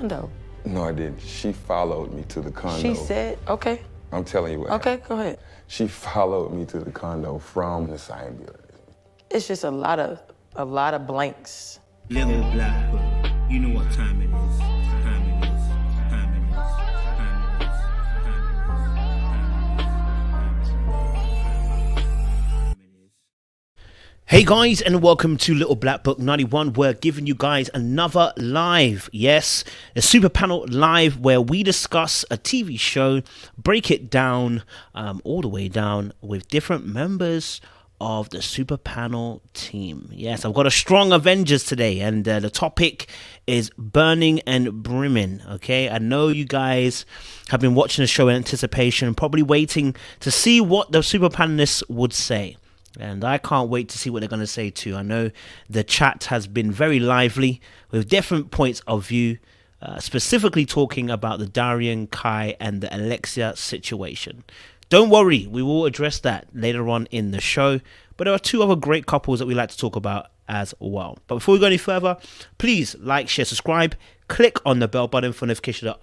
condo. No, I didn't. She followed me to the condo. She said, okay. I'm telling you what Okay, happened. go ahead. She followed me to the condo from the same building. It's just a lot of blanks. Little black book, you know what time it is. Time it is. Time it is. Time it is. Time it is. Hey guys, and welcome to Little Black Book 91. We're giving you guys another live, yes, a super panel live where we discuss a TV show, break it down, all the way down with different members of the super panel team. Yes, I've got a strong Avengers today, and the topic is burning and brimming. Okay, I know you guys have been watching the show in anticipation, probably waiting to see what the super panelists would say. And I can't wait to see what they're going to say too. I know the chat has been very lively with different points of view, specifically talking about the Darian, Kai, and the Alexia situation. Don't worry, we will address that later on in the show. But there are two other great couples that we like to talk about as well. But before we go any further, please like, share, subscribe. Click on the bell button for notifications of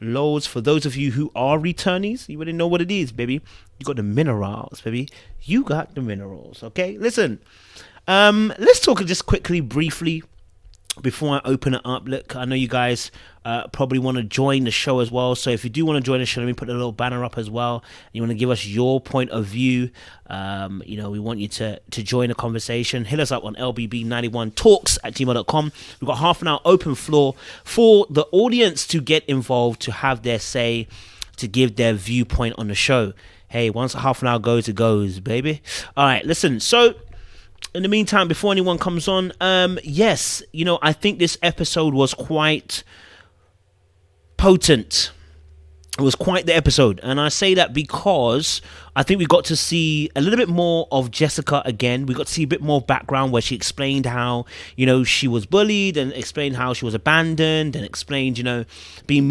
uploads. For those of you who are returnees, you already know what it is, baby. You got the minerals, baby. You got the minerals, okay? Listen, let's talk just quickly, briefly, before I open it up. Look, I know you guys probably want to join the show as well. So if you do want to join the show, let me put a little banner up as well. You want to give us your point of view. We want you to join the conversation. Hit us up on lbb91talks@gmail.com. We've got half an hour open floor for the audience to get involved, to have their say, to give their viewpoint on the show. Hey, once half an hour goes, it goes, baby. All right, listen. So in the meantime, before anyone comes on, yes, I think this episode was quite potent. It was quite the episode, and I say that because I think we got to see a little bit more of Jessica again. We got to see a bit more background where she explained how, she was bullied, and explained how she was abandoned, and explained, being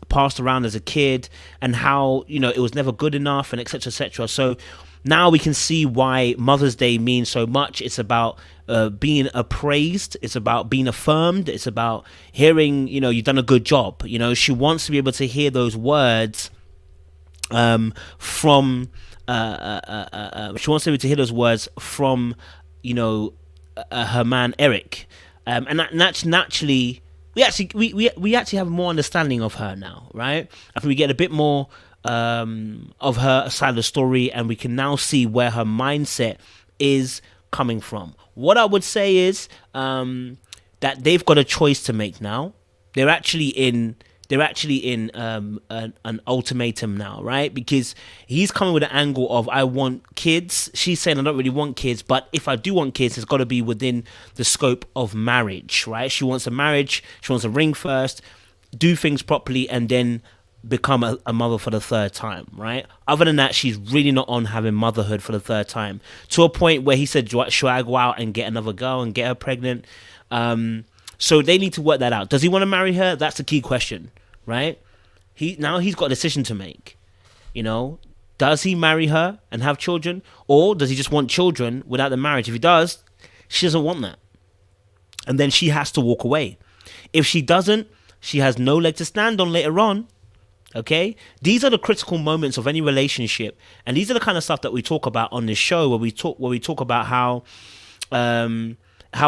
passed around as a kid, and how, it was never good enough, and etc., etc. So now we can see why Mother's Day means so much. It's about being appraised. It's about being affirmed. It's about hearing, you've done a good job. She wants to be able to hear those words from her man Eric, and that's naturally we actually have more understanding of her now, right? I think we get a bit more of her side of the story, and we can now see where her mindset is coming from. What I would say is that they've got a choice to make now. They're actually in an ultimatum now, right? Because he's coming with an angle of, I want kids. She's saying, I don't really want kids, but if I do want kids, it's got to be within the scope of marriage, right? She wants a marriage. She wants a ring first, do things properly, and then become a mother for the third time, right? Other than that, she's really not on having motherhood for the third time, to a point where he said, should I go out and get another girl and get her pregnant? So they need to work that out. Does he want to marry her? That's the key question, right? He's got a decision to make. Does he marry her and have children, or does he just want children without the marriage? If he does, she doesn't want that, and then she has to walk away. If she doesn't, she has no leg to stand on later on. Okay, these are the critical moments of any relationship, and these are the kind of stuff that we talk about on this show, where we talk about how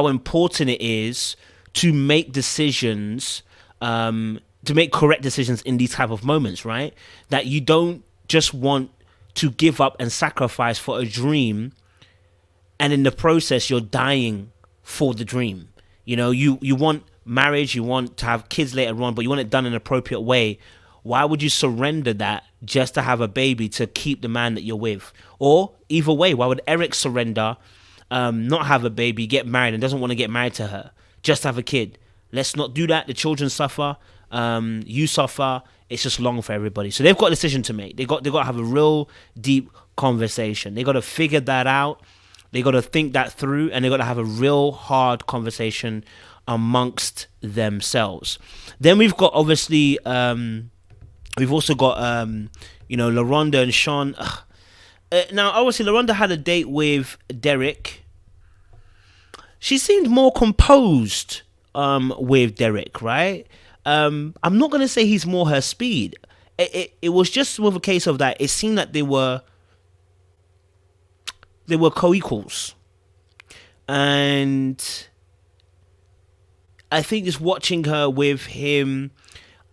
important it is to make decisions, to make correct decisions in these type of moments, right? That you don't just want to give up and sacrifice for a dream, and in the process you're dying for the dream. You want marriage, you want to have kids later on, but you want it done in an appropriate way. Why would you surrender that just to have a baby, to keep the man that you're with? Or either way, why would Eric surrender, not have a baby, get married, and doesn't want to get married to her, just have a kid? Let's not do that. The children suffer. You suffer. It's just long for everybody. So they've got a decision to make. They got to have a real deep conversation. They got to figure that out. They got to think that through, and they got to have a real hard conversation amongst themselves. Then we've got obviously. We've also got, Laronda and Sean. Now, obviously, Laronda had a date with Derek. She seemed more composed with Derek, right? I'm not gonna say he's more her speed. It was just with a case of that. It seemed that they were co-equals, and I think just watching her with him,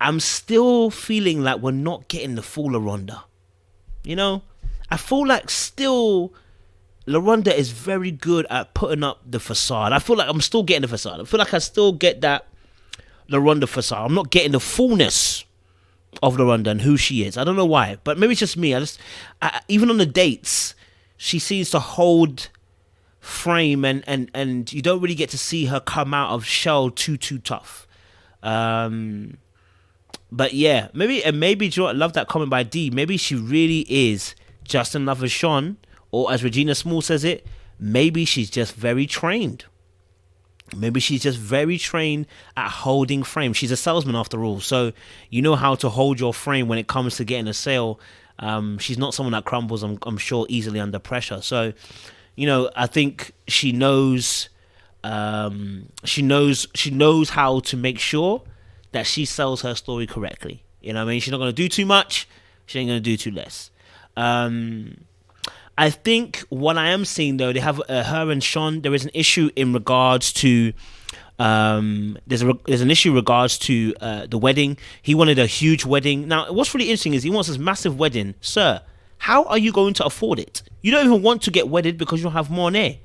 I'm still feeling like we're not getting the full Laronda. You know, I feel like still Laronda is very good at putting up the facade. I feel like I'm still getting the facade. I feel like I still get that Laronda facade. I'm not getting the fullness of Laronda and who she is. I don't know why, but maybe it's just me. Even on the dates, she seems to hold frame, and you don't really get to see her come out of shell too tough. But yeah, maybe do you know what? I love that comment by D. Maybe she really is just another Sean, or as Regina Small says it, maybe she's just very trained. Maybe she's just very trained at holding frame. She's a salesman after all, so you know how to hold your frame when it comes to getting a sale. She's not someone that crumbles, I'm sure, easily under pressure. So, you know, I think she knows how to make sure that she sells her story correctly. You know what I mean? She's not going to do too much. She ain't going to do too less. I think what I am seeing, though, they have her and Sean. There is an issue in regards to there's an issue in regards to the wedding. He wanted a huge wedding. Now, what's really interesting is he wants this massive wedding. Sir, how are you going to afford it? You don't even want to get wedded because you don't have money.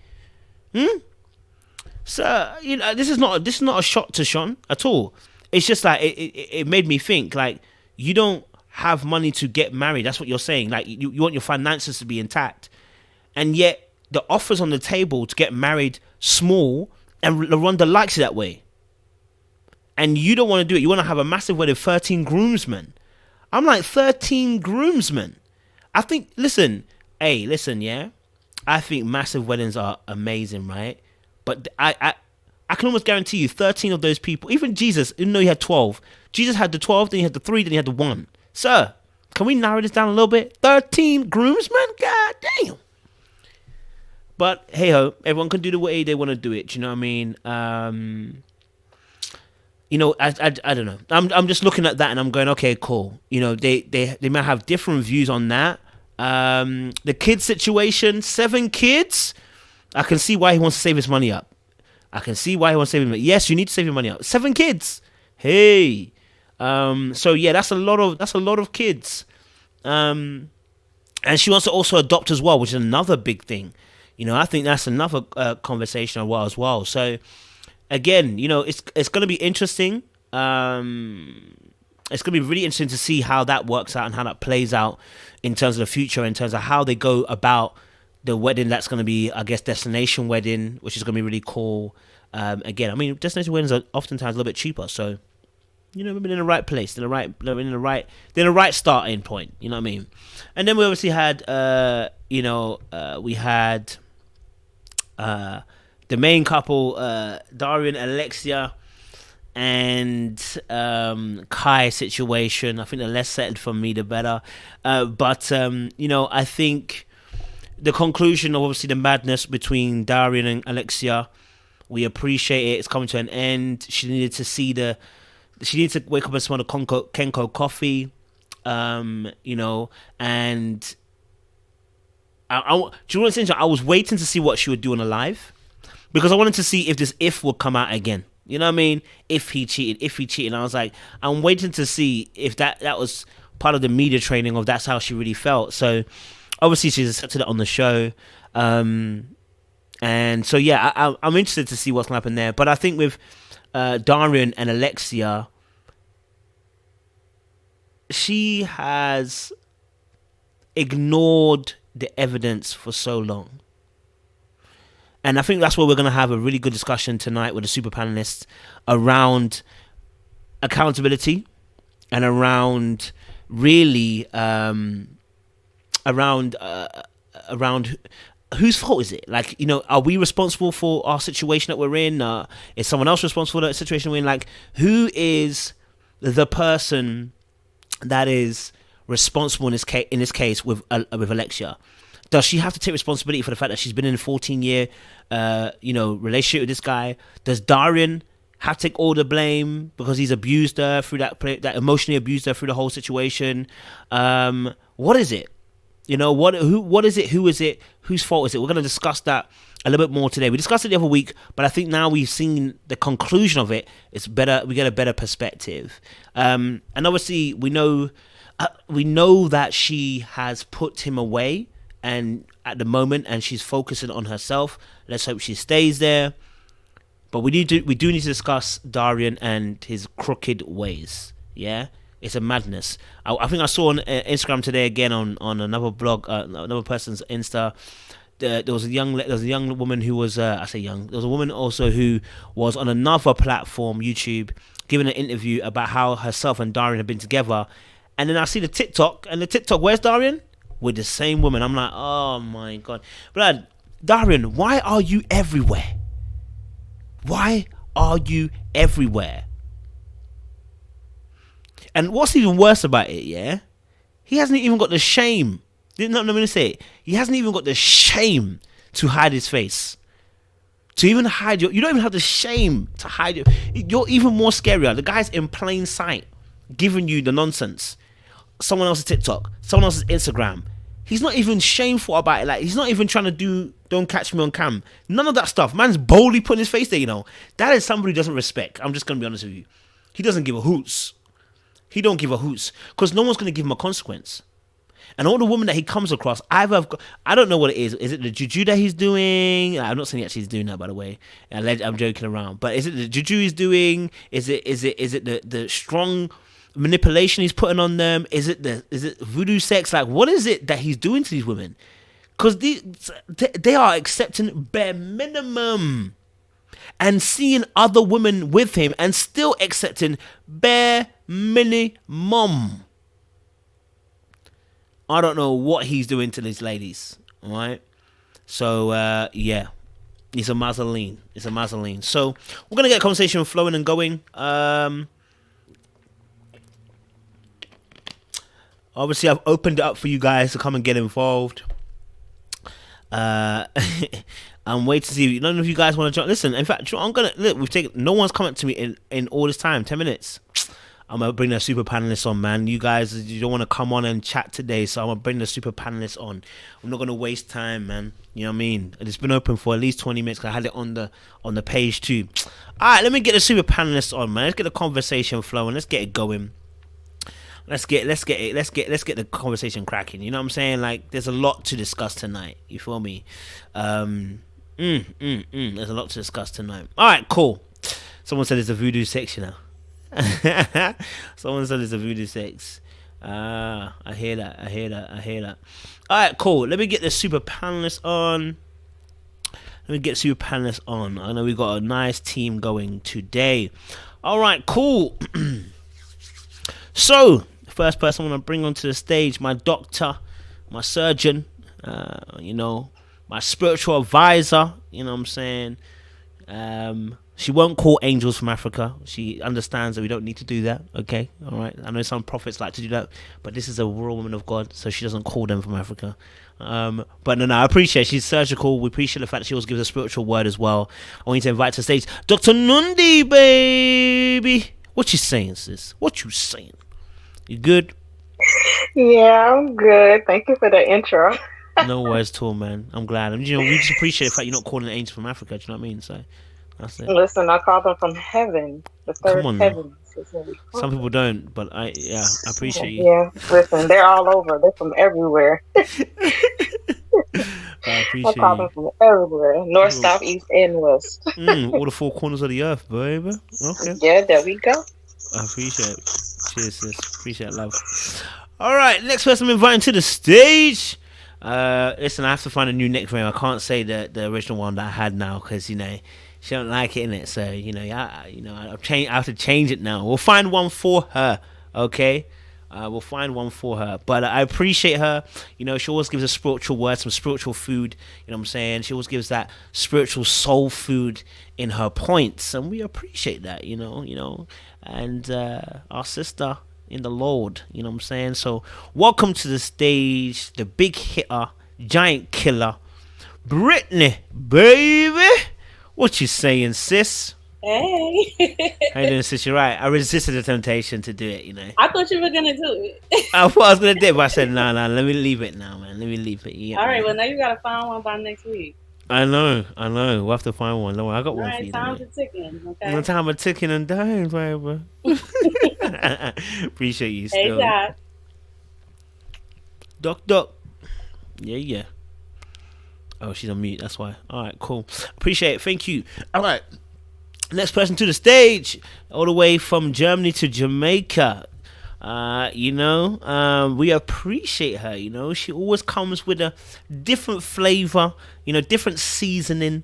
Sir, you know, this is not a shot to Sean at all. It's just like it made me think, like, you don't have money to get married. That's what you're saying. Like, you want your finances to be intact, and yet the offers on the table to get married small, and Laronda likes it that way, and you don't want to do it. You want to have a massive wedding, 13 groomsmen. I'm like, 13 groomsmen. I think, listen, yeah, I think massive weddings are amazing, right? But I can almost guarantee you 13 of those people, even Jesus, even though he had 12, Jesus had the 12, then he had the 3, then he had the 1. Sir, can we narrow this down a little bit? 13 groomsmen? God damn. But hey ho, everyone can do the way they want to do it. Do you know what I mean? You know, I don't know. I'm just looking at that and I'm going, okay, cool. You know, they might have different views on that. The kid situation, 7 kids. I can see why he wants to save his money up. Yes, you need to save your money up. 7 kids. Hey. So yeah, that's a lot of kids. And she wants to also adopt as well, which is another big thing. You know, I think that's another conversation as well. So again, you know, it's going to be interesting. It's going to be really interesting to see how that works out and how that plays out in terms of the future, in terms of how they go about the wedding. That's going to be, I guess, destination wedding, which is going to be really cool. Again, I mean, destination weddings are oftentimes a little bit cheaper, so you know, we've been in the right place, they're in the right starting point. You know what I mean? And then we obviously had, we had the main couple, Darian and Alexia, and Kai situation. I think the less settled for me, the better. But you know, I think the conclusion of obviously the madness between Darian and Alexia, we appreciate it. It's coming to an end. She needed to wake up and smell the Kenko coffee, you know, and do you know what's interesting? I was waiting to see what she would do on a live, because I wanted to see if this would come out again. You know what I mean? If he cheated. I was like, I'm waiting to see if that was part of the media training, or that's how she really felt. So obviously she's accepted it on the show. And so, yeah, I'm interested to see what's going to happen there. But I think with Darian and Alexia, she has ignored the evidence for so long. And I think that's where we're going to have a really good discussion tonight with the super panelists around accountability and around really around whose fault is it? Like, you know, are we responsible for our situation that we're in? Is someone else responsible for the situation we're in? Like, who is the person that is responsible in this case with Alexia? Does she have to take responsibility for the fact that she's been in a 14-year, relationship with this guy? Does Darian have to take all the blame because he's abused her through that emotionally abused her through the whole situation. What is it? You know, what is it? Who is it? Whose fault is it? We're going to discuss that a little bit more today. We discussed it the other week, but I think now we've seen the conclusion of it. It's better. We get a better perspective. And obviously, we know that she has put him away, and at the moment, and she's focusing on herself. Let's hope she stays there. But we do need to discuss Darian and his crooked ways. Yeah. It's a madness. I think I saw on Instagram today again on another blog, another person's Insta. There was a young woman who was I say young. There was a woman also who was on another platform, YouTube, giving an interview about how herself and Darian have been together. And then I see the TikTok, where's Darian? With the same woman. I'm like, oh my god, blood, Darian, why are you everywhere? Why are you everywhere? And what's even worse about it, yeah? He hasn't even got the shame. Didn't I'm going to say it. He hasn't even got the shame to hide his face. To even hide you don't even have the shame to hide you're even more scarier. The guy's in plain sight, giving you the nonsense. Someone else's TikTok, someone else's Instagram. He's not even shameful about it. Like, he's not even trying to do don't catch me on cam. None of that stuff. Man's boldly putting his face there, you know. That is somebody who doesn't respect. I'm just going to be honest with you. He doesn't give a hoots. He don't give a hoots because no one's going to give him a consequence. And all the women that he comes across, I don't know what it is. Is it the juju that he's doing? I'm not saying actually he's doing that, by the way. I'm joking around. But is it the juju he's doing? Is it the strong manipulation he's putting on them? Is it voodoo sex? Like, what is it that he's doing to these women? Because they are accepting bare minimum. And seeing other women with him and still accepting bare minimum. I don't know what he's doing to these ladies. Alright? So, yeah. It's a mausoleum. So, we're going to get a conversation flowing and going. Obviously, I've opened it up for you guys to come and get involved. I'm waiting to see. None of you guys want to join. Listen, in fact, I'm gonna look. No one's come up to me in all this time. 10 minutes. I'm gonna bring the super panelists on, man. You guys, you don't want to come on and chat today, so I'm gonna bring the super panelists on. I'm not gonna waste time, man. You know what I mean? It's been open for at least 20 minutes. Cause I had it on the page too. All right, let me get the super panelists on, man. Let's get the conversation flowing. Let's get it going. Let's get the conversation cracking. You know what I'm saying? Like, there's a lot to discuss tonight. You feel me? There's a lot to discuss tonight. All right, cool. Someone said it's a voodoo sex, you know. Someone said it's a voodoo sex. I hear that. All right, cool. Let me get the super panelists on. I know we got a nice team going today. All right, cool. So, the first person I want to bring onto the stage, my doctor, my surgeon, my spiritual advisor, you know what I'm saying? She won't call angels from Africa. She understands that we don't need to do that, okay? All right? I know some prophets like to do that, but this is a real woman of God, so she doesn't call them from Africa. But no, I appreciate it. She's surgical. We appreciate the fact that she always gives a spiritual word as well. I want you to invite to the stage Dr. Nundi, baby. What you saying, sis? What you saying? You good? Yeah, I'm good. Thank you for the intro. No worries at all, man. I'm glad. We just appreciate the fact you're not calling an angel from Africa. Do you know what I mean? So that's it. Listen, I call them from heaven. The third heaven. Some people don't, but I appreciate you. Yeah, listen, they're all over. They're from everywhere. I appreciate I call them from everywhere. North, south, east, and west. All the four corners of the earth, baby. Okay. Yeah, there we go. I appreciate it. Cheers, sis. Appreciate it, love. All right, next person I'm inviting to the stage. Listen, I have to find a new nickname. I can't say the original one that I had now because she don't like it, innit? So I have to change it now. We'll find one for her, okay? We'll find one for her. But I appreciate her. You know, she always gives a spiritual word, some spiritual food. You know what I'm saying? She always gives that spiritual soul food in her points, and we appreciate that. You know. And our sister in the Lord, you know what I'm saying? So welcome to the stage, the big hitter, giant killer, Brittany, baby. What you saying, sis? Hey. How you doing, sis? You're right. I resisted the temptation to do it, you know. I thought you were gonna do it. I thought I was going to do it, but I said, no, let me leave it now, man. Let me leave it. Yeah, All right, well now you gotta find one by next week. I know. We'll have to find one. No, I got All one for right, you. time's a ticking, okay? No time of ticking and dying, baby. Appreciate you Hey, still. Doc. Yeah. Oh, she's on mute. That's why. All right, cool. Appreciate it. Thank you. All right. Next person to the stage, all the way from Germany to Jamaica. We appreciate her. You know, she always comes with a different flavor, different seasoning,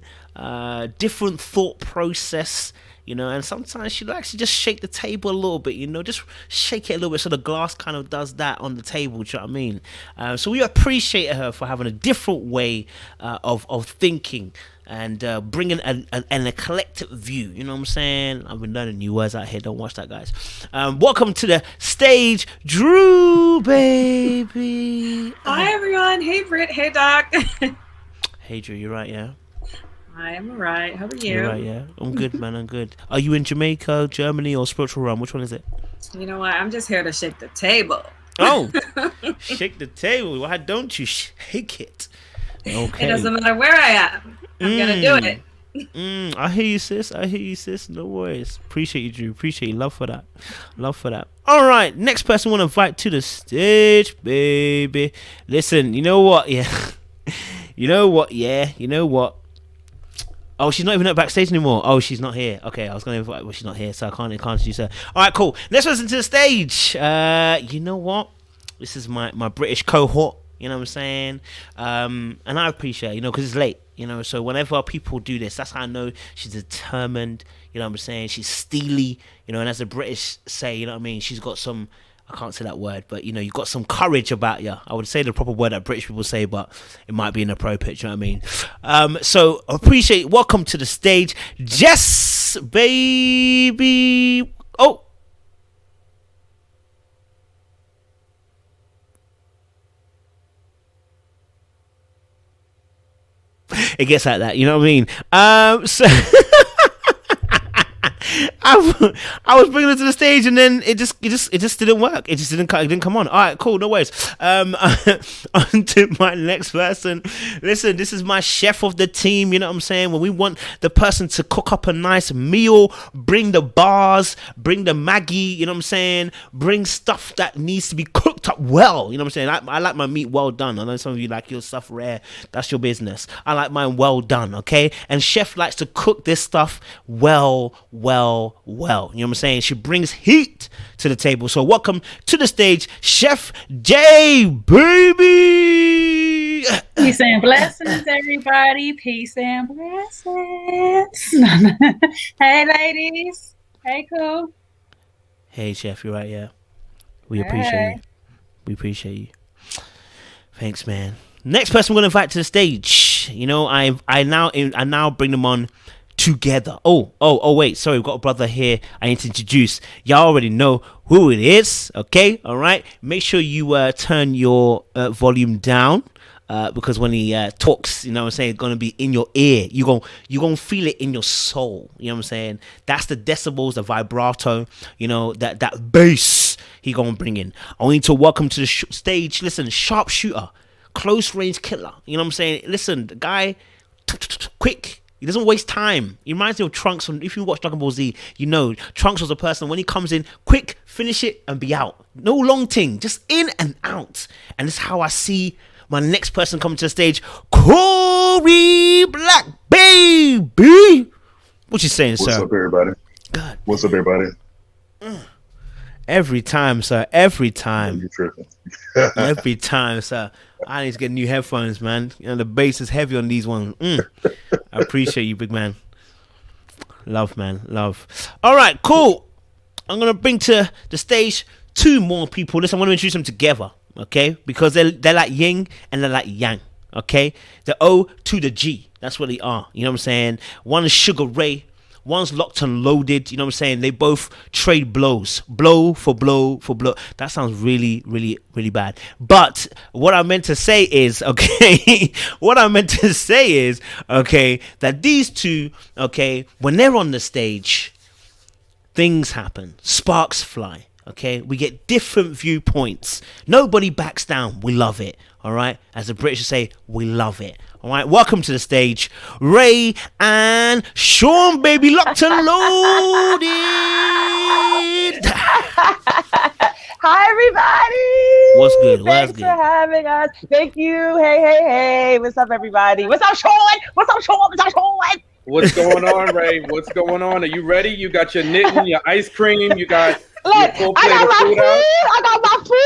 different thought process. And sometimes she'll actually just shake the table a little bit, just shake it a little bit so the glass kind of does that on the table, do you know what I mean? So we appreciate her for having a different way of thinking and bringing an eclectic view, you know what I'm saying? I've been learning new words out here, don't watch that, guys. Welcome to the stage, Drew, baby. Hi, everyone. Hey, Britt. Hey, Doc. Hey, Drew, you right, yeah? I am alright. How are you? You're right, yeah. I'm good, man. I'm good. Are you in Jamaica, Germany, or Spiritual Realm? Which one is it? You know what? I'm just here to shake the table. Oh, shake the table. Why don't you shake it? Okay. It doesn't matter where I am. I'm gonna do it. I hear you, sis. No worries. Appreciate you, Drew. Appreciate you. Love for that. All right. Next person I want to invite to the stage, baby. Listen, you know what? Yeah. You know what? Oh, she's not even backstage anymore. Oh, she's not here. Okay, I was going to invite. Well, she's not here, so I can't introduce her. All right, cool. Next person to the stage. You know what? This is my British cohort. You know what I'm saying? And I appreciate it, because it's late. So whenever people do this, that's how I know she's determined. You know what I'm saying? She's steely. And as the British say, you know what I mean? She's got some. I can't say that word, but you've got some courage about you. I would say the proper word that British people say, but it might be inappropriate. You know what I mean? So appreciate. Welcome to the stage, Jess, baby. Oh, it gets like that. You know what I mean? So. I was bringing it to the stage and then it just didn't work. It didn't come on. All right, cool, no worries. On to my next person. Listen, this is my chef of the team. You know what I'm saying? When we want the person to cook up a nice meal, bring the bars, bring the Maggie. You know what I'm saying? Bring stuff that needs to be cooked up well. You know what I'm saying? I like my meat well done. I know some of you like your stuff rare. That's your business. I like mine well done. Okay, and chef likes to cook this stuff well. You know what I'm saying? She brings heat to the table. So welcome to the stage, Chef J, baby. Peace and blessings, everybody. Peace and blessings. Hey, ladies. Hey, cool. Hey, Chef. You're right. Yeah, we appreciate you. We appreciate you. Thanks, man. Next person we're gonna invite to the stage. I now bring them on together. Oh, wait, sorry, we've got a brother here I need to introduce. Y'all already know who it is, okay? All right, make sure you turn your volume down because when he talks, you know what I'm saying, it's gonna be in your ear. You're gonna feel it in your soul. You know what I'm saying? That's the decibels, the vibrato, that bass he gonna bring in. I need to welcome to the stage, listen, sharpshooter, close range killer. You know what I'm saying? Listen, the guy, quick. He doesn't waste time. He reminds me of Trunks from, if you watch Dragon Ball Z, Trunks was a person, when he comes in, quick, finish it and be out. No long thing, just in and out. And this is how I see my next person coming to the stage, Corey Black, baby. What you saying, sir? What's up, everybody? God. What's up, everybody? Every time, sir. Every time. You're tripping. Every time, sir. I need to get new headphones, man. The bass is heavy on these ones. I appreciate you, big man. Love, man. Love. All right, cool. I'm going to bring to the stage two more people. Listen, I want to introduce them together, okay? Because they're like yin and they're like yang, okay? The O to the G. That's what they are. You know what I'm saying? One is Sugar Ray. One's locked and loaded. You know what I'm saying? They both trade blows, blow for blow for blow. That sounds really, really, really bad. But what I meant to say is, okay, that these two, okay, when they're on the stage, things happen, sparks fly. Okay, we get different viewpoints. Nobody backs down. We love it. All right, as the British say, we love it. All right, welcome to the stage, Ray and Sean, baby, locked and loaded. Hi, everybody. What's good? Thanks for having us. Thank you. Hey. What's up, everybody? What's up, Sean? What's up, Sean? What's going on, Ray? What's going on? Are you ready? You got your knitting, your ice cream, you got Look, your full I plate got of my food food. out? I got my food.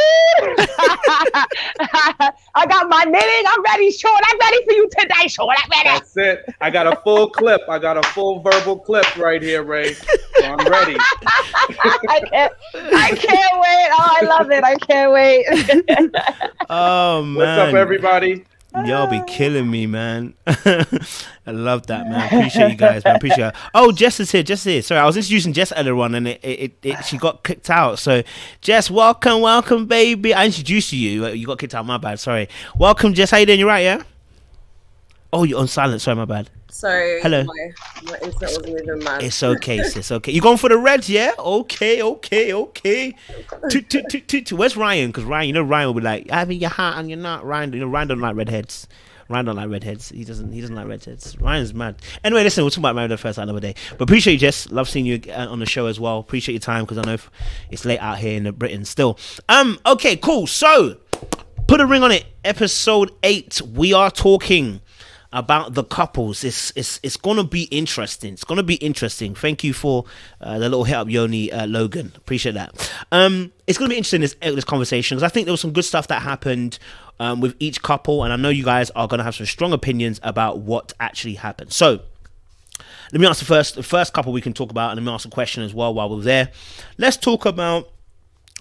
I got my knitting. I'm ready, Sean. I'm ready for you today, Sean. I'm ready. That's it. I got a full clip. I got a full verbal clip right here, Ray. So I'm ready. I can't wait. Oh, I love it. I can't wait. Oh, man. What's up, everybody? Y'all be killing me, man. I love that, man. Appreciate you guys, man. Appreciate it. Oh, Jess is here. Sorry, I was introducing Jess earlier on, and she got kicked out. So, Jess, welcome, baby. I introduced you. You got kicked out. My bad. Sorry. Welcome, Jess. How you doing? You right? Yeah. Oh, you're on silent. Sorry, my bad. Sorry. Hello. My internet wasn't even mad. It's okay, sis. Okay. You going for the Reds, yeah? Okay. Where's Ryan? Because Ryan, Ryan will be like, having your hat and you're not. Ryan, Ryan don't like redheads. Ryan don't like redheads. He doesn't like redheads. Ryan's mad. Anyway, listen, we'll talk about Married at First Sight another day. But appreciate you, Jess. Love seeing you on the show as well. Appreciate your time because I know it's late out here in Britain still. Okay, cool. So, put a ring on it. Episode 8. We are talking about the couples. It's gonna be interesting. Thank you for the little hit up, Yoni Logan. Appreciate that. It's gonna be interesting this conversation because I think there was some good stuff that happened with each couple, and I know you guys are gonna have some strong opinions about what actually happened. So let me ask the first couple we can talk about, and let me ask a question as well while we're there. Let's talk about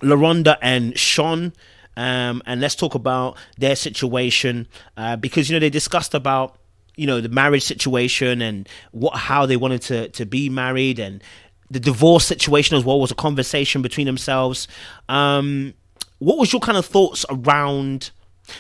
Laronda and Sean. And let's talk about their situation because they discussed about the marriage situation and how they wanted to be married, and the divorce situation as well was a conversation between themselves. What was your kind of thoughts around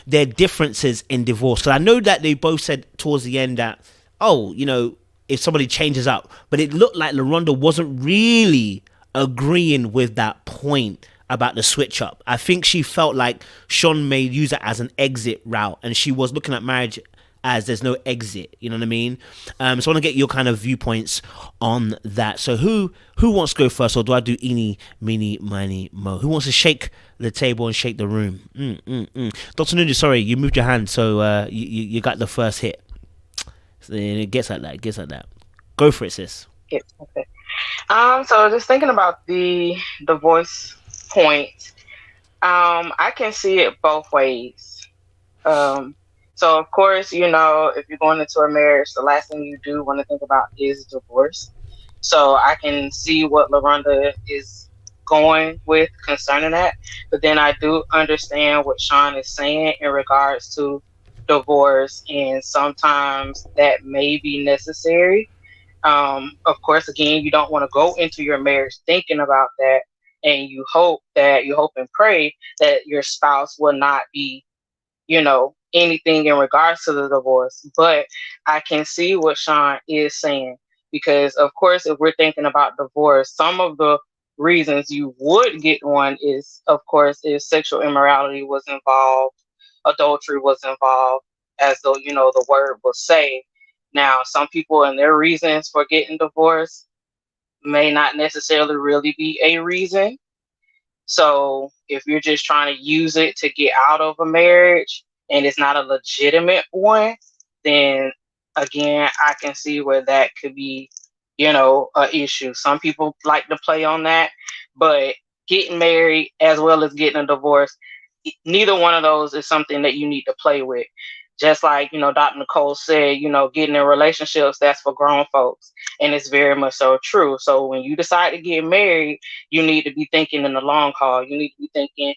their differences in divorce? Because I know that they both said towards the end that if somebody changes up, but it looked like Laronda wasn't really agreeing with that point about the switch up. I think she felt like Sean may use it as an exit route, and she was looking at marriage as there's no exit. You know what I mean? So I want to get your kind of viewpoints on that. So who wants to go first, or do I do eeny, meeny, miny, mo? Who wants to shake the table and shake the room? Dr. Nudu, sorry, you moved your hand, so you got the first hit. So it gets like that. Go for it, sis. Okay. So just thinking about the divorce point, I can see it both ways. So of course, if you're going into a marriage, the last thing you do want to think about is divorce. So I can see what Laronda is going with concerning that, but then I do understand what Sean is saying in regards to divorce, and sometimes that may be necessary. Of course, again, you don't want to go into your marriage thinking about that, and you hope and pray that your spouse will not be, anything in regards to the divorce. But I can see what Sean is saying, because of course, if we're thinking about divorce, some of the reasons you would get one is, of course, if sexual immorality was involved, adultery was involved, as though, the word will say. Now, some people and their reasons for getting divorced may not necessarily really be a reason. So if you're just trying to use it to get out of a marriage and it's not a legitimate one, then again, I can see where that could be, a issue. Some people like to play on that, but getting married as well as getting a divorce, neither one of those is something that you need to play with. Just like, Dr. Nicole said, getting in relationships, that's for grown folks. And it's very much so true. So when you decide to get married, you need to be thinking in the long haul. You need to be thinking,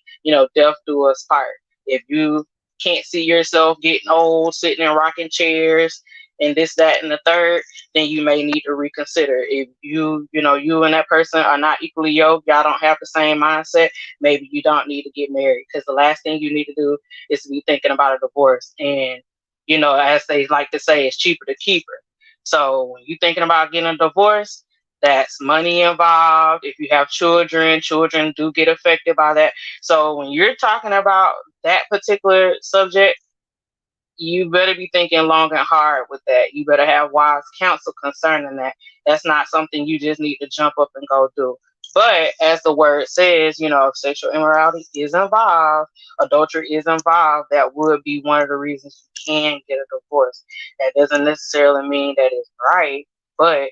death do us part. If you can't see yourself getting old, sitting in rocking chairs, and this, that, and the third, then you may need to reconsider. If you and that person are not equally yoked, y'all don't have the same mindset, maybe you don't need to get married, because the last thing you need to do is to be thinking about a divorce. And, as they like to say, it's cheaper to keep her. So when you're thinking about getting a divorce, that's money involved. If you have children do get affected by that. So when you're talking about that particular subject, you better be thinking long and hard with that. You better have wise counsel concerning that. That's not something you just need to jump up and go do. But as the word says, if sexual immorality is involved, adultery is involved, that would be one of the reasons you can get a divorce. That doesn't necessarily mean that it's right, but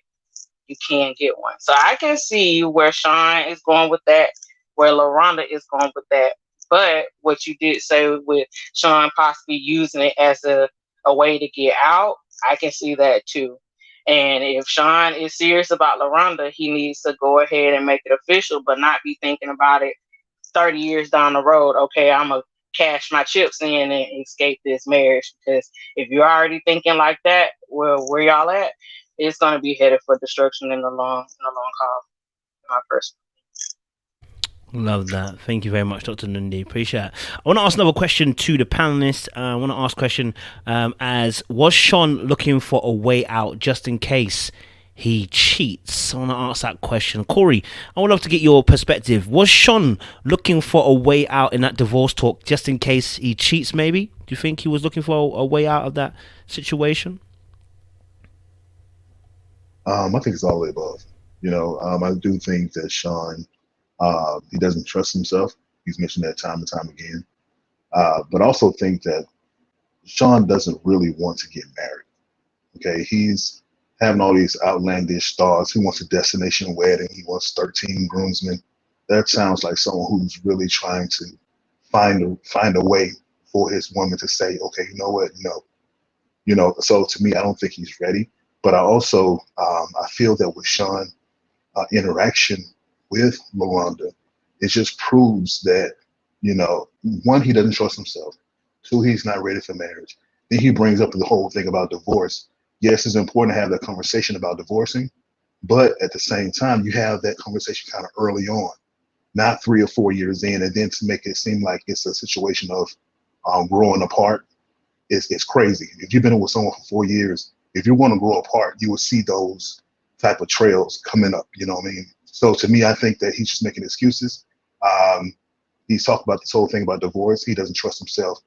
you can get one. So I can see where Sean is going with that, where Laronda is going with that. But what you did say with Sean possibly using it as a way to get out, I can see that too. And if Sean is serious about Laronda, he needs to go ahead and make it official, but not be thinking about it 30 years down the road. Okay, I'm going to cash my chips in and escape this marriage. Because if you're already thinking like that, well, where y'all at? It's going to be headed for destruction in the long haul. My personal. Love that. Thank you very much, Dr. Nundi. Appreciate it. I want to ask another question to the panelists. I want to ask a question as, was Sean looking for a way out just in case he cheats? I want to ask that question. Corey, I would love to get your perspective. Was Sean looking for a way out in that divorce talk just in case he cheats maybe? Do you think he was looking for a way out of that situation? I think it's all the above. I do think that Sean, he doesn't trust himself. He's mentioned that time and time again. But also think that Sean doesn't really want to get married. Okay, he's having all these outlandish thoughts. He wants a destination wedding. He wants 13 groomsmen. That sounds like someone who's really trying to find a way for his woman to say, okay, you know what, no. So to me, I don't think he's ready. But I also, I feel that with Sean interaction with Laronda, it just proves that, one, he doesn't trust himself. Two, he's not ready for marriage. Then he brings up the whole thing about divorce. Yes, it's important to have that conversation about divorcing, but at the same time, you have that conversation kind of early on, not 3 or 4 years in, and then to make it seem like it's a situation of growing apart. It's crazy. If you've been with someone for 4 years, if you want to grow apart, you will see those type of trails coming up. You know what I mean? So to me, I think that he's just making excuses. He's talked about this whole thing about divorce. He doesn't trust himself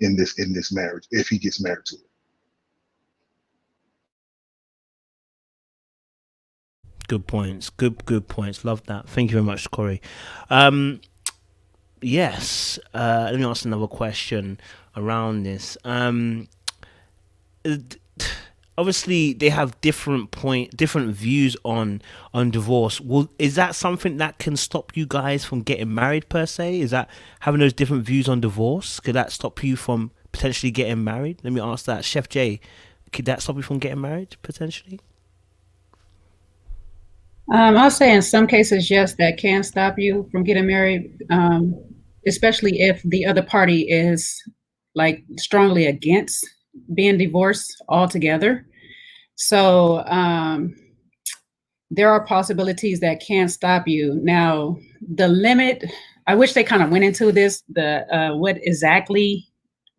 in this marriage if he gets married to it. Good points. Good points. Love that. Thank you very much, Corey. Yes. Let me ask another question around this. Obviously, they have different views on divorce. Well, is that something that can stop you guys from getting married per se? Is that having those different views on divorce? Could that stop you from potentially getting married? Let me ask that. Chef Jay, could that stop you from getting married potentially? I'll say in some cases, yes, that can stop you from getting married, especially if the other party is like strongly against being divorced altogether. So there are possibilities that can stop you. Now, the limit, I wish they kind of went into this, what exactly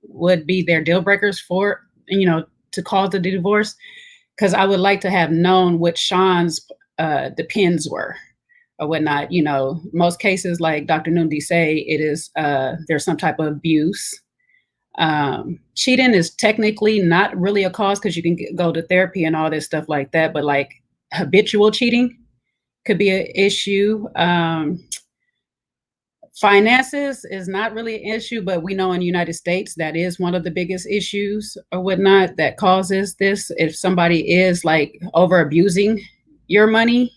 would be their deal breakers for, to cause the divorce, because I would like to have known what Sean's depends were or whatnot. Most cases, like Dr. Nundi say, it is there's some type of abuse. Cheating is technically not really a cause because you can go to therapy and all this stuff like that, but like habitual cheating could be an issue. Finances is not really an issue, but we know in the United States that is one of the biggest issues or whatnot that causes this. If somebody is like over abusing your money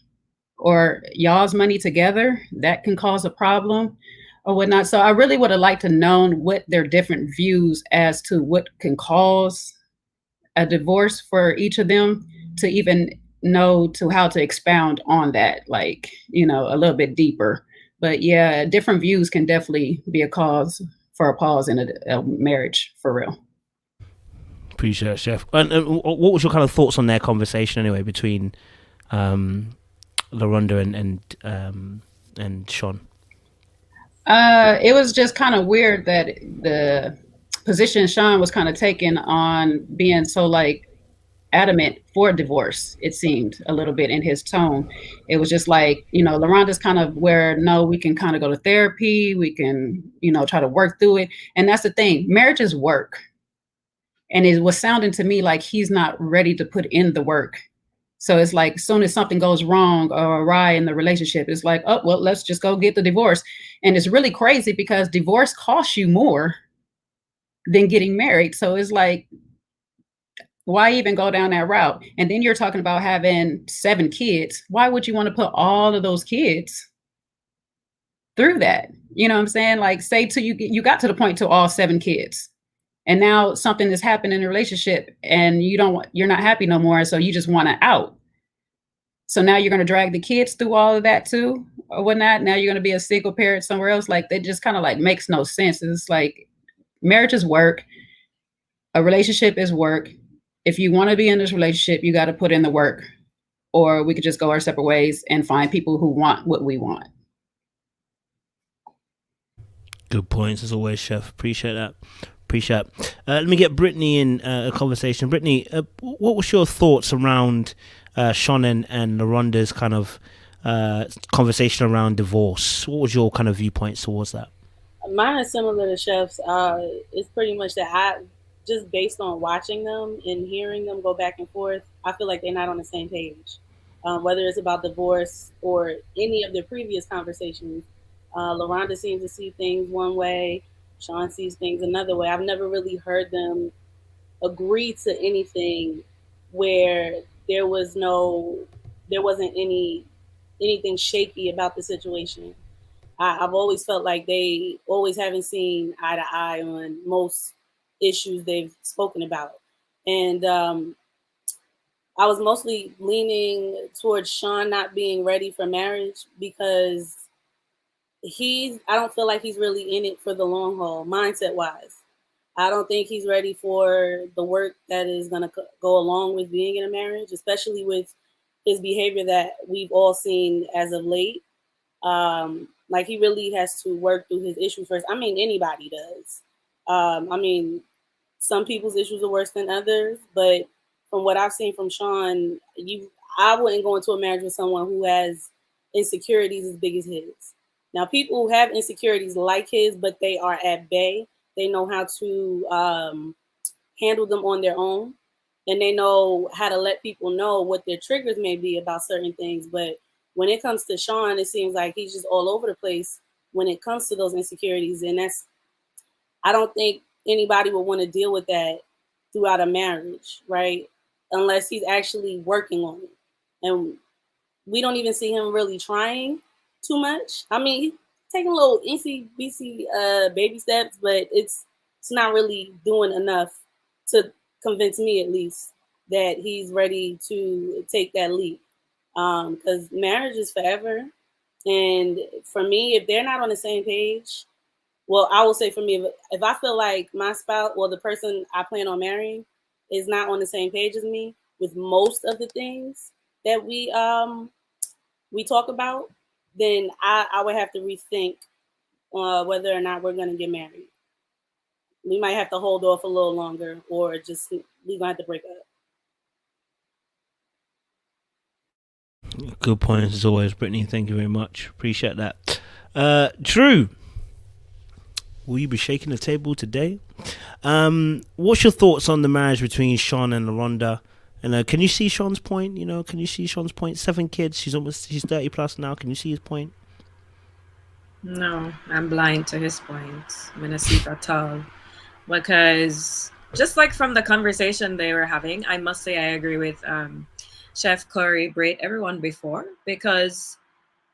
or y'all's money together, that can cause a problem or whatnot. So I really would have liked to know what their different views as to what can cause a divorce for each of them, to even know to how to expound on that, like, a little bit deeper. But yeah, different views can definitely be a cause for a pause in a marriage, for real. Appreciate it, Chef. And what was your kind of thoughts on their conversation anyway between Laronda and Sean? It was just kind of weird that the position Sean was kind of taking on being so like adamant for divorce. It seemed a little bit in his tone. It was just like, you know, Laronda's kind of where, no, we can kind of go to therapy. We can, you know, try to work through it. And that's the thing. Marriage is work. And it was sounding to me like he's not ready to put in the work. So it's like, as soon as something goes wrong or awry in the relationship, it's like, oh, well, let's just go get the divorce. And it's really crazy because divorce costs you more than getting married. So it's like, why even go down that route? And then you're talking about having 7 kids. Why would you want to put all of those kids through that? You know what I'm saying? Like, say to you got to the point to all 7 kids. And now something has happened in a relationship and you're not happy no more. So you just want to out. So now you're going to drag the kids through all of that too, or whatnot. Now you're going to be a single parent somewhere else. Like, that just kind of like makes no sense. It's like, marriage is work. A relationship is work. If you want to be in this relationship, you got to put in the work, or we could just go our separate ways and find people who want what we want. Good points as always, Chef. Appreciate that. Let me get Brittany in a conversation. Brittany, what was your thoughts around Sean and Laronda's kind of conversation around divorce? What was your kind of viewpoints towards that? Mine is similar to Chef's. It's pretty much that I, just based on watching them and hearing them go back and forth, I feel like they're not on the same page. Whether it's about divorce or any of their previous conversations, Laronda seems to see things one way. Sean sees things another way. I've never really heard them agree to anything where there wasn't anything shaky about the situation. I've always felt like they always haven't seen eye to eye on most issues they've spoken about. And I was mostly leaning towards Sean not being ready for marriage because I don't feel like he's really in it for the long haul, mindset wise. I don't think he's ready for the work that is going to go along with being in a marriage, especially with his behavior that we've all seen as of late. Like, he really has to work through his issues first. I mean, anybody does. I mean, some people's issues are worse than others, but from what I've seen from Sean, I wouldn't go into a marriage with someone who has insecurities as big as his. Now, people who have insecurities like his, but they are at bay, they know how to handle them on their own, and they know how to let people know what their triggers may be about certain things. But when it comes to Sean, it seems like he's just all over the place when it comes to those insecurities. And I don't think anybody would want to deal with that throughout a marriage, right? Unless he's actually working on it. And we don't even see him really trying too much. I mean, he's taking little incy-beacy baby steps, but it's not really doing enough to convince me, at least, that he's ready to take that leap. Because marriage is forever. And for me, if they're not on the same page, well, I will say for me, if I feel like my spouse, well, the person I plan on marrying is not on the same page as me with most of the things that we talk about, then I would have to rethink whether or not we're going to get married. We might have to hold off a little longer, or just we're going to have to break up. Good points as always, Brittany. Thank you very much. Appreciate that. Drew, will you be shaking the table today? What's your thoughts on the marriage between Sean and Laronda? And can you see Sean's point? Can you see Sean's point? 7 kids. She's 30 plus now. Can you see his point? No, I'm blind to his point. I'm gonna see it at all. Because just like from the conversation they were having, I must say I agree with Chef Corey, Britt, everyone before, because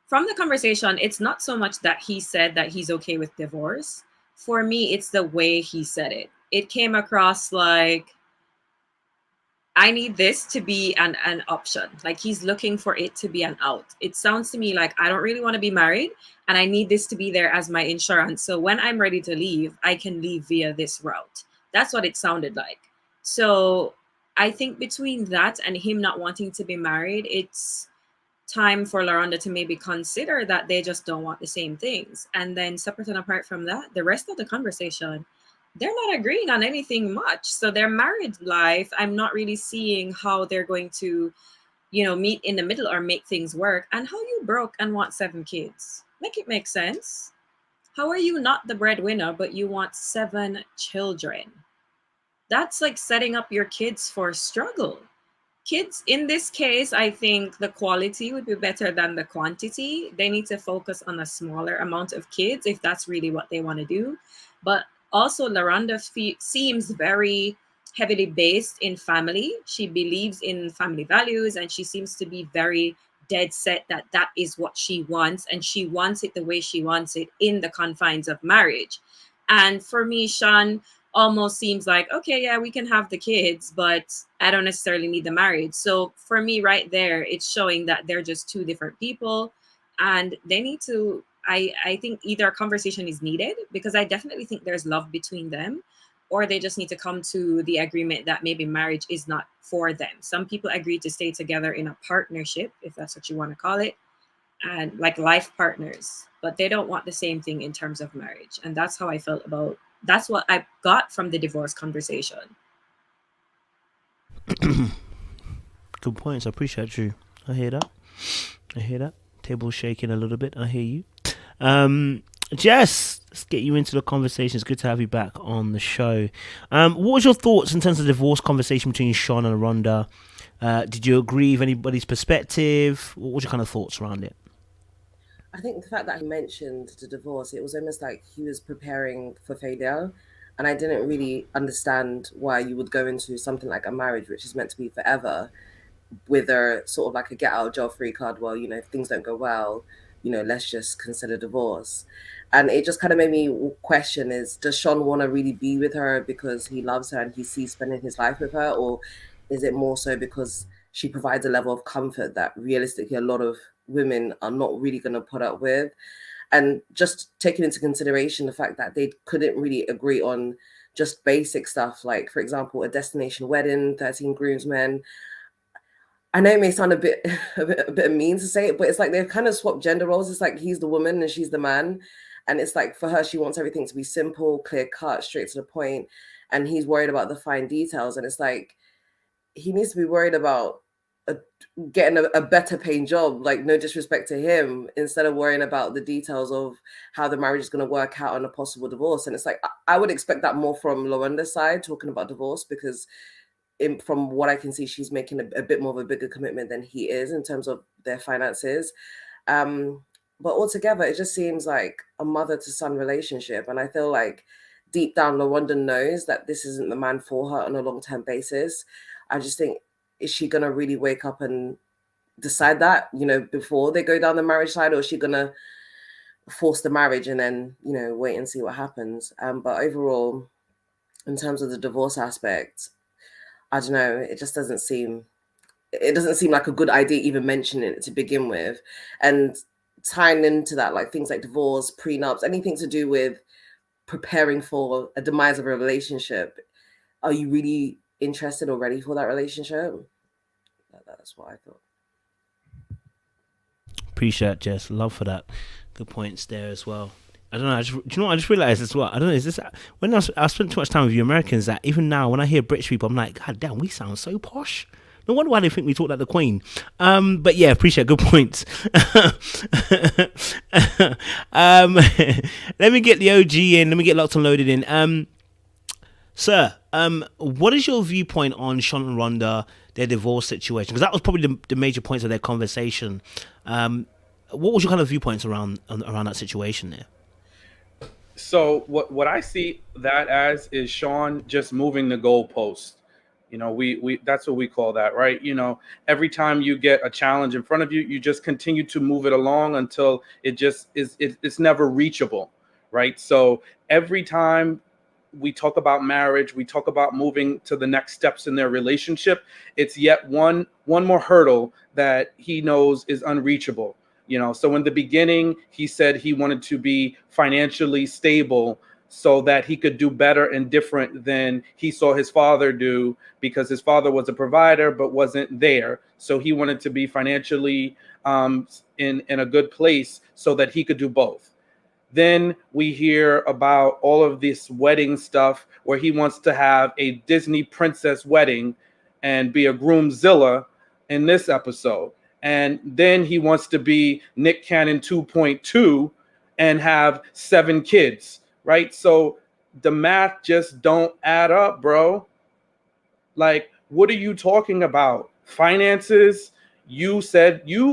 from the conversation, it's not so much that he said that he's okay with divorce. For me, it's the way he said it. It came across like, I need this to be an option. Like, he's looking for it to be an out. It sounds to me like I don't really want to be married and I need this to be there as my insurance. So when I'm ready to leave, I can leave via this route. That's what it sounded like. So I think between that and him not wanting to be married, it's time for Laronda to maybe consider that they just don't want the same things. And then separate and apart from that, the rest of the conversation, they're not agreeing on anything much. So their married life, I'm not really seeing how they're going to, meet in the middle or make things work. And how you broke and want 7 kids? Make it make sense. How are you not the breadwinner, but you want 7 children? That's like setting up your kids for struggle. Kids, in this case, I think the quality would be better than the quantity. They need to focus on a smaller amount of kids if that's really what they want to do. But also, Laronda seems very heavily based in family. She believes in family values, and she seems to be very dead set that that is what she wants, and she wants it the way she wants it in the confines of marriage. And for me, Sean almost seems like, okay, yeah, we can have the kids, but I don't necessarily need the marriage. So for me right there, it's showing that they're just 2 different people, and they need to, I think either a conversation is needed, because I definitely think there's love between them, or they just need to come to the agreement that maybe marriage is not for them. Some people agree to stay together in a partnership, if that's what you want to call it, and like life partners, but they don't want the same thing in terms of marriage. And that's how I felt about, that's what I got from the divorce conversation. Good points. I appreciate you. I hear that. Table shaking a little bit. I hear you. Jess, let's get you into the conversation. It's good to have you back on the show. What was your thoughts in terms of the divorce conversation between Sean and Laronda? Did you agree with anybody's perspective? What was your kind of thoughts around it? I think the fact that he mentioned the divorce, it was almost like he was preparing for failure. And I didn't really understand why you would go into something like a marriage, which is meant to be forever, with a sort of like a get out of jail free card. Well, if things don't go well, let's just consider divorce. And it just kind of made me question, does Sean want to really be with her because he loves her and he sees spending his life with her? Or is it more so because she provides a level of comfort that realistically a lot of women are not really going to put up with? And just taking into consideration the fact that they couldn't really agree on just basic stuff, like, for example, a destination wedding, 13 groomsmen. I know it may sound a bit mean to say it, but it's like they've kind of swapped gender roles. It's like he's the woman and she's the man. And it's like for her, she wants everything to be simple, clear cut, straight to the point. And he's worried about the fine details. And it's like, he needs to be worried about getting a better paying job, like no disrespect to him, instead of worrying about the details of how the marriage is going to work out on a possible divorce. And it's like, I would expect that more from Laronda's side, talking about divorce, because from what I can see, she's making a bit more of a bigger commitment than he is in terms of their finances. But altogether, it just seems like a mother to son relationship. And I feel like deep down, Laronda knows that this isn't the man for her on a long-term basis. I just think, is she going to really wake up and decide that, before they go down the marriage side, or is she going to force the marriage and then, wait and see what happens? But overall, in terms of the divorce aspect, I don't know, it doesn't seem like a good idea even mentioning it to begin with. And tying into that, like things like divorce, prenups, anything to do with preparing for a demise of a relationship, are you really interested or ready for that relationship? That's what I thought. Appreciate it, Jess. Love for that. Good points there as well. I don't know. Do you know what I just realized as well? I don't know. Is this when I spent too much time with you Americans that even now when I hear British people, I'm like, God damn, we sound so posh. No wonder why they think we talk like the Queen. But yeah, appreciate good points. Let me get the OG in. Let me get locked and loaded in. Sir, what is your viewpoint on Sean and Laronda, their divorce situation? Because that was probably the major points of their conversation. What was your kind of viewpoints around that situation there? So what I see that as is Sean just moving the goalpost. We that's what we call that, right? Every time you get a challenge in front of you, you just continue to move it along until it just it's never reachable, right? So every time we talk about marriage, we talk about moving to the next steps in their relationship, it's yet one more hurdle that he knows is unreachable. So in the beginning, he said he wanted to be financially stable so that he could do better and different than he saw his father do, because his father was a provider but wasn't there. So he wanted to be financially in a good place so that he could do both. Then we hear about all of this wedding stuff where he wants to have a Disney princess wedding and be a groomzilla in this episode. And then he wants to be Nick Cannon 2.2 and have 7 kids, right? So the math just don't add up, bro. Like, what are you talking about? Finances? You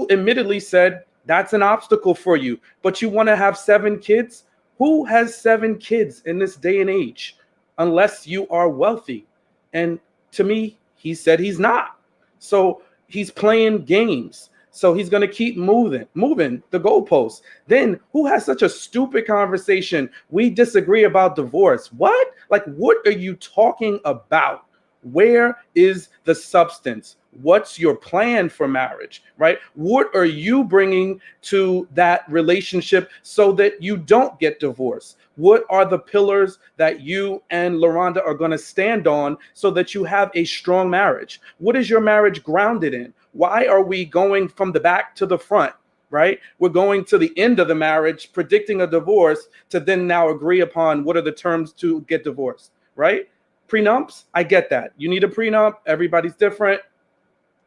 admittedly said that's an obstacle for you, but you want to have 7 kids? Who has 7 kids in this day and age unless you are wealthy? And to me, he said he's not. So he's playing games. So he's going to keep moving the goalposts. Then who has such a stupid conversation? We disagree about divorce. What? Like, what are you talking about? Where is the substance? What's your plan for marriage, right? What are you bringing to that relationship so that you don't get divorced? What are the pillars that you and Laronda are going to stand on so that you have a strong marriage? What is your marriage grounded in? Why are we going from the back to the front, right? We're going to the end of the marriage, predicting a divorce, to then now agree upon what are the terms to get divorced, right? Prenups, I get that. You need a prenup. Everybody's different.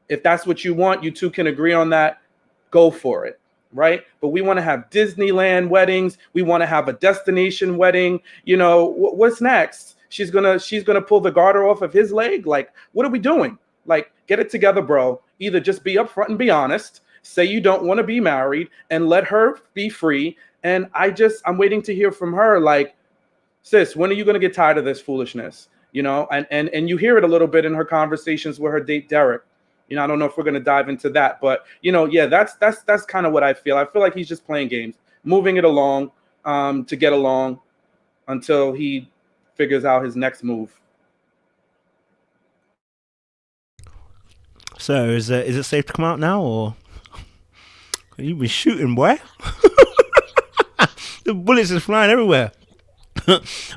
If that's what you want, you two can agree on that. Go for it, right? But we want to have Disneyland weddings. We want to have a destination wedding. You know, what's next? She's gonna pull the garter off of his leg. Like, what are we doing? Like, get it together, bro. Either just be upfront and be honest. Say you don't want to be married and let her be free. And I'm waiting to hear from her. Like, sis, when are you gonna get tired of this foolishness? You know, and you hear it a little bit in her conversations with her date Derek. You know, I don't know if we're going to dive into that, but, you know, yeah, that's kind of what I feel. I feel like he's just playing games, moving it along to get along until he figures out his next move. So is it safe to come out now, or you've been shooting, boy? The bullets are flying everywhere.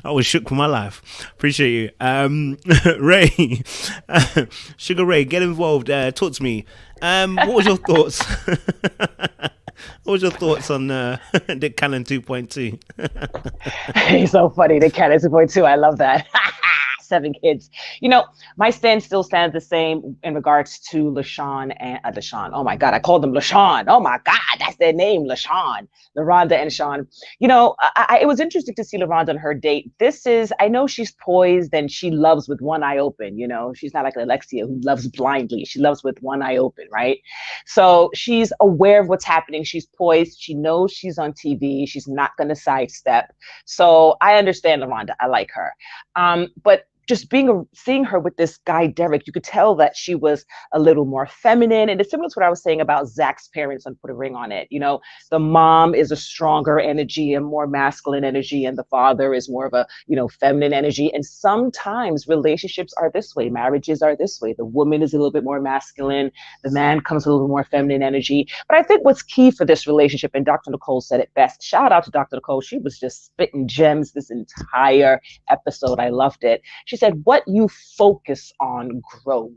I was shook for my life. Appreciate you. Ray, Sugar Ray, get involved. Talk to me. What was your thoughts? What was your thoughts on Nick Cannon 2.2? He's so funny. Nick Cannon 2.2. I love that. 7 kids. You know, my stand still stands the same in regards to LaShawn and LaShawn. Oh my God, I called them LaShawn. Oh my God, that's their name, LaShawn. Laronda and Sean. You know, it was interesting to see Laronda on her date. I know she's poised and she loves with one eye open. You know, she's not like Alexia who loves blindly. She loves with one eye open, right? So she's aware of what's happening. She's poised. She knows she's on TV. She's not going to sidestep. So I understand Laronda. I like her. But just seeing her with this guy, Derek, you could tell that she was a little more feminine. And it's similar to what I was saying about Zach's parents on Put a Ring on It. You know, the mom is a stronger energy and more masculine energy, and the father is more of a, you know, feminine energy. And sometimes relationships are this way. Marriages are this way. The woman is a little bit more masculine. The man comes with a little more feminine energy. But I think what's key for this relationship, and Dr. Nicole said it best. Shout out to Dr. Nicole. She was just spitting gems this entire episode. I loved it. She said, what you focus on grows.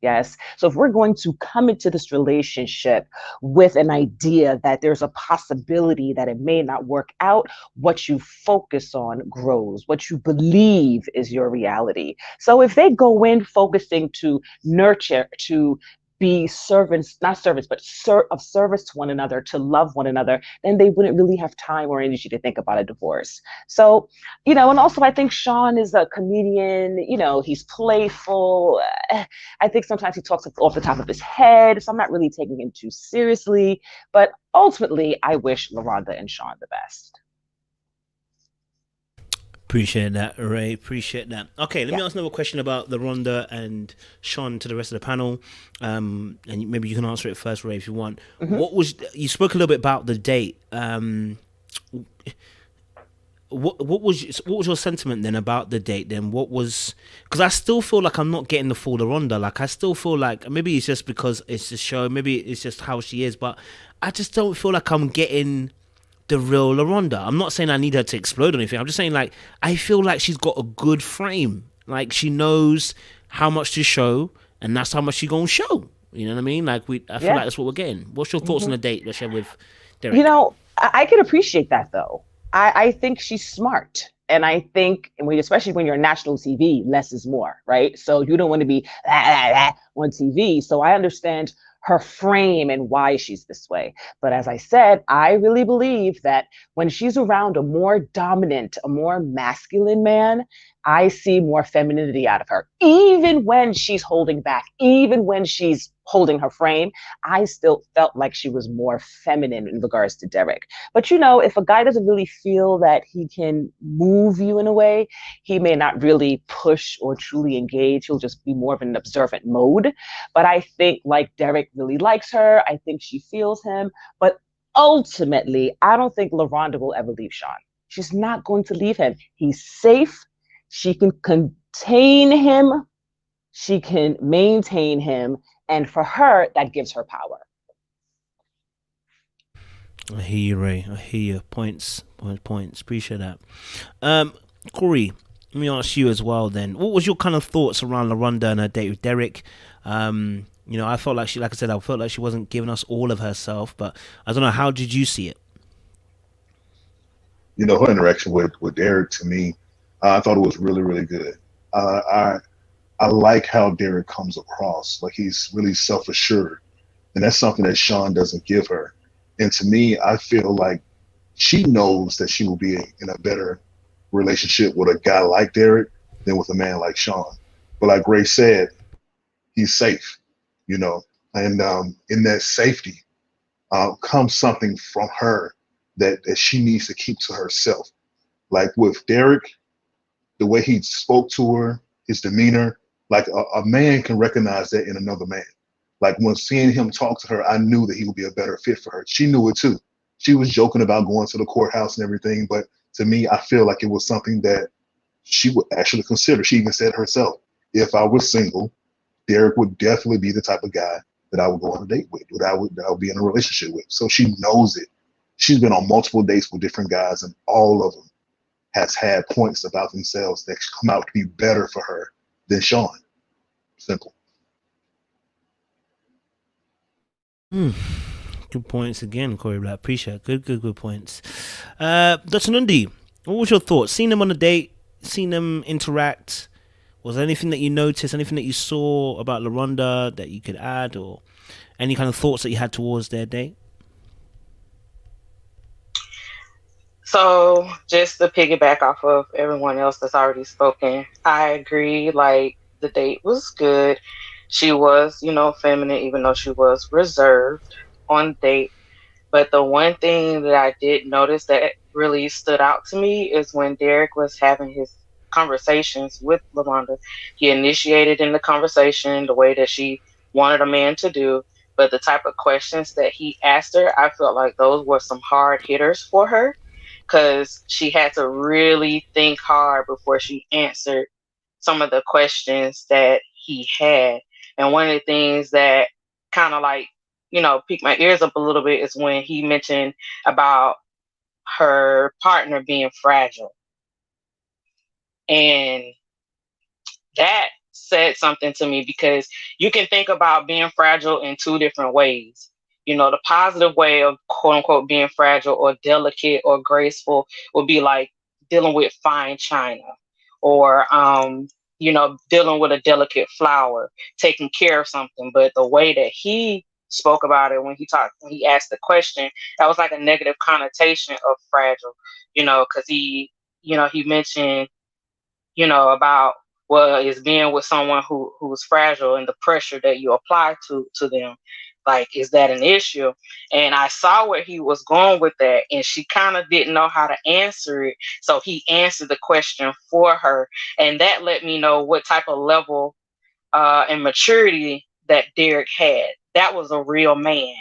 Yes. So if we're going to come into this relationship with an idea that there's a possibility that it may not work out, what you focus on grows. What you believe is your reality. So if they go in focusing to nurture, to be servants, not servants, but of service to one another, to love one another, then they wouldn't really have time or energy to think about a divorce. So, you know, and also I think Sean is a comedian, you know, he's playful. I think sometimes he talks off the top of his head, so I'm not really taking him too seriously. But ultimately, I wish Laronda and Sean the best. Appreciate that, Ray. Appreciate that. Okay, let me ask another question about Laronda and Sean to the rest of the panel. And maybe you can answer it first, Ray, if you want. Mm-hmm. You spoke a little bit about the date. What was your sentiment then about the date? Then because I still feel like I'm not getting the full Laronda. Like I still feel like maybe it's just because it's the show. Maybe it's just how she is. But I just don't feel like I'm getting the real Laronda. I'm not saying I need her to explode or anything. I'm just saying, like, I feel like she's got a good frame. Like, she knows how much to show, and that's how much she's gonna show. You know what I mean? Like, I feel like that's what we're getting. What's your thoughts on the date, Lachelle, with Derek? You know, I can appreciate that, though. I think she's smart. And I think, especially when you're on national TV, less is more, right? So you don't want to be on TV. So I understand her frame and why she's this way. But as I said, I really believe that when she's around a more dominant, a more masculine man, I see more femininity out of her. Even when she's holding back, even when she's holding her frame, I still felt like she was more feminine in regards to Derek. But if a guy doesn't really feel that he can move you in a way, he may not really push or truly engage. He'll just be more of an observant mode. But I think like Derek really likes her. I think she feels him. But ultimately, I don't think Laronda will ever leave Sean. She's not going to leave him. He's safe. She can contain him. She can maintain him. And for her, that gives her power. I hear you, Ray. I hear you. Points. Appreciate that. Corey, let me ask you as well then. What was your kind of thoughts around Laronda and her date with Derek? I felt like I felt like she wasn't giving us all of herself, but I don't know, how did you see it? Her interaction with Derek, to me, I thought it was really, really good. I like how Derek comes across. Like, he's really self-assured. And that's something that Sean doesn't give her. And to me, I feel like she knows that she will be in a better relationship with a guy like Derek than with a man like Sean. But like Ray said, he's safe, and in that safety comes something from her that she needs to keep to herself. Like with Derek, the way he spoke to her, his demeanor, like a man can recognize that in another man. Like when seeing him talk to her, I knew that he would be a better fit for her. She knew it too. She was joking about going to the courthouse and everything, but to me, I feel like it was something that she would actually consider. She even said herself, if I was single, Derek would definitely be the type of guy that I would go on a date with, that I would be in a relationship with. So she knows it. She's been on multiple dates with different guys, and all of them has had points about themselves that come out to be better for her than Sean. Simple. Good points again, Corey Black. Appreciate it. Good points. Dr. Nundi, what was your thoughts? Seen them on a date, seen them interact. Was there anything that you noticed, anything that you saw about Laronda that you could add, or any kind of thoughts that you had towards their date? So just to piggyback off of everyone else that's already spoken, I agree. Like, the date was good. She was, feminine, even though she was reserved on date. But the one thing that I did notice that really stood out to me is when Derek was having his conversations with Laronda. He initiated in the conversation the way that she wanted a man to do, but the type of questions that he asked her, I felt like those were some hard hitters for her, because she had to really think hard before she answered some of the questions that he had. And one of the things that kind of like, piqued my ears up a little bit is when he mentioned about her partner being fragile. And that said something to me, because you can think about being fragile in two different ways. The positive way of quote unquote being fragile or delicate or graceful would be like dealing with fine china, or, dealing with a delicate flower, taking care of something. But the way that he spoke about it when he asked the question, that was like a negative connotation of fragile, because he mentioned, about, well, is being with someone who's fragile and the pressure that you apply to them. Like, is that an issue? And I saw where he was going with that, and she kind of didn't know how to answer it. So he answered the question for her. And that let me know what type of level and maturity that Derek had. That was a real man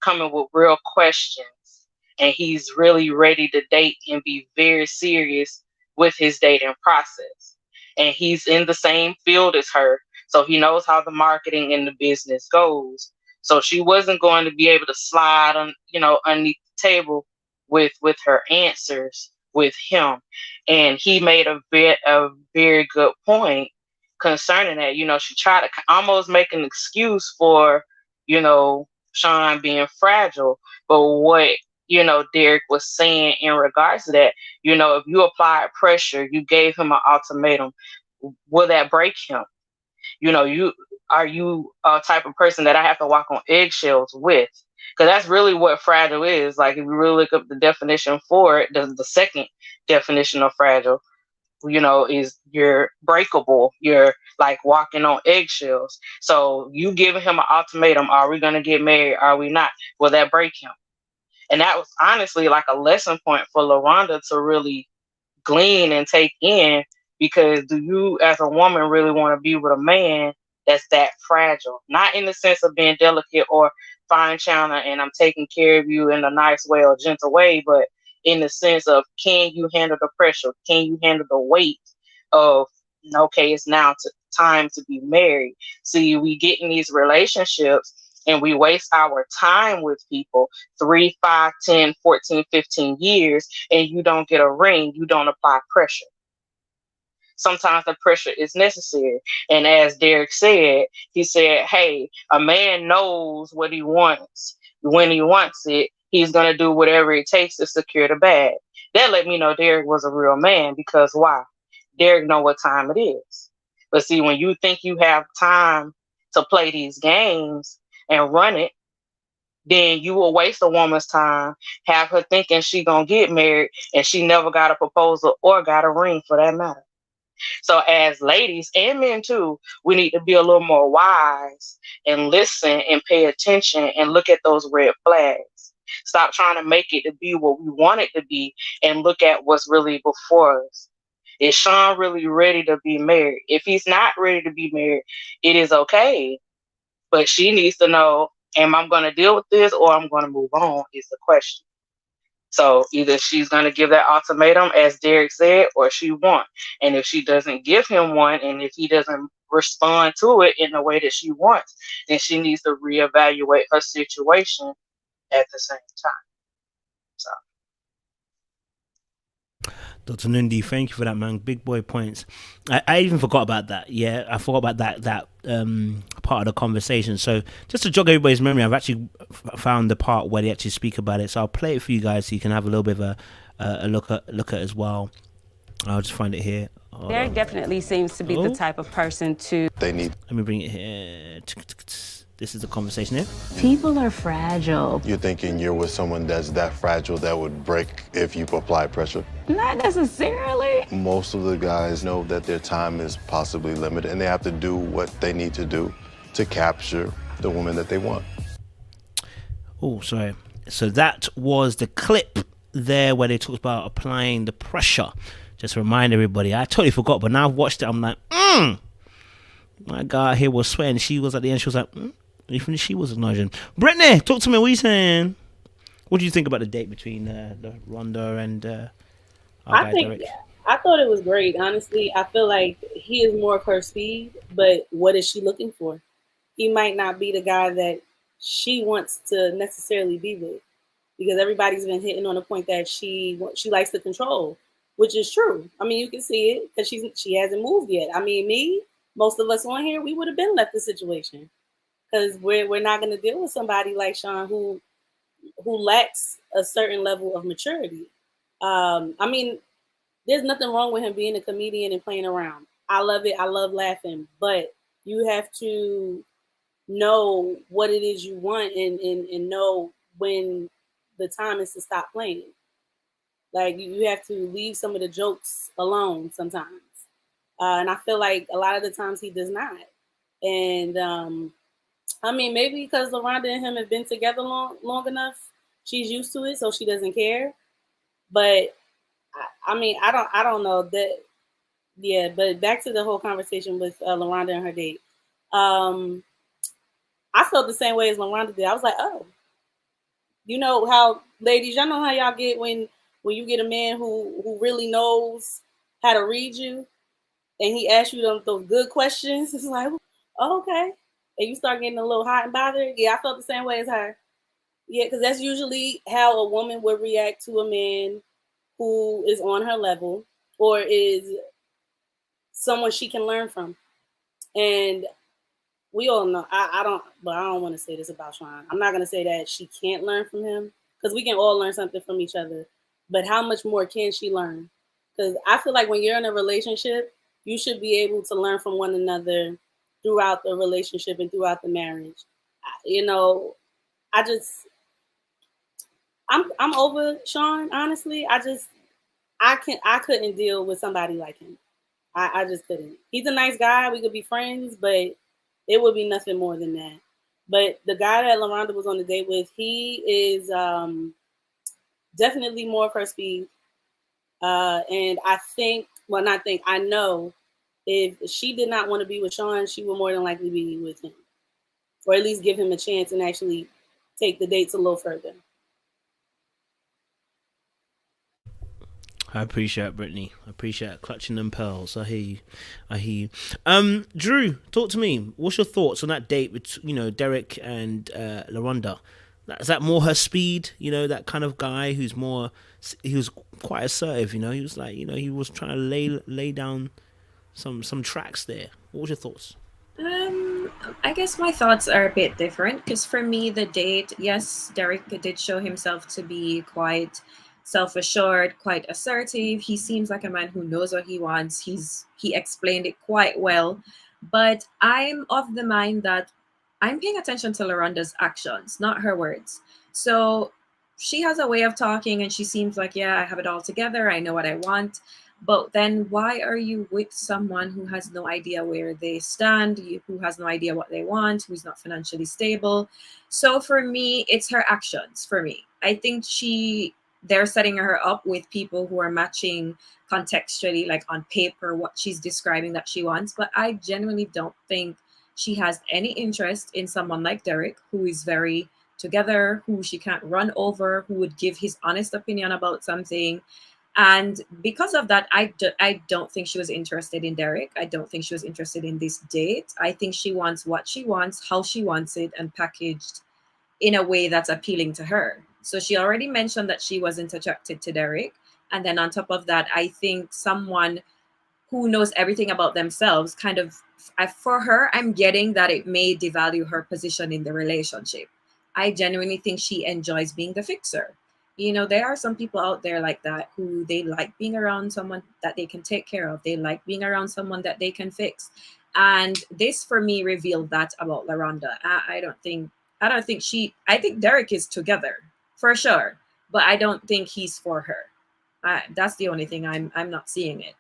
coming with real questions. And he's really ready to date and be very serious with his dating process. And he's in the same field as her. So he knows how the marketing and the business goes. So she wasn't going to be able to slide on, underneath the table with her answers with him. And he made a very good point concerning that. You know, she tried to almost make an excuse for, you know, Sean being fragile. But what, you know, Derek was saying in regards to that, you know, if you applied pressure, you gave him an ultimatum, will that break him? You know, are you a type of person that I have to walk on eggshells with? Because that's really what fragile is. Like, if you really look up the definition for it, the second definition of fragile, you know, is you're breakable. You're like walking on eggshells. So you giving him an ultimatum, are we going to get married? Are we not? Will that break him? And that was honestly like a lesson point for Laronda to really glean and take in, because do you as a woman really want to be with a man that's that fragile? Not in the sense of being delicate or fine china and I'm taking care of you in a nice way or gentle way, but in the sense of, can you handle the pressure? Can you handle the weight of, okay, it's now time to be married? See, we get in these relationships and we waste our time with people 3, 5, 10, 14, 15 years, and you don't get a ring, you don't apply pressure. Sometimes the pressure is necessary. And as Derek said, he said, hey, a man knows what he wants. When he wants it, he's going to do whatever it takes to secure the bag. That let me know Derek was a real man, because why? Derek know what time it is. But see, when you think you have time to play these games and run it, then you will waste a woman's time, have her thinking she gonna get married, and she never got a proposal or got a ring for that matter. So as ladies and men too, we need to be a little more wise and listen and pay attention and look at those red flags. Stop trying to make it to be what we want it to be and look at what's really before us. Is Sean really ready to be married? If he's not ready to be married, it is okay. But she needs to know, am I going to deal with this or I'm going to move on, is the question. So either she's going to give that ultimatum, as Derek said, or she won't. And if she doesn't give him one, and if he doesn't respond to it in the way that she wants, then she needs to reevaluate her situation at the same time. So. Dr. Nundi, thank you for that, man. Big boy points. I even forgot about that. Yeah, I forgot about that part of the conversation. So just to jog everybody's memory, I've actually found the part where they actually speak about it. So I'll play it for you guys so you can have a little bit of a look at as well. I'll just find it here. Derek definitely seems to be the type of person to... Let me bring it here. This is the conversation here. People are fragile. You're thinking you're with someone that's that fragile that would break if you apply pressure? Not necessarily. Most of the guys know that their time is possibly limited and they have to do what they need to do to capture the woman that they want. Oh, sorry. So that was the clip there where they talked about applying the pressure. Just to remind everybody, I totally forgot, but now I've watched it, I'm like, my God here was sweating. She was at the end, she was like, even she was acknowledging. Brittany, talk to me, what are you saying? What do you think about the date between Laronda and our guy Derek? I thought it was great, honestly. I feel like he is more of her speed, but what is she looking for? He might not be the guy that she wants to necessarily be with, because everybody's been hitting on the point that she likes to control, which is true. I mean, you can see it because she hasn't moved yet. I mean, most of us on here, we would have been left the situation, because we're not going to deal with somebody like Sean who lacks a certain level of maturity. I mean, there's nothing wrong with him being a comedian and playing around. I love it. I love laughing, but you have to know what it is you want and know when the time is to stop playing. Like, you have to leave some of the jokes alone sometimes. And I feel like a lot of the times he does not. And I mean, maybe because Laronda and him have been together long enough, she's used to it, so she doesn't care. But I mean, I don't know that. Yeah, but back to the whole conversation with Laronda and her date. I felt the same way as Laronda did. I was like, oh, you know how, ladies, y'all know how y'all get when you get a man who really knows how to read you, and he asks you those good questions. It's like, oh, okay. And you start getting a little hot and bothered. Yeah, I felt the same way as her. Yeah, because that's usually how a woman would react to a man who is on her level or is someone she can learn from. And we all know, I don't want to say this about Sean. I'm not going to say that she can't learn from him because we can all learn something from each other. But how much more can she learn? Because I feel like when you're in a relationship, you should be able to learn from one another throughout the relationship and throughout the marriage. You know, I'm over Sean, honestly. I couldn't deal with somebody like him. I just couldn't. He's a nice guy. We could be friends, but it would be nothing more than that. But the guy that Laronda was on the date with, he is definitely more of her speed. And I know if she did not want to be with Sean, she would more than likely be with him. Or at least give him a chance and actually take the dates a little further. I appreciate it, Brittany. I appreciate clutching them pearls. I hear you. Drew, talk to me. What's your thoughts on that date with Derek and Laronda? Is that more her speed? That kind of guy he was quite assertive. He was like, he was trying to lay down some tracks there. What was your thoughts? I guess my thoughts are a bit different because for me, the date, yes, Derek did show himself to be quite self-assured, quite assertive. He seems like a man who knows what he wants. He explained it quite well. But I'm of the mind that I'm paying attention to Laronda's actions, not her words. So she has a way of talking and she seems like, yeah, I have it all together. I know what I want. But then why are you with someone who has no idea where they stand, who has no idea what they want, who's not financially stable? So for me, it's her actions for me. I think they're setting her up with people who are matching contextually, like on paper, what she's describing that she wants. But I genuinely don't think she has any interest in someone like Derek, who is very together, who she can't run over, who would give his honest opinion about something. And because of that, I don't think she was interested in Derek. I don't think she was interested in this date. I think she wants what she wants, how she wants it, and packaged in a way that's appealing to her. So she already mentioned that she wasn't attracted to Derek. And then on top of that, I think someone who knows everything about themselves for her, I'm getting that it may devalue her position in the relationship. I genuinely think she enjoys being the fixer. There are some people out there like that who they like being around someone that they can take care of. They like being around someone that they can fix. And this for me revealed that about Laronda. I think Derek is together for sure, but I don't think he's for her. That's the only thing I'm not seeing it.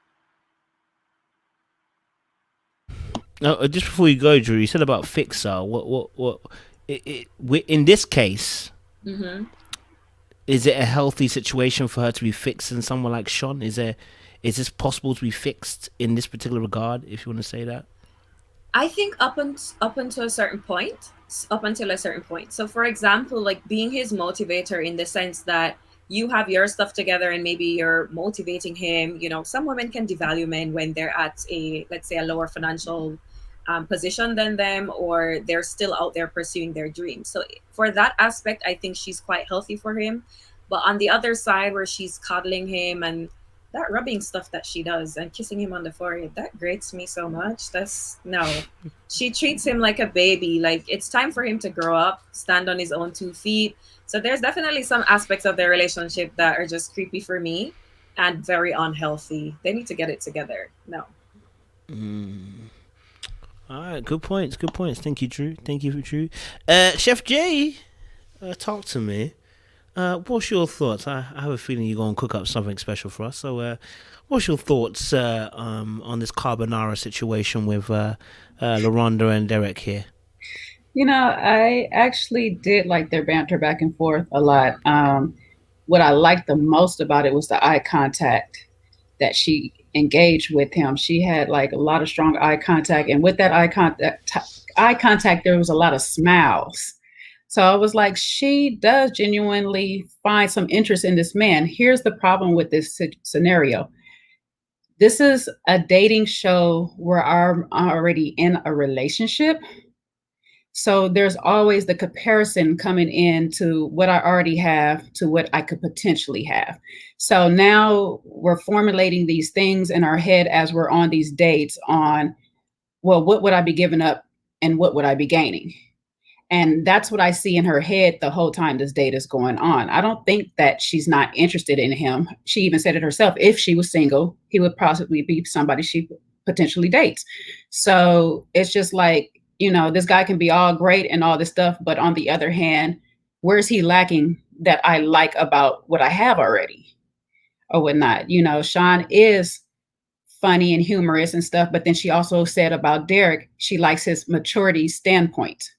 Now, just before you go, Drew, you said about fixer. What? In this case, is it a healthy situation for her to be fixing someone like Sean? Is this possible to be fixed in this particular regard, if you want to say that? I think up until a certain point. So for example, like being his motivator in the sense that you have your stuff together and maybe you're motivating him. Some women can devalue men when they're at let's say a lower financial position than them, or they're still out there pursuing their dreams. So for that aspect, I think she's quite healthy for him. But on the other side, where she's coddling him and that rubbing stuff that she does and kissing him on the forehead, that grates me so much. No. She treats him like a baby. Like, it's time for him to grow up, stand on his own 2 feet. So there's definitely some aspects of their relationship that are just creepy for me and very unhealthy. They need to get it together. No. All right, good points. Thank you, Drew. Chef J, talk to me. What's your thoughts? I have a feeling you're going to cook up something special for us. So what's your thoughts on this carbonara situation with Laronda and Derek here? I actually did like their banter back and forth a lot. What I liked the most about it was the eye contact that she engaged with him. She had like a lot of strong eye contact. And with that eye contact, there was a lot of smiles. So I was like, she does genuinely find some interest in this man. Here's the problem with this scenario. This is a dating show where I'm already in a relationship. So there's always the comparison coming in to what I already have to what I could potentially have. So now we're formulating these things in our head as we're on these dates on, well, what would I be giving up and what would I be gaining? And that's what I see in her head the whole time this date is going on. I don't think that she's not interested in him. She even said it herself. If she was single, he would possibly be somebody she potentially dates. So it's just like, this guy can be all great and all this stuff, but on the other hand, where's he lacking that I like about what I have already or whatnot? Sean is funny and humorous and stuff, but then she also said about Derek, she likes his maturity standpoint.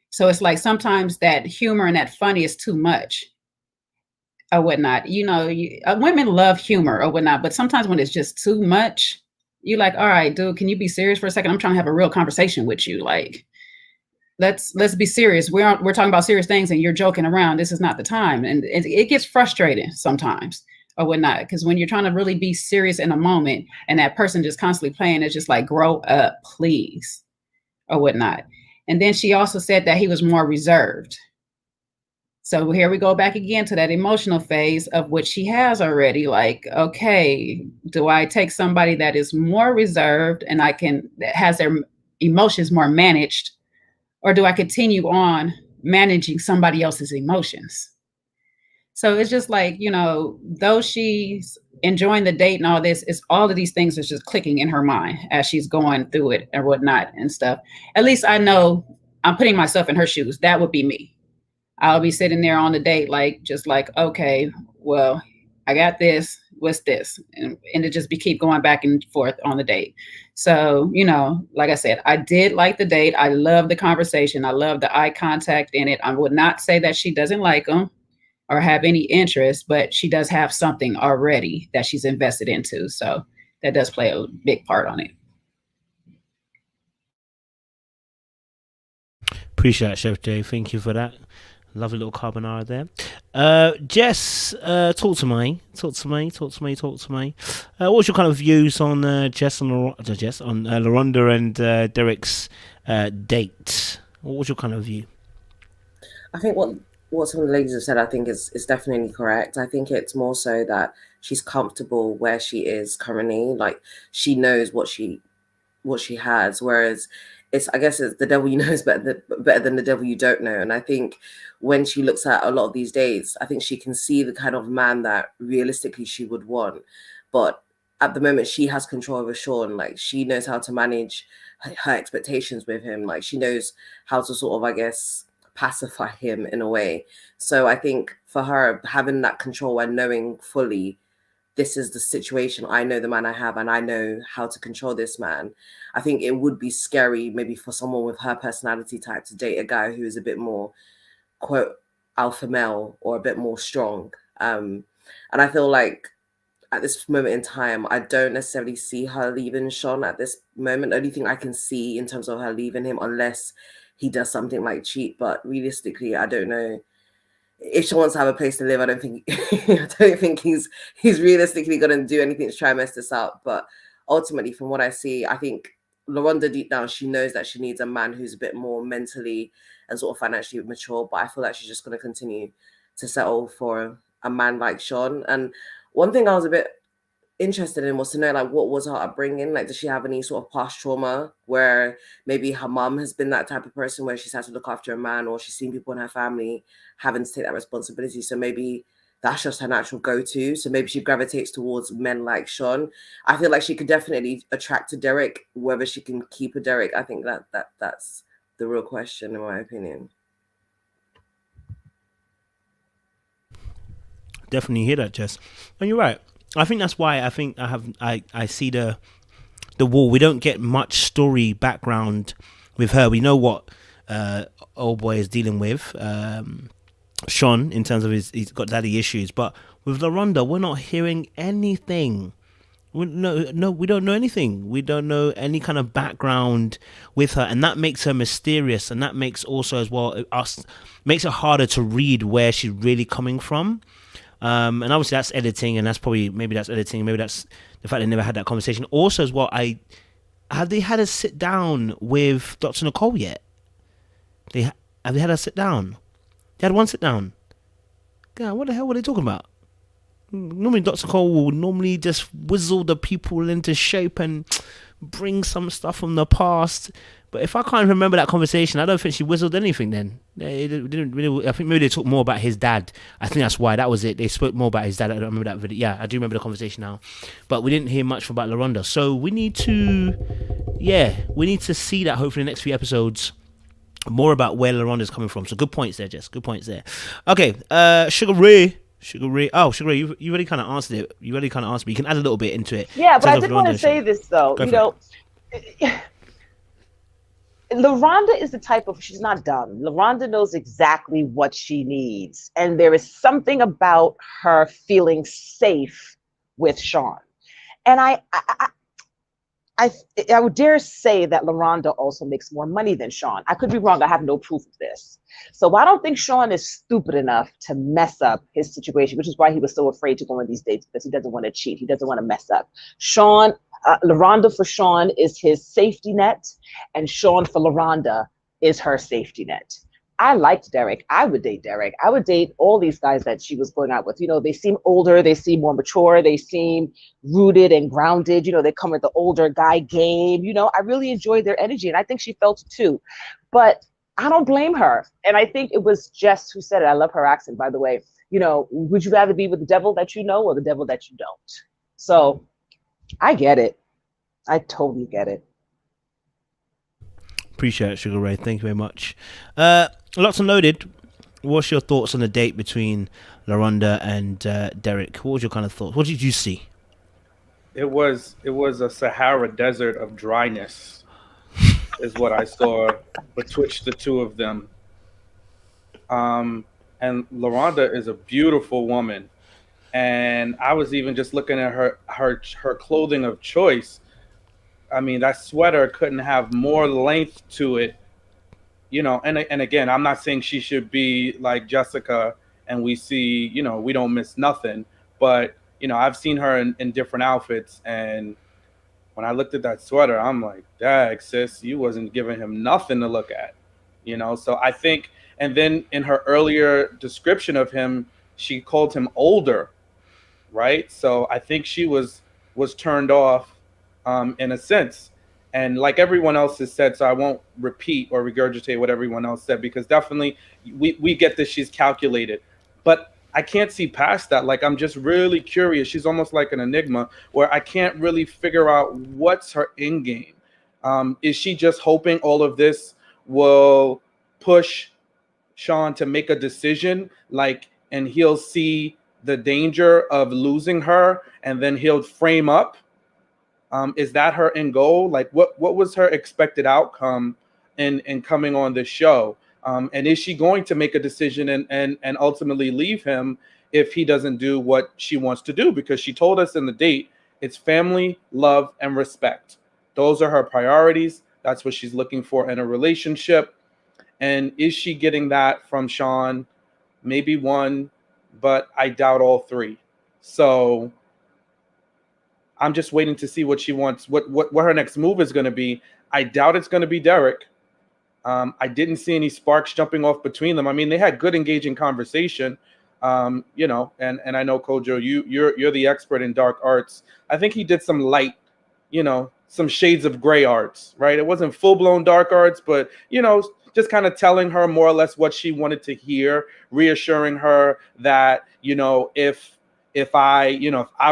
So it's like sometimes that humor and that funny is too much or whatnot. Women love humor or whatnot, but sometimes when it's just too much, you're like, all right, dude, can you be serious for a second? I'm trying to have a real conversation with you. Like, let's be serious. We're talking about serious things and you're joking around. This is not the time. And it gets frustrating sometimes or whatnot. Because when you're trying to really be serious in a moment and that person just constantly playing, it's just like, grow up, please, or whatnot. And then she also said that he was more reserved. So here we go back again to that emotional phase of which she has already. Like, okay, do I take somebody that is more reserved and that has their emotions more managed, or do I continue on managing somebody else's emotions? So it's just like, though she's enjoying the date and all this, it's all of these things is just clicking in her mind as she's going through it and whatnot and stuff. At least I know I'm putting myself in her shoes. That would be me. I'll be sitting there on the date, just like, okay, well, I got this. What's this? And it just keep going back and forth on the date. So, like I said, I did like the date. I love the conversation. I love the eye contact in it. I would not say that she doesn't like him or have any interest, but she does have something already that she's invested into. So that does play a big part on it. Appreciate it, Chef Jay. Thank you for that. Lovely little carbonara there. Jess, talk to me. What's your kind of views on Laronda and Derek's date? What was your kind of view? I think what some of the ladies have said, I think is definitely correct. I think it's more so that she's comfortable where she is currently. Like, she knows what she has, whereas I guess it's the devil you know is better than the devil you don't know. And I think when she looks at a lot of these dates, I think she can see the kind of man that realistically she would want. But at the moment, she has control over Sean. Like, she knows how to manage her expectations with him. Like, she knows how to sort of, I guess, pacify him in a way. So I think for her, having that control and knowing fully, this is the situation, I know the man I have and I know how to control this man. I think it would be scary maybe for someone with her personality type to date a guy who is a bit more, quote, alpha male or a bit more strong. And I feel like at this moment in time, I don't necessarily see her leaving Sean at this moment. The only thing I can see in terms of her leaving him, unless he does something like cheat, but realistically, I don't know. If she wants to have a place to live, I don't think he's realistically going to do anything to try and mess this up. But ultimately, from what I see, I think Laronda deep down, she knows that she needs a man who's a bit more mentally and sort of financially mature. But I feel like she's just going to continue to settle for a man like Sean. And one thing I was a bit interested in was to know, like, what was her upbringing? Like, does she have any sort of past trauma where maybe her mum has been that type of person where she's had to look after a man, or she's seen people in her family having to take that responsibility? So maybe that's just her natural go-to. So maybe she gravitates towards men like Sean. I feel like she could definitely attract to Derek. Whether she can keep a Derek, I think that's the real question, in my opinion. Definitely hear that, Jess. And you're right. I think that's why I see the wall. We don't get much story background with her. We know what old boy is dealing with, Sean, in terms of he's got daddy issues. But with Laronda, we're not hearing anything. We don't know anything. We don't know any kind of background with her, and that makes her mysterious. And that makes also as well makes it harder to read where she's really coming from. And obviously that's editing, and maybe that's the fact they never had that conversation. Also as well, have they had a sit down with Dr. Nicole yet? Have they had a sit down? They had one sit down. God, what the hell were they talking about? Normally, Dr. Cole will normally just whistle the people into shape and bring some stuff from the past. But if I can't remember that conversation, I don't think she whistled anything then. They didn't really, I think maybe they talked more about his dad. I think that's why. That was it. They spoke more about his dad. I don't remember that video. Yeah, I do remember the conversation now. But we didn't hear much about Laronda. So we need to see that hopefully in the next few episodes. More about where Laronda's coming from. So good points there, Jess. Good points there. Okay, Sugar Ray. Oh, Sugar Ray, you already kind of answered it. You already kind of answered me. You can add a little bit into it. Yeah, but I did want to say this, though. Laronda is the type of, she's not dumb. Laronda knows exactly what she needs. And there is something about her feeling safe with Sean. And I would dare say that Laronda also makes more money than Sean. I could be wrong. I have no proof of this. So I don't think Sean is stupid enough to mess up his situation, which is why he was so afraid to go on these dates, because he doesn't want to cheat. He doesn't want to mess up. Laronda for Sean is his safety net, and Sean for Laronda is her safety net. I liked Derek. I would date Derek. I would date all these guys that she was going out with. You know, they seem older. They seem more mature. They seem rooted and grounded. You know, they come with the older guy game. You know, I really enjoyed their energy, and I think she felt it too. But I don't blame her. And I think it was Jess who said it. I love her accent, by the way. You know, would you rather be with the devil that you know or the devil that you don't? So I get it. I totally get it. Appreciate it, Sugar Ray. Thank you very much. Lots unloaded. What's your thoughts on the date between Laronda and Derek? What was your kind of thoughts? What did you see? It was a Sahara desert of dryness, is what I saw betwixt the two of them. And Laronda is a beautiful woman, and I was even just looking at her clothing of choice. I mean, that sweater couldn't have more length to it, you know. And again, I'm not saying she should be like Jessica and we see, you know, we don't miss nothing. But, you know, I've seen her in different outfits. And when I looked at that sweater, I'm like, dag, sis, you wasn't giving him nothing to look at, you know. So I think, and then in her earlier description of him, she called him older, right? So I think she was turned off. In a sense, and like everyone else has said, so I won't repeat or regurgitate what everyone else said, because definitely we get that she's calculated, but I can't see past that. Like, I'm just really curious. She's almost like an enigma where I can't really figure out what's her end game. Is she just hoping all of this will push Sean to make a decision, like, and he'll see the danger of losing her and then he'll frame up? Is that her end goal? Like, what was her expected outcome in coming on this show? And is she going to make a decision and ultimately leave him if he doesn't do what she wants to do? Because she told us in the date, it's family, love, and respect. Those are her priorities. That's what she's looking for in a relationship. And is she getting that from Sean? Maybe one, but I doubt all three. So I'm just waiting to see what she wants, what her next move is going to be. I doubt it's going to be Derek. I didn't see any sparks jumping off between them. I mean, they had good, engaging conversation, you know, and I know, Kojo, you're the expert in dark arts. I think he did some light, you know, some shades of gray arts, right? It wasn't full-blown dark arts, but, you know, just kind of telling her more or less what she wanted to hear, reassuring her that, you know, if I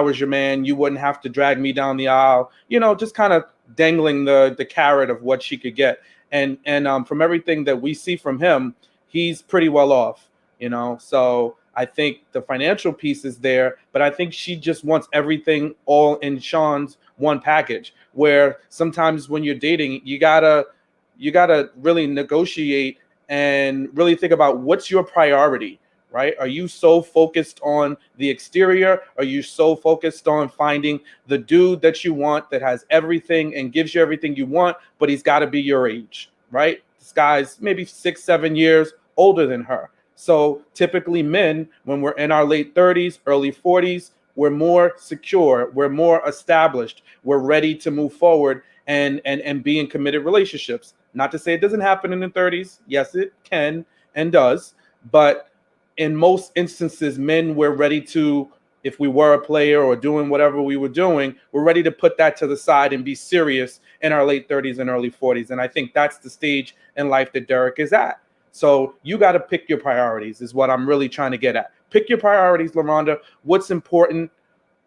was your man, you wouldn't have to drag me down the aisle, you know, just kind of dangling the carrot of what she could get. And from everything that we see from him, he's pretty well off, you know. So I think the financial piece is there, but I think she just wants everything all in Sean's one package, where sometimes when you're dating, you gotta really negotiate and really think about what's your priority. Right? Are you so focused on the exterior? Are you so focused on finding the dude that you want, that has everything and gives you everything you want, but he's got to be your age, right? This guy's maybe 6-7 years older than her. So typically men, when we're in our late 30s, early 40s, we're more secure, we're more established, we're ready to move forward. and be in committed relationships. Not to say it doesn't happen in the 30s. Yes, it can and does. But in most instances, men were ready to, if we were a player or doing whatever we were doing, we're ready to put that to the side and be serious in our late 30s and early 40s. And I think that's the stage in life that Derek is at. So you got to pick your priorities is what I'm really trying to get at. Pick your priorities, Laronda. What's important?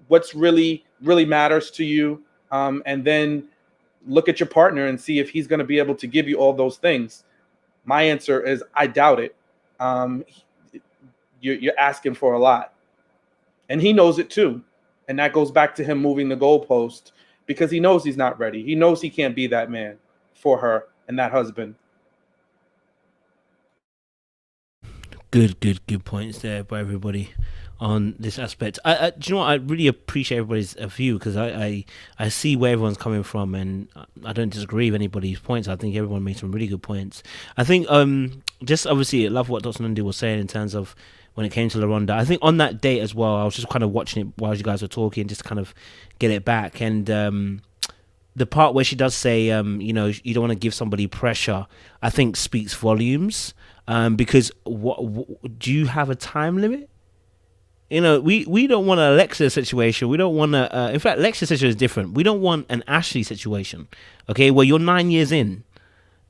What's really, really matters to you? And then look at your partner and see if he's going to be able to give you all those things. My answer is I doubt it. You're asking for a lot. And he knows it too. And that goes back to him moving the goalpost because he knows he's not ready. He knows he can't be that man for her and that husband. Good points there by everybody on this aspect. Do you know what? I really appreciate everybody's view because I see where everyone's coming from, and I don't disagree with anybody's points. I think everyone made some really good points. I think just obviously I love what Dr. Nundy was saying in terms of when it came to Laronda. I think on that date as well, I was just kind of watching it while you guys were talking, just to kind of get it back. And the part where she does say, you know, you don't want to give somebody pressure, I think speaks volumes. Because what do you have a time limit? You know, we don't want an Alexia situation. We don't want in fact, Alexia's situation is different. We don't want an Ashley situation, okay, where you're 9 years in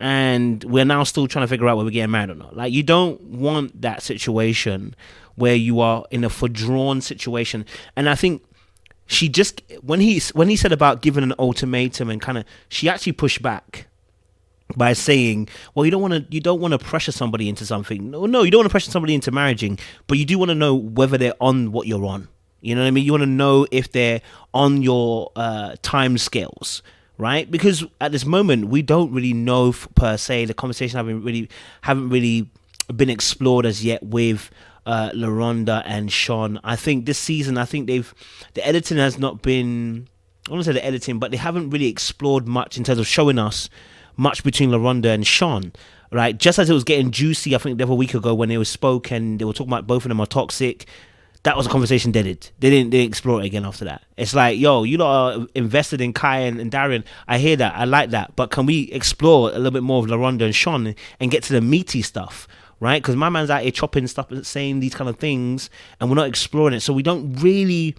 and we're now still trying to figure out whether we're getting married or not. Like, you don't want that situation where you are in a fordrawn situation. And I think she just, when he said about giving an ultimatum and kind of, she actually pushed back by saying, well, you don't want to pressure somebody into something. No, you don't want to pressure somebody into marrying, but you do want to know whether they're on what you're on. You know what I mean? You want to know if they're on your time scales, right? Because at this moment, we don't really know per se. The conversation haven't really been explored as yet with Laronda and Sean. I think this season, the editing has not been, I want to say the editing, but they haven't really explored much in terms of showing us much between Laronda and Sean, right? Just as it was getting juicy, I think the other week ago when they spoke and they were talking about both of them are toxic, that was a conversation they did. They didn't explore it again after that. It's like, yo, you lot are invested in Kai and Darian. I hear that. I like that. But can we explore a little bit more of Laronda and Sean and get to the meaty stuff, right? Because my man's out here chopping stuff and saying these kind of things and we're not exploring it. So we don't really...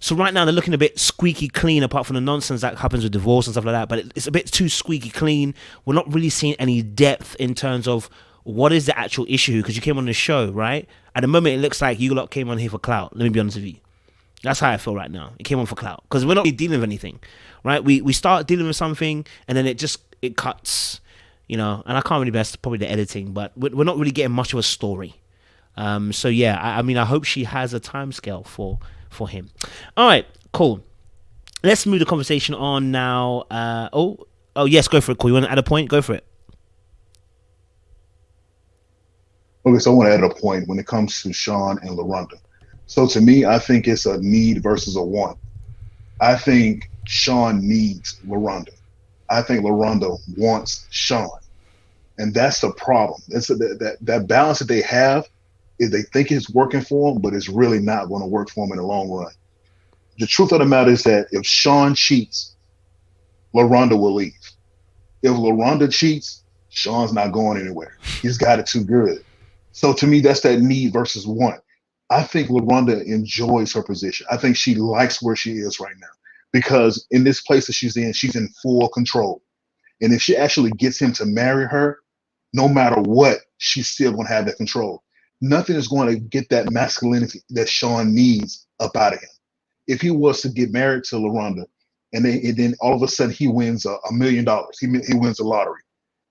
So right now they're looking a bit squeaky clean apart from the nonsense that happens with divorce and stuff like that. But it's a bit too squeaky clean. We're not really seeing any depth in terms of what is the actual issue, because you came on the show, right? At the moment, it looks like you lot came on here for clout. Let me be honest with you. That's how I feel right now. It came on for clout because we're not really dealing with anything, right? We start dealing with something and then it cuts, you know. And I can't really best probably the editing, but we're not really getting much of a story. So yeah, I mean, I hope she has a timescale for him. All right, cool. Let's move the conversation on now. Oh yes, go for it, cool. You want to add a point? Go for it. Okay, so I want to add a point when it comes to Sean and Laronda. So to me, I think it's a need versus a want. I think Sean needs Laronda. I think Laronda wants Sean. And that's the problem. It's that balance that they have is they think it's working for them, but it's really not going to work for them in the long run. The truth of the matter is that if Sean cheats, Laronda will leave. If Laronda cheats, Sean's not going anywhere. He's got it too good. So to me, that's that need versus want. I think Laronda enjoys her position. I think she likes where she is right now because in this place that she's in full control. And if she actually gets him to marry her, no matter what, she's still going to have that control. Nothing is going to get that masculinity that Sean needs up out of him. If he was to get married to Laronda and then all of a sudden he wins $1 million, he wins the lottery,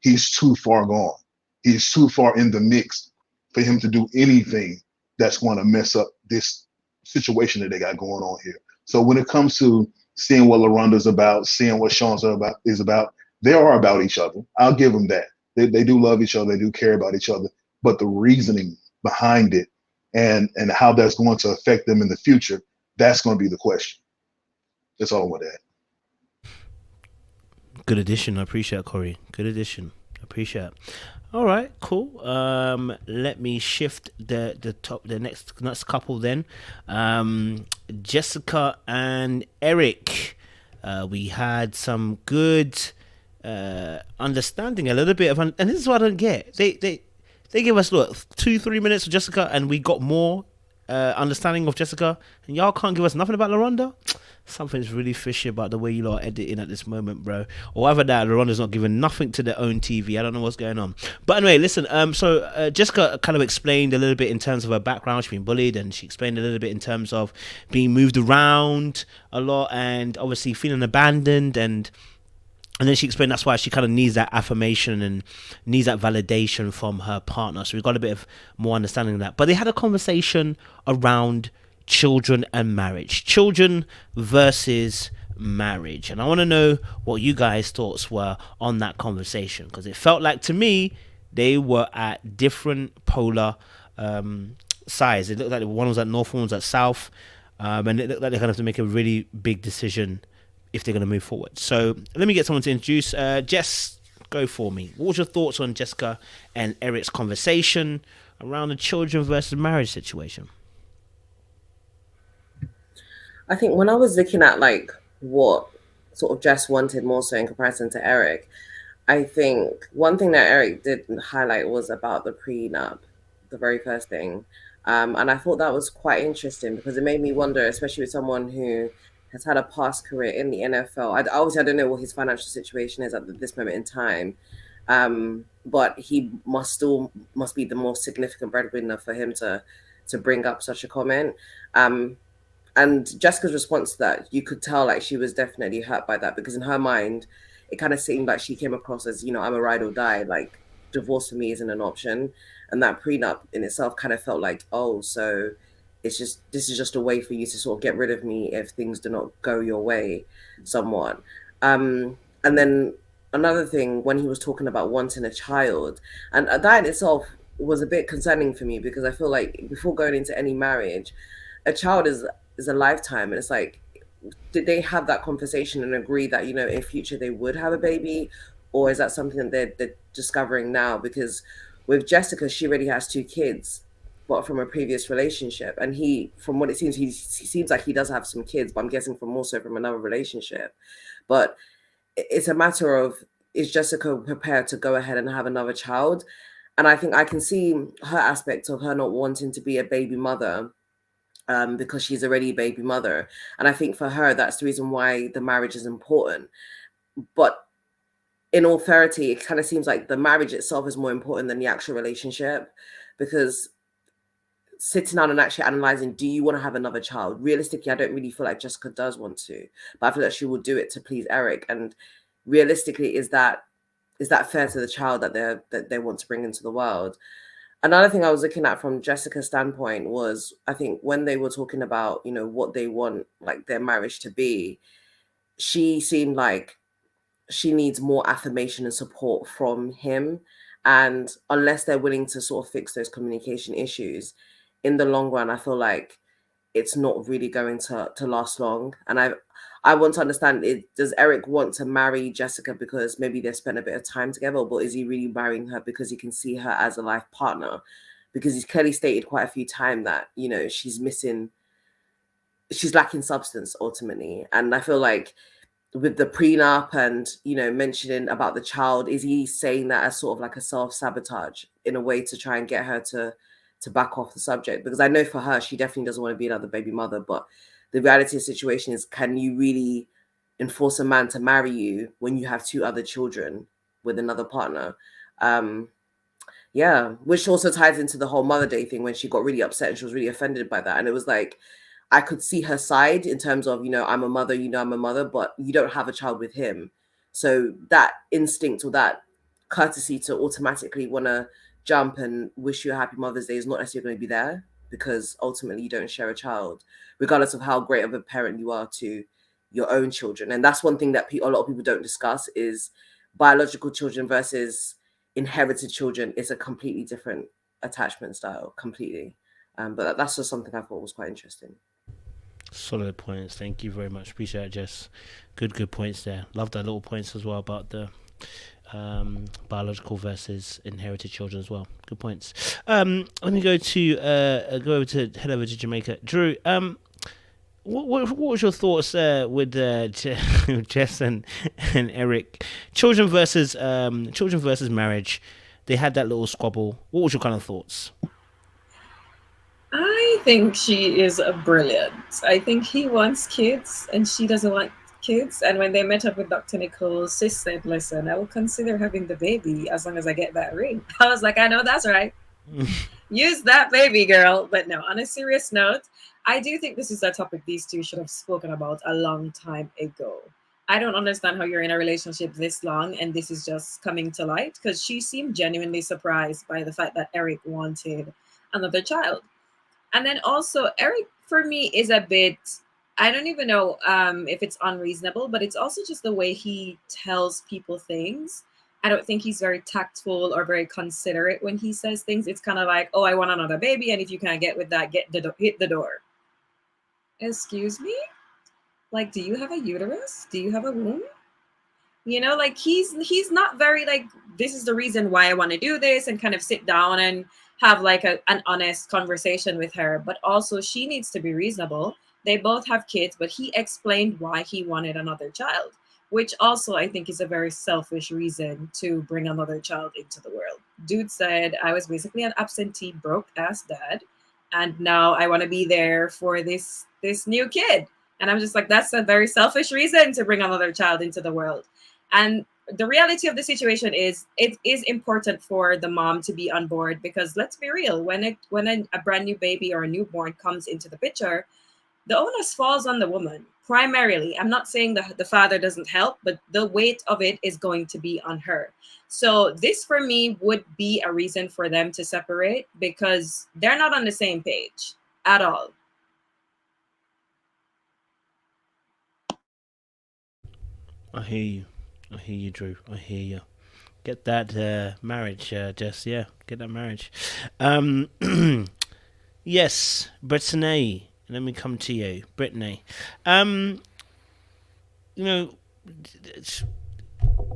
he's too far gone. He's too far in the mix for him to do anything that's going to mess up this situation that they got going on here. So when it comes to seeing what Laronda's about, seeing what Sean's is about, they are about each other. I'll give them that. They do love each other. They do care about each other. But the reasoning behind it and how that's going to affect them in the future, that's going to be the question. That's all I want to add. Good addition. I appreciate it, Corey. Good addition. I appreciate it. All right, cool. Let me shift the next couple then. Jessica and Eric. We had some good understanding, a little bit of, and this is what I don't get. They give us 2-3 minutes of Jessica, and we got more understanding of Jessica, and y'all can't give us nothing about Laronda. Something's really fishy about the way you lot are editing at this moment, bro. Or either that, Laronda's not giving nothing to their own TV. I don't know what's going on. But anyway, listen. So Jessica kind of explained a little bit in terms of her background. She's been bullied, and she explained a little bit in terms of being moved around a lot, and obviously feeling abandoned, and then she explained that's why she kind of needs that affirmation and needs that validation from her partner. So we got a bit of more understanding of that. But they had a conversation around children and marriage. Children versus marriage. And I want to know what you guys' thoughts were on that conversation, because it felt like, to me, they were at different polar sides. It looked like one was at north, one was at south. And it looked like they're going to have to make a really big decision if they're going to move forward. So let me get someone to introduce. Jess, go for me. What was your thoughts on Jessica and Eric's conversation around the children versus marriage situation? I think when I was looking at like what sort of Jess wanted more so in comparison to Eric, I think one thing that Eric did highlight was about the prenup, the very first thing. And I thought that was quite interesting because it made me wonder, especially with someone who has had a past career in the NFL. Obviously, I don't know what his financial situation is at this moment in time, but he must be the most significant breadwinner for him to bring up such a comment. And Jessica's response to that, you could tell like she was definitely hurt by that, because in her mind, it kind of seemed like she came across as, you know, I'm a ride or die, like divorce for me isn't an option. And that prenup in itself kind of felt like, oh, so this is just a way for you to sort of get rid of me if things do not go your way somewhat. And then another thing, when he was talking about wanting a child, and that in itself was a bit concerning for me, because I feel like before going into any marriage, a child is a lifetime. And it's like, did they have that conversation and agree that, you know, in future they would have a baby? Or is that something that they're discovering now? Because with Jessica, she already has 2 kids, but from a previous relationship. And he, from what it seems, he seems like he does have some kids, but I'm guessing from also from another relationship. But it's a matter of, is Jessica prepared to go ahead and have another child? And I think I can see her aspect of her not wanting to be a baby mother, because she's already a baby mother. And I think for her, that's the reason why the marriage is important. But in all fairity, it kind of seems like the marriage itself is more important than the actual relationship, because sitting down and actually analyzing, do you want to have another child? Realistically, I don't really feel like Jessica does want to, but I feel like she will do it to please Eric. And realistically, is that fair to the child that they want to bring into the world? Another thing I was looking at from Jessica's standpoint was, I think when they were talking about, you know, what they want like their marriage to be, she seemed like she needs more affirmation and support from him. And unless they're willing to sort of fix those communication issues, in the long run, I feel like it's not really going to last long. And I want to understand, does Eric want to marry Jessica because maybe they spent a bit of time together, but is he really marrying her because he can see her as a life partner? Because he's clearly stated quite a few times that, you know, she's lacking substance ultimately. And I feel like with the prenup and, you know, mentioning about the child, is he saying that as sort of like a self-sabotage in a way to try and get her to back off the subject? Because I know for her, she definitely doesn't want to be another baby mother, but the reality of the situation is, can you really enforce a man to marry you when you have 2 other children with another partner? Yeah, which also ties into the whole Mother Day thing, when she got really upset and she was really offended by that. And it was like, I could see her side in terms of, you know, I'm a mother, you know, I'm a mother, but you don't have a child with him. So that instinct or that courtesy to automatically want to jump and wish you a happy Mother's Day is not necessarily going to be there, because ultimately you don't share a child, regardless of how great of a parent you are to your own children. And that's one thing that a lot of people don't discuss, is biological children versus inherited children is a completely different attachment style, completely. But that's just something I thought was quite interesting. Solid points. Thank you very much. Appreciate it, Jess. Good points there. Love that little points as well about the biological versus inherited children as well. Good points. Let me head over to Jamaica. Drew, what was your thoughts with Jess and Eric? Children versus marriage. They had that little squabble. What was your kind of thoughts? I think she is brilliant. I think he wants kids and she doesn't want kids. And when they met up with Dr. Nicole, sis said, listen, I will consider having the baby as long as I get that ring. I was like, I know that's right. Use that baby, girl. But no, on a serious note, I do think this is a topic these two should have spoken about a long time ago. I don't understand how you're in a relationship this long and this is just coming to light, because she seemed genuinely surprised by the fact that Eric wanted another child. And then also, Eric, for me, is a bit, I don't even know if it's unreasonable, but it's also just the way he tells people things. I don't think he's very tactful or very considerate when he says things. It's kind of like, oh, I want another baby, and if you can't get with that, hit the door. Excuse me? Like, do you have a uterus? Do you have a womb? You know, like he's not very like, this is the reason why I want to do this, and kind of sit down and have like an honest conversation with her. But also she needs to be reasonable. They both have kids, but he explained why he wanted another child, which also I think is a very selfish reason to bring another child into the world. Dude said, I was basically an absentee, broke ass dad, and now I want to be there for this new kid. And I'm just like, that's a very selfish reason to bring another child into the world. And the reality of the situation is, it is important for the mom to be on board, because let's be real, when a brand new baby or a newborn comes into the picture, the onus falls on the woman primarily. I'm not saying that the father doesn't help, but the weight of it is going to be on her. So this for me would be a reason for them to separate, because they're not on the same page at all. I hear you, Drew. I hear you. Get that marriage, Jess. Yeah, get that marriage. Yes, Brittany. Let me come to you, Brittany. You know,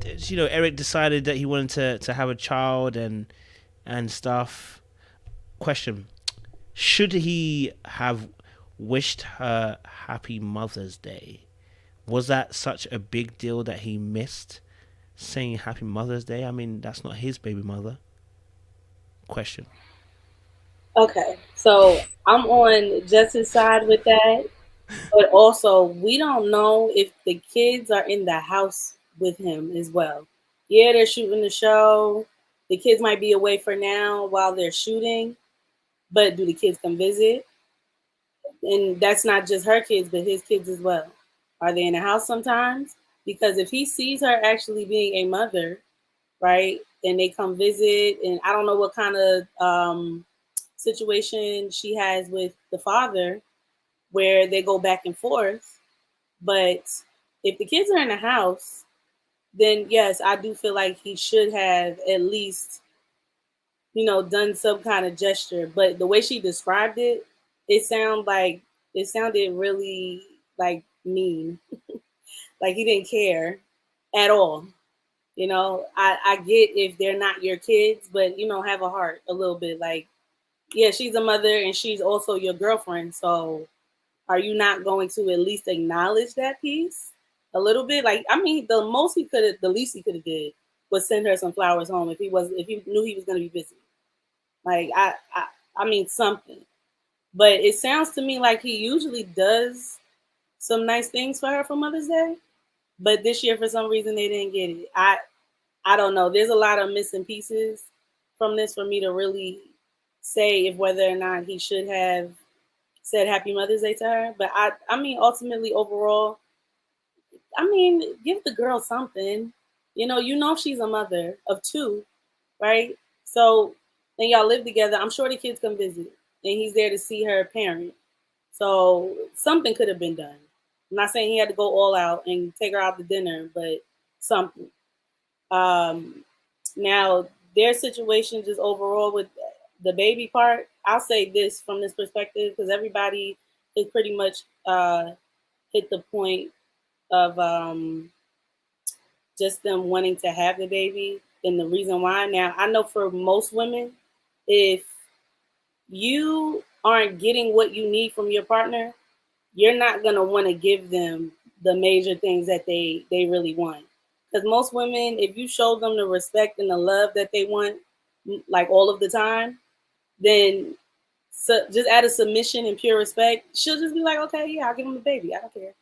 Eric decided that he wanted to have a child and stuff. Question: should he have wished her Happy Mother's Day? Was that such a big deal that he missed saying Happy Mother's Day? I mean, that's not his baby mother. Question. Okay, so I'm on Jess's side with that, but also we don't know if the kids are in the house with him as well. Yeah, they're shooting the show. The kids might be away for now while they're shooting, but do the kids come visit? And that's not just her kids, but his kids as well. Are they in the house sometimes? Because if he sees her actually being a mother, right, and they come visit, and I don't know what kind of situation she has with the father where they go back and forth. But if the kids are in the house, then yes, I do feel like he should have at least, done some kind of gesture. But the way she described it, it sounded really like mean. Like he didn't care at all. I get if they're not your kids, but have a heart a little bit. Like, yeah, she's a mother and she's also your girlfriend. So are you not going to at least acknowledge that piece a little bit? Like, I mean, the least he could have did was send her some flowers home if he knew he was going to be busy. Like, I mean, something. But it sounds to me like he usually does some nice things for her for Mother's Day. But this year, for some reason, they didn't get it. I don't know. There's a lot of missing pieces from this for me to really say if whether or not he should have said Happy Mother's Day to her. But I mean, ultimately, overall, I mean, give the girl something. She's a mother of 2, right? So then y'all live together. I'm sure the kids come visit, and he's there to see her parent. So something could have been done. I'm not saying he had to go all out and take her out to dinner, but something. Now, their situation just overall with the baby part, I'll say this from this perspective, because everybody is pretty much hit the point of just them wanting to have the baby and the reason why. Now, I know for most women, if you aren't getting what you need from your partner, you're not gonna want to give them the major things that they really want. Because most women, if you show them the respect and the love that they want, like all of the time, then just out of submission and pure respect, she'll just be like, okay, yeah, I'll give him a baby. I don't care.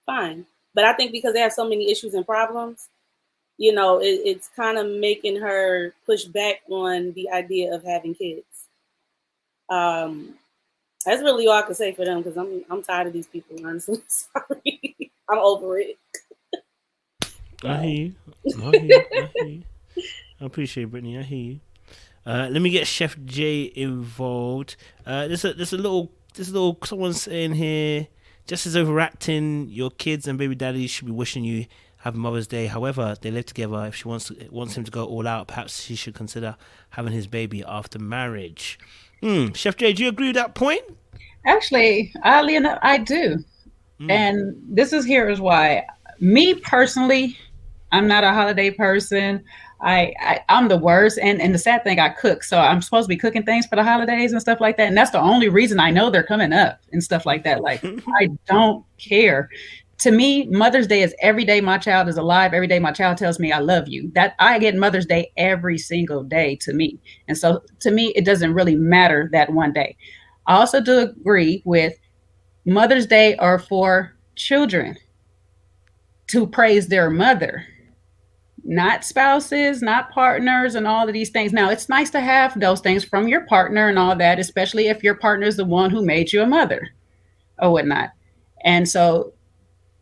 Fine. But I think because they have so many issues and problems, you know, it's kind of making her push back on the idea of having kids. That's really all I can say for them, because I'm tired of these people, honestly. Sorry. I'm over it. I hear you. I appreciate it, Brittany. I hear you. Let me get Chef J involved. There's a little someone's saying here, just as overacting, your kids and baby daddy should be wishing you happy Mother's Day. However, they live together. If she wants him to go all out, perhaps she should consider having his baby after marriage. Chef J, do you agree with that point? Actually, oddly enough, I do. And this is why. Me personally, I'm not a holiday person. I'm the worst. And the sad thing, I cook. So I'm supposed to be cooking things for the holidays and stuff like that. And that's the only reason I know they're coming up and stuff like that. Like, I don't care. To me, Mother's Day is every day my child is alive. Every day my child tells me I love you. That I get Mother's Day every single day to me. And so to me, it doesn't really matter that one day. I also do agree with Mother's Day are for children to praise their mother, not spouses, not partners, and all of these things. Now, it's nice to have those things from your partner and all that, especially if your partner is the one who made you a mother or whatnot. And so,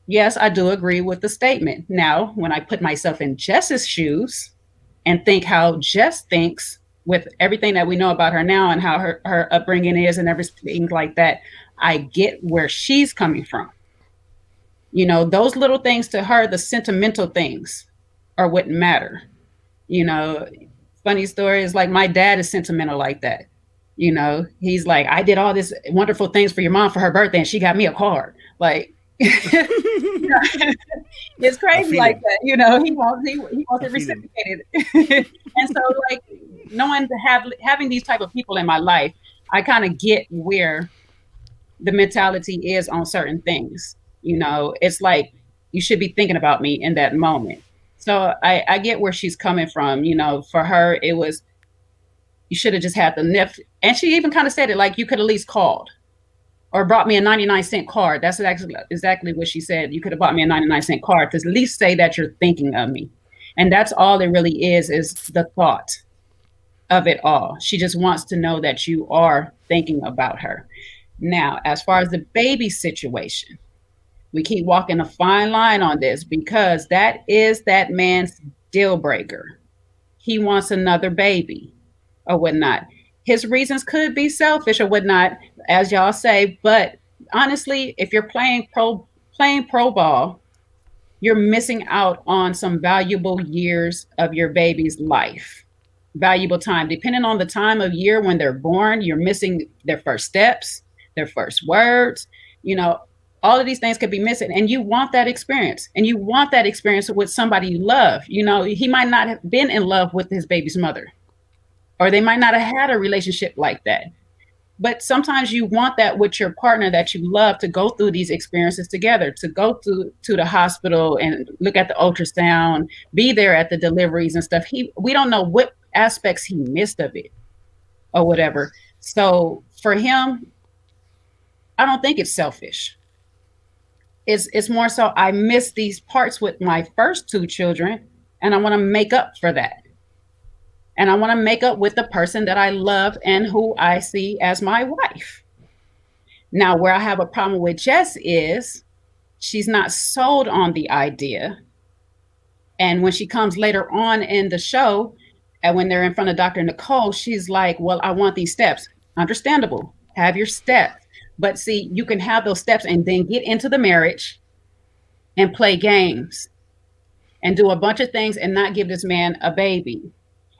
yes, I do agree with the statement. Now, when I put myself in Jess's shoes and think how Jess thinks with everything that we know about her now and how her upbringing is and everything like that, I get where she's coming from. You know, those little things to her, the sentimental things are what matter. You know, funny story is like my dad is sentimental like that. You know, he's like, I did all these wonderful things for your mom for her birthday and she got me a card. Like, it's crazy like that. You know, he wants it reciprocated. And so like knowing having these type of people in my life, I kind of get where the mentality is on certain things. You know, it's like, you should be thinking about me in that moment. So I get where she's coming from. You know, for her, it was, you should have just had the nip. And she even kind of said it like, you could at least called or brought me a 99-cent card. That's exactly what she said. You could have bought me a 99-cent card to at least say that you're thinking of me. And that's all it really is the thought of it all. She just wants to know that you are thinking about her. Now, as far as the baby situation, we keep walking a fine line on this because that is that man's deal breaker. He wants another baby or whatnot. His reasons could be selfish or whatnot, as y'all say, but honestly, if you're playing pro ball, you're missing out on some valuable years of your baby's life, valuable time. Depending on the time of year when they're born, you're missing their first steps, their first words, you know, all of these things could be missing. And you want that experience. And you want that experience with somebody you love. You know, he might not have been in love with his baby's mother, or they might not have had a relationship like that. But sometimes you want that with your partner that you love, to go through these experiences together, to go to the hospital and look at the ultrasound, be there at the deliveries and stuff. We don't know what aspects he missed of it or whatever. So for him, I don't think it's selfish. It's more so I miss these parts with my first two children, and I want to make up for that. And I want to make up with the person that I love and who I see as my wife. Now, where I have a problem with Jess is she's not sold on the idea. And when she comes later on in the show, and when they're in front of Dr. Nicole, she's like, well, I want these steps. Understandable. Have your steps. But see, you can have those steps and then get into the marriage and play games and do a bunch of things and not give this man a baby.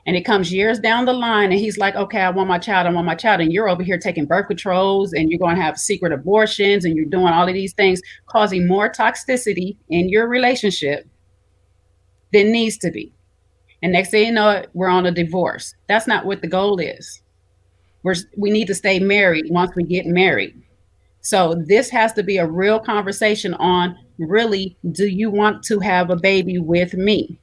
And it comes years down the line and he's like, okay, I want my child. And you're over here taking birth controls and you're going to have secret abortions and you're doing all of these things, causing more toxicity in your relationship than needs to be. And next thing you know, we're on a divorce. That's not what the goal is. We need to stay married once we get married. So this has to be a real conversation on, really, do you want to have a baby with me?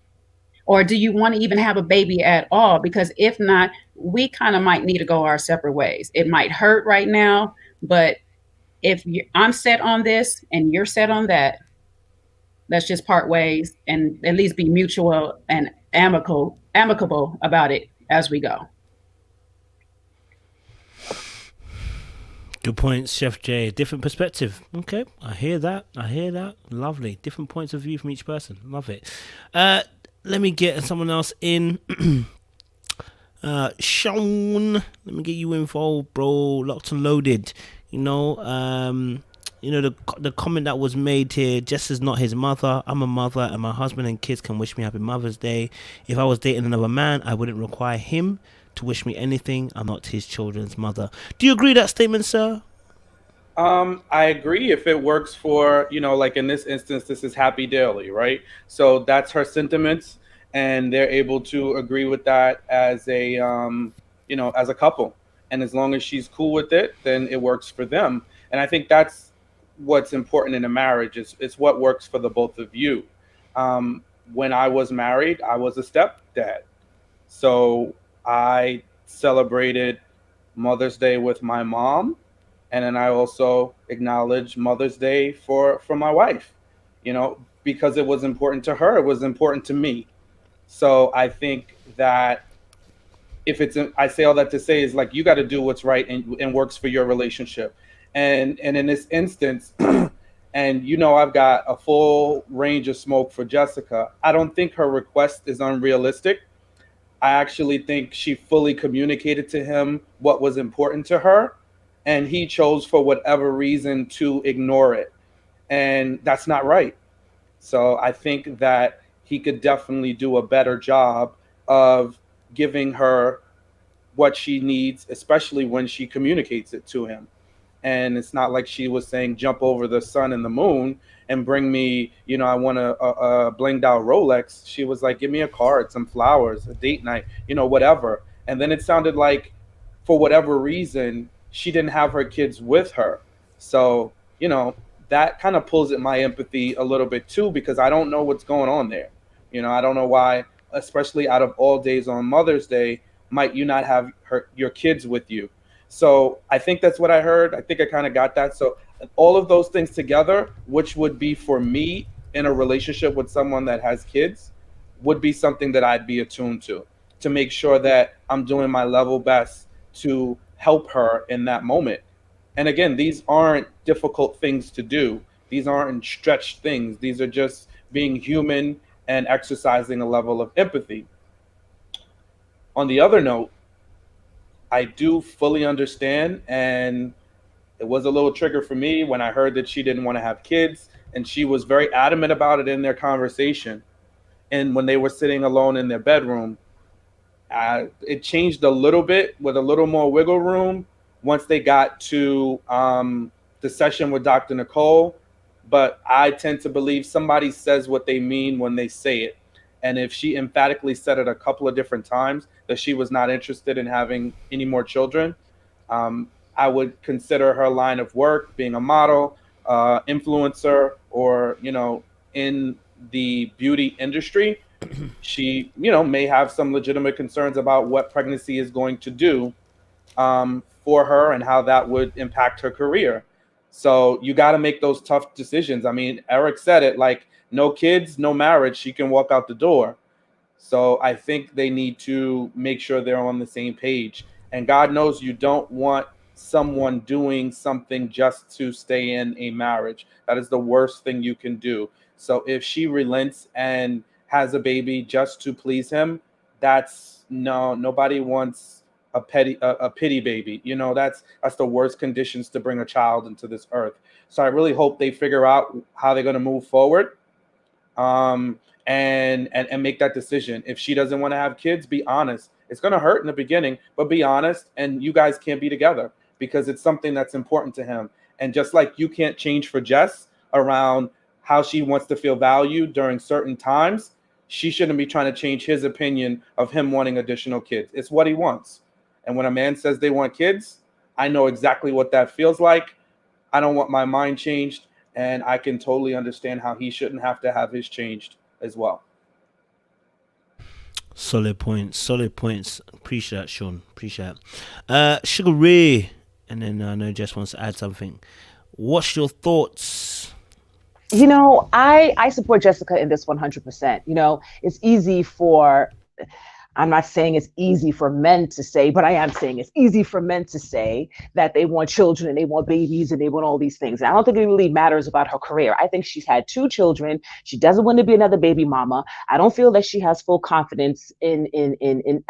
Or do you want to even have a baby at all? Because if not, we kind of might need to go our separate ways. It might hurt right now, but if I'm set on this and you're set on that, let's just part ways and at least be mutual and amicable about it as we go. Good points, Chef J. Different perspective. Okay, I hear that. Lovely. Different points of view from each person. Love it. Let me get someone else in. Sean, let me get you involved, bro. Locked and loaded. The comment that was made here, Jess is not his mother. I'm a mother, and my husband and kids can wish me happy Mother's Day. If I was dating another man, I wouldn't require him to wish me anything. I'm not his children's mother. Do you agree with that statement, sir? I agree if it works for, like in this instance, this is Happy Daily, right? So that's her sentiments, and they're able to agree with that as a, as a couple. And as long as she's cool with it, then it works for them. And I think that's what's important in a marriage. It's what works for the both of you. When I was married, I was a stepdad. So I celebrated Mother's Day with my mom. And then I also acknowledged Mother's Day for my wife, because it was important to her. It was important to me. So I think that I say all that to say is, like, you got to do what's right and works for your relationship. And in this instance, and I've got a full range of smoke for Jessica. I don't think her request is unrealistic. I actually think she fully communicated to him what was important to her, and he chose for whatever reason to ignore it. And that's not right. So I think that he could definitely do a better job of giving her what she needs, especially when she communicates it to him. And it's not like she was saying, jump over the sun and the moon and bring me, I want a blinged out Rolex. She was like, give me a card, some flowers, a date night, whatever. And then it sounded like, for whatever reason, she didn't have her kids with her. So, that kind of pulls at my empathy a little bit too, because I don't know what's going on there. I don't know why, especially out of all days on Mother's Day, might you not have your kids with you? So I think that's what I heard. I think I kind of got that. So all of those things together, which would be for me in a relationship with someone that has kids, would be something that I'd be attuned to make sure that I'm doing my level best to help her in that moment. And again, these aren't difficult things to do. These aren't stretched things. These are just being human and exercising a level of empathy. On the other note, I do fully understand, and it was a little trigger for me when I heard that she didn't want to have kids, and she was very adamant about it in their conversation. And when they were sitting alone in their bedroom, it changed a little bit with a little more wiggle room once they got to the session with Dr. Nicole. But I tend to believe somebody says what they mean when they say it. And if she emphatically said it a couple of different times that she was not interested in having any more children, I would consider her line of work, being a model, influencer, or, in the beauty industry, she, may have some legitimate concerns about what pregnancy is going to do for her and how that would impact her career. So you got to make those tough decisions. I mean, Eric said it, like, no kids, no marriage, she can walk out the door. So I think they need to make sure they're on the same page. And God knows you don't want someone doing something just to stay in a marriage. That is the worst thing you can do. So if she relents and has a baby just to please him, nobody wants a pity baby. That's the worst conditions to bring a child into this earth. So I really hope they figure out how they're going to move forward. And make that decision. If she doesn't want to have kids, be honest. It's going to hurt in the beginning, but be honest, and you guys can't be together because it's something that's important to him. And just like you can't change for Jess around how she wants to feel valued during certain times, she shouldn't be trying to change his opinion of him wanting additional kids. It's what he wants. And when a man says they want kids, I know exactly what that feels like. I don't want my mind changed, and I can totally understand how he shouldn't have to have his changed as well. Solid points. Appreciate that, Sean. Appreciate it. Sugar Ray, and then I know Jess wants to add something. What's your thoughts? You know, I support Jessica in this 100%. You know, it's easy for, I'm not saying it's easy for men to say, but I am saying it's easy for men to say that they want children and they want babies and they want all these things. And I don't think it really matters about her career. I think she's had 2 children. She doesn't want to be another baby mama. I don't feel that she has full confidence in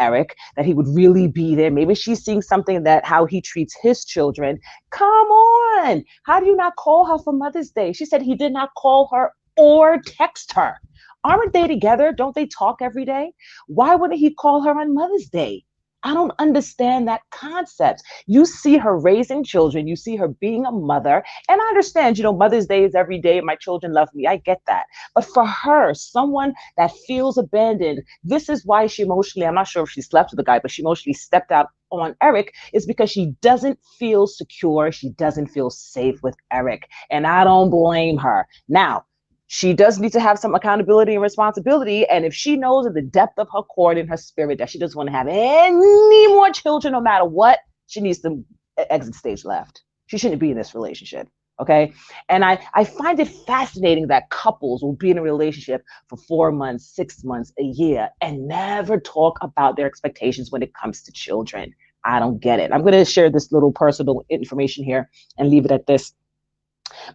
Eric, that he would really be there. Maybe she's seeing something that how he treats his children. Come on. How do you not call her for Mother's Day? She said he did not call her or text her. Aren't they together? Don't they talk every day? Why wouldn't he call her on Mother's Day? I don't understand that concept. You see her raising children. You see her being a mother. And I understand, you know, Mother's Day is every day. My children love me. I get that. But for her, someone that feels abandoned, this is why she emotionally, I'm not sure if she slept with the guy, but she emotionally stepped out on Eric, is because she doesn't feel secure. She doesn't feel safe with Eric. And I don't blame her. Now, she does need to have some accountability and responsibility. And if she knows in the depth of her core and in her spirit that she doesn't want to have any more children, no matter what, she needs to exit stage left. She shouldn't be in this relationship. Okay. And I find it fascinating that couples will be in a relationship for 4 months, 6 months, a year, and never talk about their expectations when it comes to children. I don't get it. I'm going to share this little personal information here and leave it at this.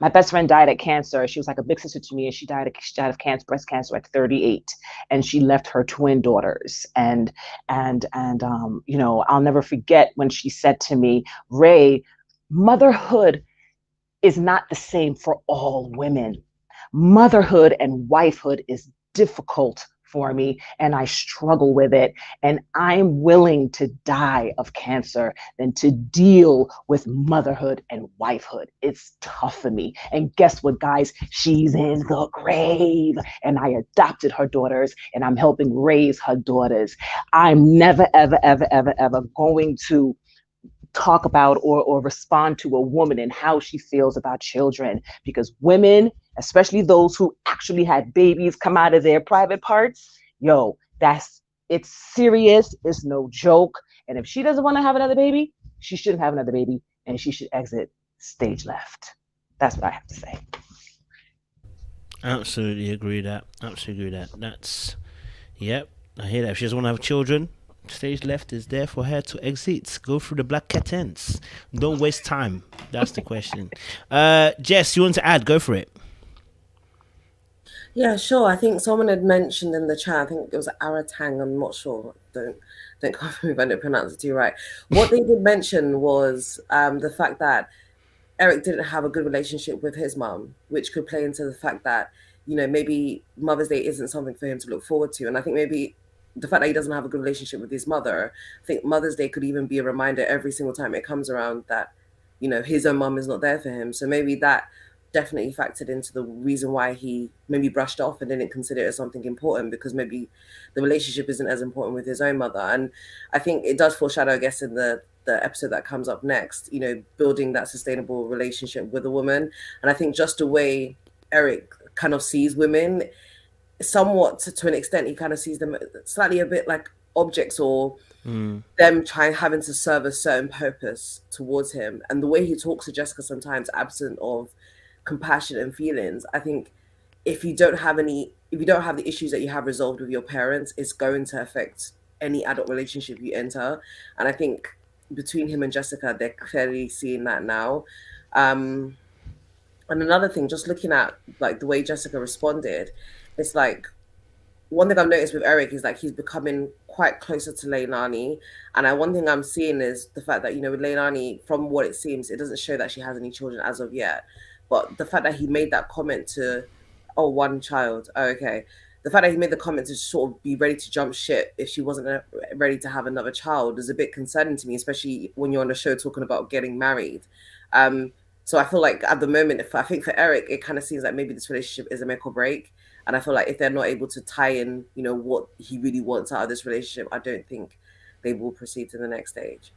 My best friend died of cancer. She was like a big sister to me, and she died of cancer, breast cancer at 38, and she left her twin daughters. And you know, I'll never forget when she said to me, Ray, motherhood is not the same for all women. Motherhood and wifehood is difficult for me, and I struggle with it. And I'm willing to die of cancer than to deal with motherhood and wifehood. It's tough for me. And guess what, guys? She's in the grave. And I adopted her daughters, and I'm helping raise her daughters. I'm never, ever, ever, ever, ever going to talk about or respond to a woman and how she feels about children, because women, especially those who actually had babies come out of their private parts, it's serious. It's no joke. And if she doesn't want to have another baby, she shouldn't have another baby, and she should exit stage left. That's what I have to say. Absolutely agree with that. That's, yep, I hear that. If she doesn't want to have children, stage left is there for her to exit. Go through the black curtains. Don't waste time. That's the question. Jess, you want to add? Go for it. Yeah, sure. I think someone had mentioned in the chat, I think it was Aratang, I'm not sure. Don't cover me if I don't pronounce it too right. What they did mention was the fact that Eric didn't have a good relationship with his mum, which could play into the fact that, you know, maybe Mother's Day isn't something for him to look forward to. And I think maybe the fact that he doesn't have a good relationship with his mother, I think Mother's Day could even be a reminder every single time it comes around that, you know, his own mum is not there for him. So maybe that definitely factored into the reason why he maybe brushed off and didn't consider it as something important, because maybe the relationship isn't as important with his own mother. And I think it does foreshadow, I guess, in the episode that comes up next, you know, building that sustainable relationship with a woman. And I think just the way Eric kind of sees women, somewhat to an extent, he kind of sees them slightly a bit like objects, or them having to serve a certain purpose towards him. And the way he talks to Jessica sometimes, absent of compassion and feelings, I think if you don't have the issues that you have resolved with your parents, it's going to affect any adult relationship you enter. And I think between him and Jessica, they're clearly seeing that now. And another thing, just looking at like the way Jessica responded, it's like, one thing I've noticed with Eric is like he's becoming quite closer to Leilani. And one thing I'm seeing is the fact that, you know, with Leilani, from what it seems, it doesn't show that she has any children as of yet. But the fact that he made that comment to, one child, okay. The fact that he made the comment to sort of be ready to jump ship if she wasn't ready to have another child is a bit concerning to me, especially when you're on the show talking about getting married. So I feel like at the moment, I think for Eric, it kind of seems like maybe this relationship is a make or break. And I feel like if they're not able to tie in, you know, what he really wants out of this relationship, I don't think they will proceed to the next stage.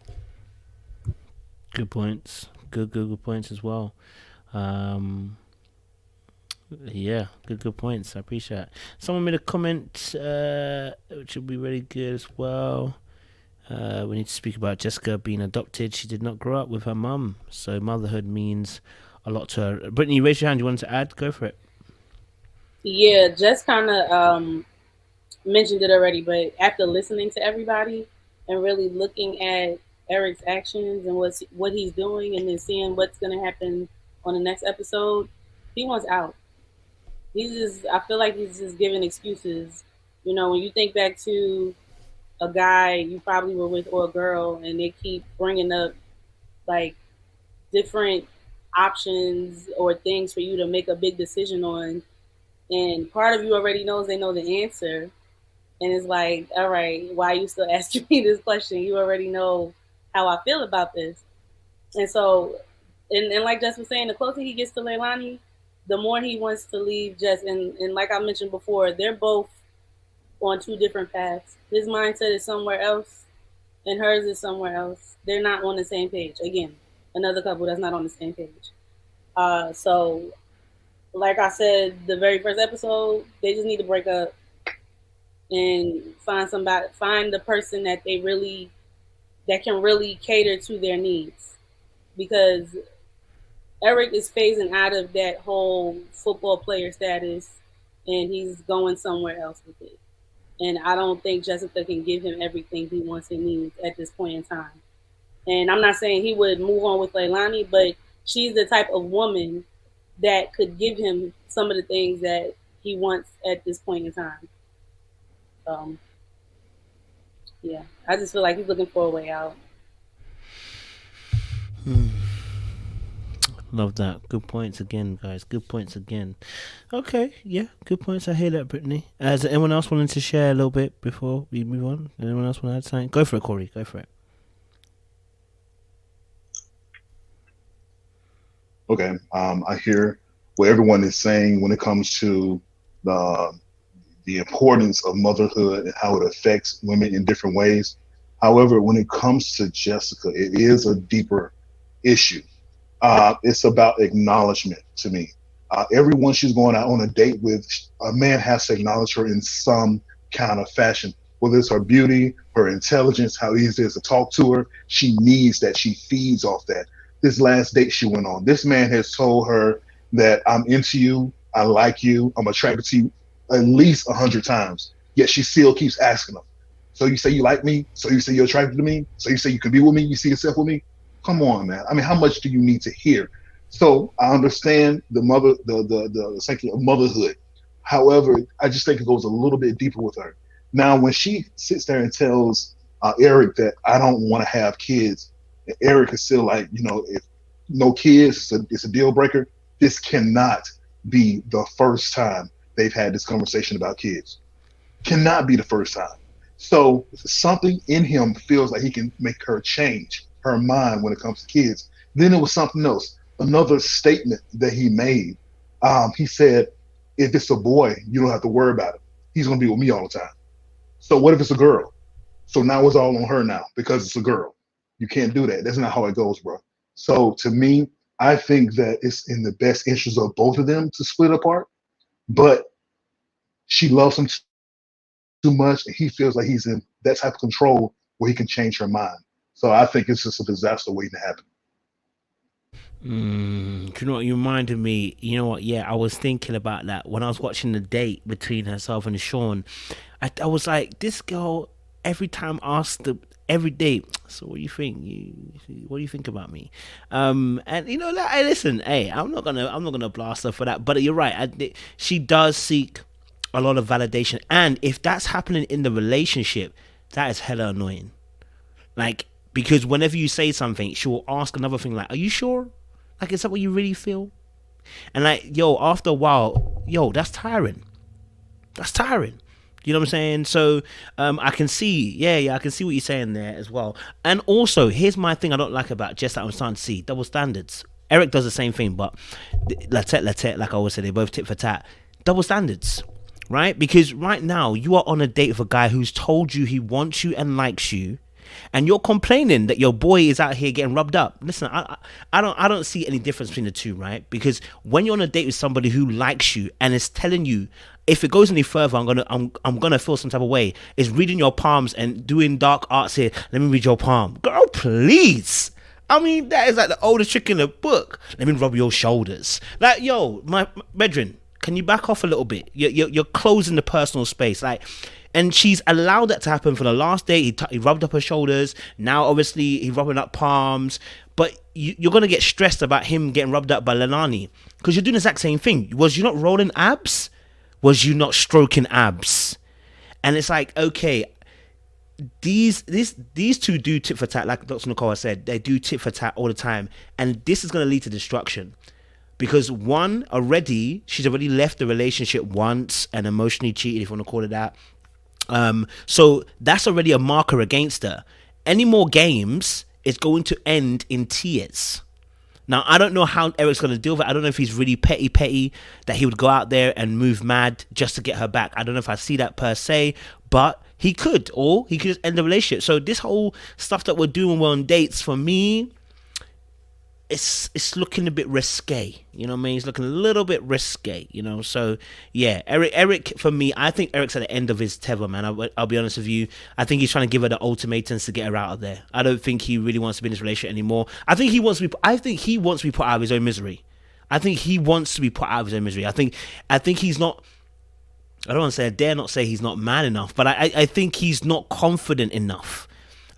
Good points. Good points as well. Yeah, good points. I appreciate it. Someone made a comment, which will be really good as well. We need to speak about Jessica being adopted. She did not grow up with her mum, so motherhood means a lot to her. Brittany, raise your hand. You wanted to add? Go for it. Yeah, just kind of mentioned it already, but after listening to everybody and really looking at Eric's actions and what he's doing, and then seeing what's going to happen on the next episode, he wants out. I feel like he's just giving excuses. You know, when you think back to a guy you probably were with or a girl, and they keep bringing up like different options or things for you to make a big decision on, and part of you already knows they know the answer, and it's like, all right, why are you still asking me this question? You already know how I feel about this. And so, and like Jess was saying, the closer he gets to Leilani, the more he wants to leave Jess. And like I mentioned before, they're both on two different paths. His mindset is somewhere else, and hers is somewhere else. They're not on the same page. Again, another couple that's not on the same page. So, like I said, the very first episode, they just need to break up and find the person that can really cater to their needs. Because Eric is phasing out of that whole football player status, and he's going somewhere else with it. And I don't think Jessica can give him everything he wants and needs at this point in time. And I'm not saying he would move on with Leilani, but she's the type of woman that could give him some of the things that he wants at this point in time. Yeah, I just feel like he's looking for a way out. Love that. Good points again, guys. Good points again. Okay, yeah, good points. I hear that, Brittany. Is there anyone else wanting to share a little bit before we move on? Anyone else want to add something? Go for it, Corey. Go for it. Okay, I hear what everyone is saying when it comes to the importance of motherhood and how it affects women in different ways. However, when it comes to Jessica, it is a deeper issue. It's about acknowledgement to me. Everyone she's going out on a date with, a man has to acknowledge her in some kind of fashion. Whether it's her beauty, her intelligence, how easy it is to talk to her, she needs that. She feeds off that. This last date she went on, this man has told her that I'm into you, I like you, I'm attracted to you at least 100 times. Yet she still keeps asking him. So you say you like me? So you say you're attracted to me? So you say you can be with me? You see yourself with me? Come on, man. I mean, how much do you need to hear? So I understand the cycle of motherhood. However, I just think it goes a little bit deeper with her. Now, when she sits there and tells Eric that I don't want to have kids, and Eric is still like, you know, if no kids, it's a deal breaker. This cannot be the first time they've had this conversation about kids. Cannot be the first time. So something in him feels like he can make her change her mind when it comes to kids. Then it was something else. Another statement that he made. He said, if it's a boy, you don't have to worry about it. He's going to be with me all the time. So what if it's a girl? So now it's all on her now because it's a girl. You can't do that. That's not how it goes, bro. So to me, I think that it's in the best interest of both of them to split apart. But she loves him too much, and he feels like he's in that type of control where he can change her mind. So I think it's just a disaster waiting to happen. Do you know what you reminded me? You know what? Yeah, I was thinking about that when I was watching the date between herself and Sean. I was like, this girl every time asked every date. So what do you think? What do you think about me? And you know, like, hey, listen, hey, I'm not gonna blast her for that. But you're right. She does seek a lot of validation, and if that's happening in the relationship, that is hella annoying. Like, because whenever you say something, she will ask another thing like, are you sure? Like, is that what you really feel? And like, yo, after a while, that's tiring. That's tiring. You know what I'm saying? So I can see, I can see what you're saying there as well. And also, here's my thing I don't like about Jess that I'm starting to see, double standards. Eric does the same thing, but like I always say, they both tit for tat. Double standards, right? Because right now, you are on a date with a guy who's told you he wants you and likes you, and you're complaining that your boy is out here getting rubbed up. Listen, I don't see any difference between the two, right? Because when you're on a date with somebody who likes you and is telling you, if it goes any further, I'm gonna feel some type of way, is reading your palms and doing dark arts here. Let me read your palm, girl, please. I mean, that is like the oldest trick in the book. Let me rub your shoulders. Like, yo, my brethren, can you back off a little bit? You're closing the personal space, like. And she's allowed that to happen for the last day. He rubbed up her shoulders. Now, obviously, he's rubbing up palms. But you're going to get stressed about him getting rubbed up by Leilani. Because you're doing the exact same thing. Was you not rolling abs? Was you not stroking abs? And it's like, okay, these two do tit for tat. Like Dr. Nicole said, they do tit for tat all the time. And this is going to lead to destruction. Because one, she's already left the relationship once and emotionally cheated, if you want to call it that. So that's already a marker against her. Any more games is going to end in tears. Now, I don't know how Eric's going to deal with it. I don't know if he's really petty, that he would go out there and move mad just to get her back. I don't know if I see that per se, but he could, or he could just end the relationship. So this whole stuff that we're doing when we're on dates, for me, it's looking a bit risque, you know what I mean? It's looking a little bit risque, you know? So, yeah, Eric, for me, I think Eric's at the end of his tether, man. I'll be honest with you. I think he's trying to give her the ultimatums to get her out of there. I don't think he really wants to be in this relationship anymore. I think he wants to be put out of his own misery. I think he's not, I don't want to say, I dare not say he's not man enough, but I think he's not confident enough.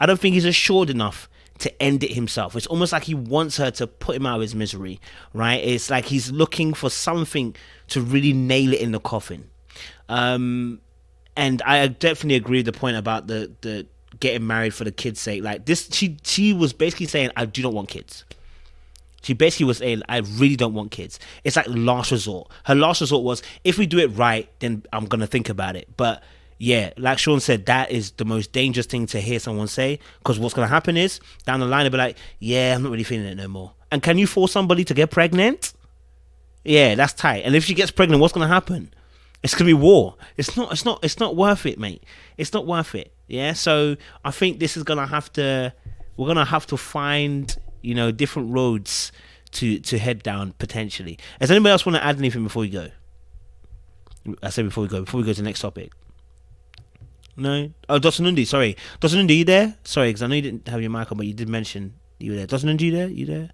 I don't think he's assured enough to end it himself. It's almost like he wants her to put him out of his misery, right? It's like he's looking for something to really nail it in the coffin. And I definitely agree with the point about the getting married for the kids' sake. Like this, she was basically saying, I do not want kids. She basically was saying, I really don't want kids. It's like last resort. Her last resort was, if we do it right, then I'm going to think about it. But yeah, like Sean said, that is the most dangerous thing to hear someone say, because what's going to happen is, down the line, they'll be like, yeah, I'm not really feeling it no more. And can you force somebody to get pregnant? Yeah, that's tight. And if she gets pregnant, what's going to happen? It's going to be war. It's not worth it, mate. It's not worth it. Yeah, so I think this is going to have to, we're going to have to find, you know, different roads to head down, potentially. Does anybody else want to add anything before we go? I said before we go to the next topic. No? Oh, Dr. Nundi, sorry. Dr. Nundi, you there? Sorry, because I know you didn't have your mic on, but you did mention you were there. Dr. Nundi, you there?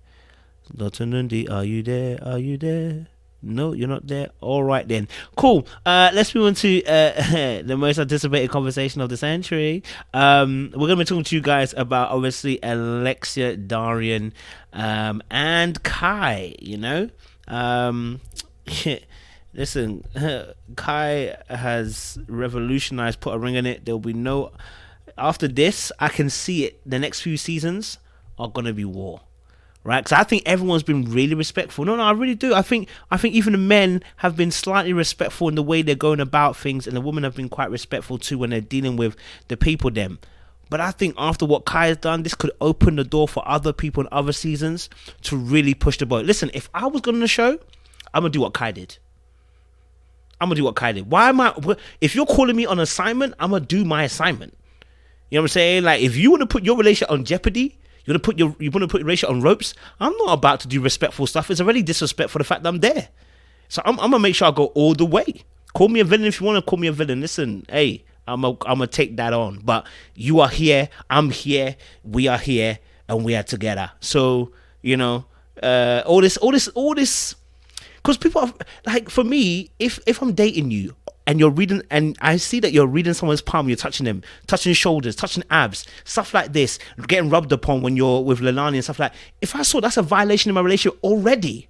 Dr. Nundi, are you there? Are you there? No, you're not there. All right, then. Cool. Let's move on to the most anticipated conversation of the century. We're going to be talking to you guys about, obviously, Alexia, Darian, and Kai, you know? Listen, Kai has revolutionized, put a ring in it. There'll be no... After this, I can see it. The next few seasons are going to be war. Right? Because I think everyone's been really respectful. No, I really do. I think even the men have been slightly respectful in the way they're going about things, and the women have been quite respectful too when they're dealing with the people them. But I think after what Kai has done, this could open the door for other people in other seasons to really push the boat. Listen, if I was going on the show, I'm going to do what Kai did. Why am I... If you're calling me on assignment, I'm going to do my assignment. You know what I'm saying? Like, if you want to put your relationship on jeopardy, you want to put your relationship on ropes, I'm not about to do respectful stuff. It's already disrespect for the fact that I'm there. So I'm going to make sure I go all the way. Call me a villain if you want to call me a villain. Listen, hey, I'm going to take that on. But you are here, I'm here, we are here, and we are together. So, you know, all this... Because people are, like, for me, if I'm dating you and you're reading, and I see that you're reading someone's palm, you're touching them, touching shoulders, touching abs, stuff like this, getting rubbed upon when you're with Leilani and stuff like that. If I saw that's a violation in my relationship already.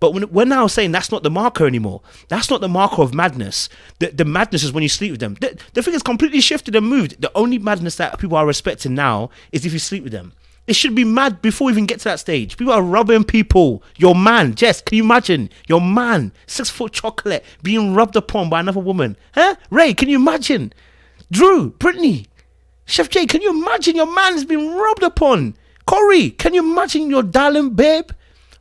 But when we're now saying that's not the marker anymore. That's not the marker of madness. The madness is when you sleep with them. The thing is completely shifted and moved. The only madness that people are respecting now is if you sleep with them. It should be mad before we even get to that stage. People are rubbing people. Your man, Jess, can you imagine? Your man, 6 foot chocolate, being rubbed upon by another woman. Huh? Ray, can you imagine? Drew, Brittany, Chef J, can you imagine your man has been rubbed upon? Corey, can you imagine your darling babe?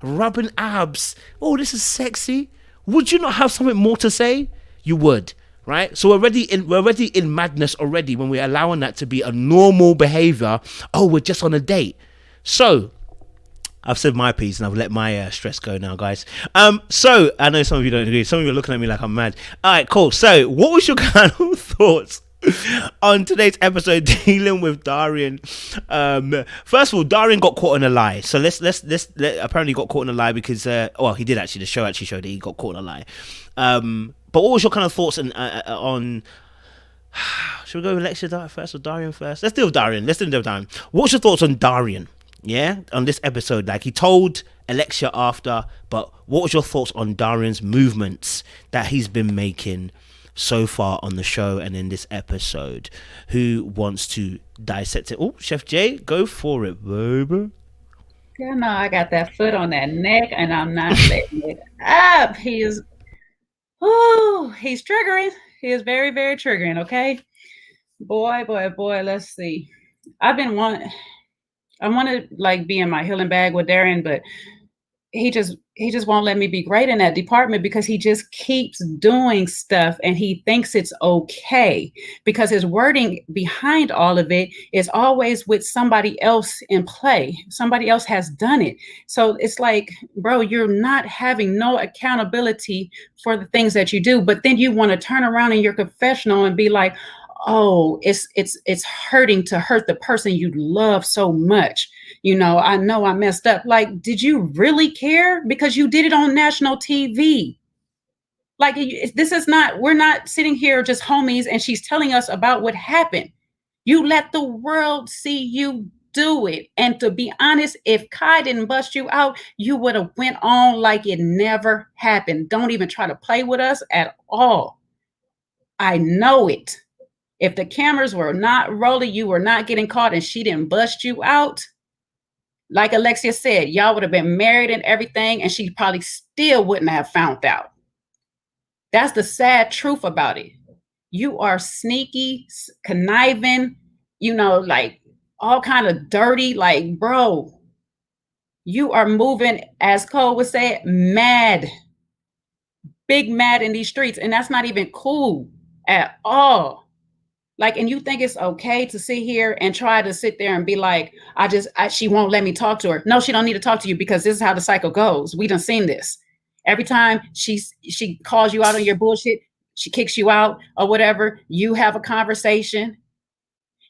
Rubbing abs. Oh, this is sexy. Would you not have something more to say? You would. right? So we're already in madness already when we're allowing that to be a normal behavior. Oh, we're just on a date. So I've said my piece and I've let my stress go now, guys. So I know some of you don't agree. Some of you are looking at me like I'm mad. All right, cool. So what was your kind of thoughts on today's episode dealing with Darian? First of all, Darian got caught in a lie. So let's apparently got caught in a lie because well, he did actually. The show actually showed that he got caught in a lie. But what was your kind of thoughts on? Should we go with Alexia first or Darian first? Let's deal with Darian. What's your thoughts on Darian? Yeah, on this episode, like he told Alexia after, but what was your thoughts on Darian's movements that he's been making so far on the show and in this episode? Who wants to dissect it? Oh, Chef Jay, go for it, baby. Yeah, no, I got that foot on that neck and I'm not letting it up. He's triggering. He is very, very triggering, okay? Boy, let's see. I want to like be in my healing bag with Darian, but he just won't let me be great in that department because he just keeps doing stuff and he thinks it's okay because his wording behind all of it is always with somebody else in play. Somebody else has done it. So it's like, bro, you're not having no accountability for the things that you do, but then you want to turn around in your confessional and be like, oh, it's hurting to hurt the person you love so much. You know I messed up. Like, did you really care? Because you did it on national TV. Like, we're not sitting here just homies and she's telling us about what happened. You let the world see you do it. And to be honest, if Kai didn't bust you out, you would have went on like it never happened. Don't even try to play with us at all. I know it. If the cameras were not rolling, you were not getting caught and she didn't bust you out, like Alexia said, y'all would have been married and everything and she probably still wouldn't have found out. That's the sad truth about it. You are sneaky, conniving, like all kind of dirty, like, bro, you are moving, as Cole would say, mad, big mad in these streets. And that's not even cool at all. Like, and you think it's okay to sit here and try to sit there and be like, she won't let me talk to her. No, she don't need to talk to you because this is how the cycle goes. We done seen this. Every time she calls you out on your bullshit, she kicks you out or whatever. You have a conversation.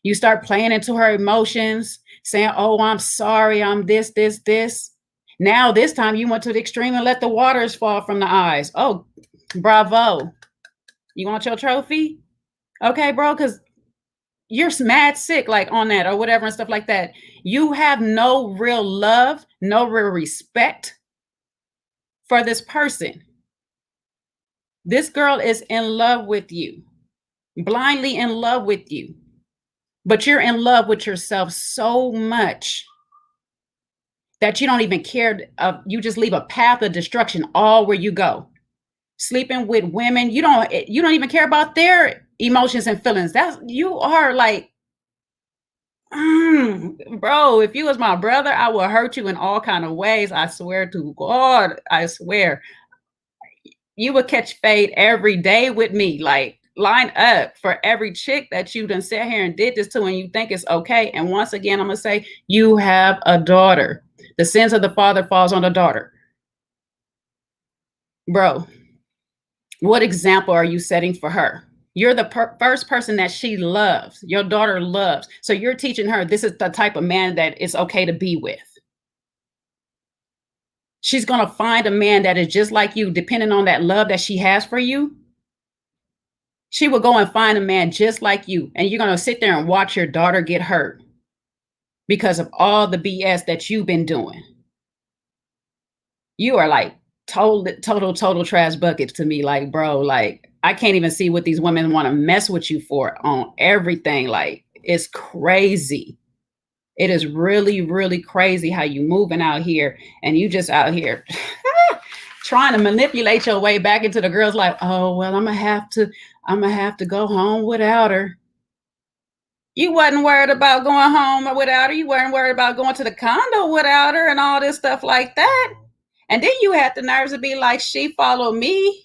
You start playing into her emotions, saying, oh, I'm sorry, I'm this. Now, this time you went to the extreme and let the waters fall from the eyes. Oh, bravo. You want your trophy? Okay, bro, because you're mad sick like on that or whatever and stuff like that. You have no real love, no real respect for this person. This girl is in love with you, blindly in love with you, but you're in love with yourself so much that you don't even care. You just leave a path of destruction all where you go. Sleeping with women, you don't even care about their emotions and feelings. You are like, bro, if you was my brother, I would hurt you in all kind of ways. I swear to God, I swear. You would catch fade every day with me. Like, line up for every chick that you done sat here and did this to and you think it's okay. And once again, I'm going to say, you have a daughter. The sins of the father falls on the daughter. Bro, what example are you setting for her? You're the first person that she loves, your daughter loves. So you're teaching her this is the type of man that it's okay to be with. She's going to find a man that is just like you, depending on that love that she has for you. She will go and find a man just like you. And you're going to sit there and watch your daughter get hurt because of all the BS that you've been doing. You are like total trash buckets to me. Like, bro, like, I can't even see what these women want to mess with you for on everything. Like, it's crazy. It is really, really crazy how you moving out here and you just out here trying to manipulate your way back into the girl's life. Oh, well, I'm gonna have to go home without her. You wasn't worried about going home without her. You weren't worried about going to the condo without her and all this stuff like that. And then you had the nerves to be like, she followed me.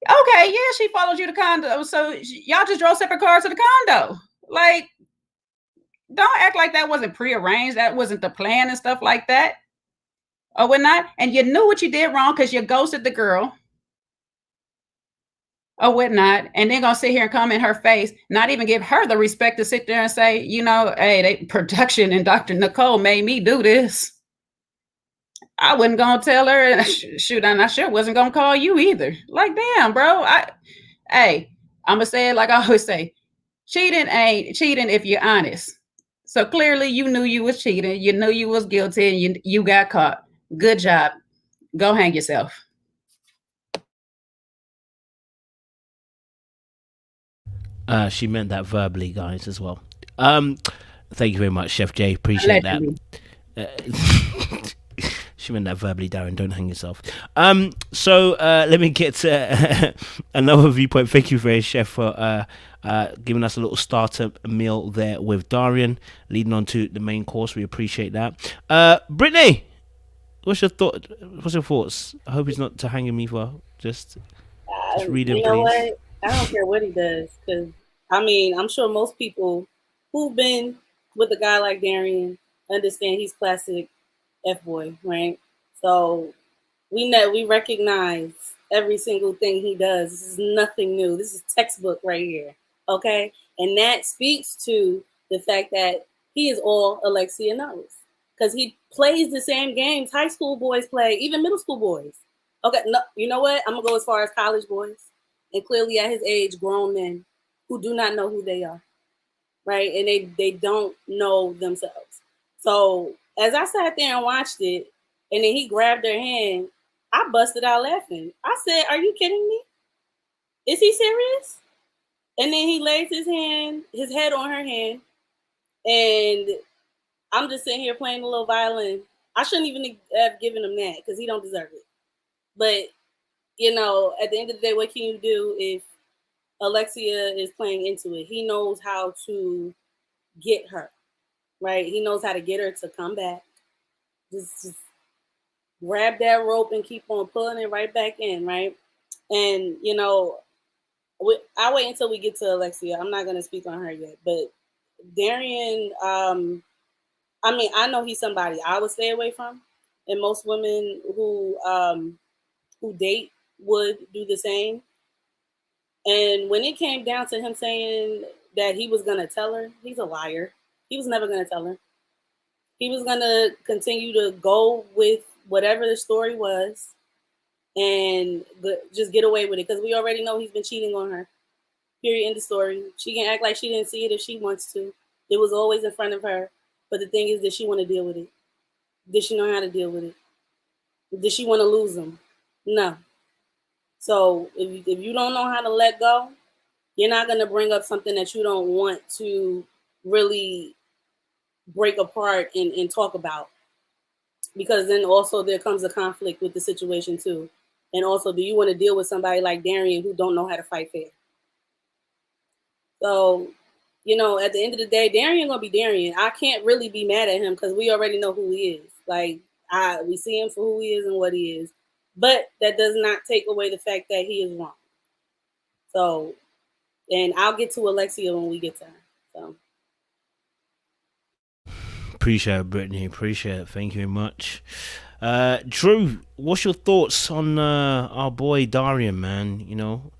Okay, yeah, she followed you to condo. So y'all just drove separate cars to the condo. Like, don't act like that wasn't prearranged. That wasn't the plan and stuff like that. Or whatnot. And you knew what you did wrong because you ghosted the girl. Or whatnot. And then gonna sit here and come in her face, not even give her the respect to sit there and say, you know, hey, they production and Dr. Nicole made me do this. I wasn't gonna tell her, and shoot, and I sure wasn't gonna call you either. Like, damn, bro. I'm gonna say it like I always say: cheating ain't cheating if you're honest. So clearly, you knew you was cheating. You knew you was guilty, and you got caught. Good job. Go hang yourself. She meant that verbally, guys, as well. Thank you very much, Chef Jay. Appreciate that. She meant that verbally, Darren. Don't hang yourself. So let me get to another viewpoint. Thank you very, Chef, for giving us a little starter meal there with Darian, leading on to the main course. We appreciate that. Brittany, what's your thought? What's your thoughts? I hope he's not to hanging me for just reading. You know what? I don't care what he does, because I mean, I'm sure most people who've been with a guy like Darian understand he's classic F-boy, right? So we recognize every single thing he does. This is nothing new. This is textbook right here, okay? And that speaks to the fact that he is all Alexia knows, because he plays the same games high school boys play, even middle school boys. Okay, no, you know what? I'm gonna go as far as college boys, and clearly at his age, grown men who do not know who they are, right? And they don't know themselves. So as I sat there and watched it, and then he grabbed her hand, I busted out laughing. I said, "Are you kidding me? Is he serious?" And then he lays his head on her hand, and I'm just sitting here playing a little violin. I shouldn't even have given him that, because he don't deserve it. But you know, at the end of the day, what can you do if Alexia is playing into it? He knows how to get her, right? He knows how to get her to come back. Just grab that rope and keep on pulling it right back in, right? And, you know, I'll wait until we get to Alexia. I'm not going to speak on her yet. But Darian, I mean, I know he's somebody I would stay away from. And most women who date would do the same. And when it came down to him saying that he was going to tell her, he's a liar. He was never going to tell her. He was going to continue to go with whatever the story was and just get away with it, because we already know he's been cheating on her. Period. End of story. She can act like she didn't see it if she wants to. It was always in front of her. But the thing is, does she want to deal with it? Does she know how to deal with it? Does she want to lose him? No. So if you don't know how to let go, you're not going to bring up something that you don't want to really break apart and talk about. Because then also there comes a conflict with the situation too. And also, do you want to deal with somebody like Darian who don't know how to fight fair? So, you know, at the end of the day, Darian gonna be Darian. I can't really be mad at him because we already know who he is. Like, we see him for who he is and what he is. But that does not take away the fact that he is wrong. So, and I'll get to Alexia when we get to her. So. Appreciate it, Brittany. Appreciate it. Thank you very much. Drew, what's your thoughts on our boy Darian, man? You know,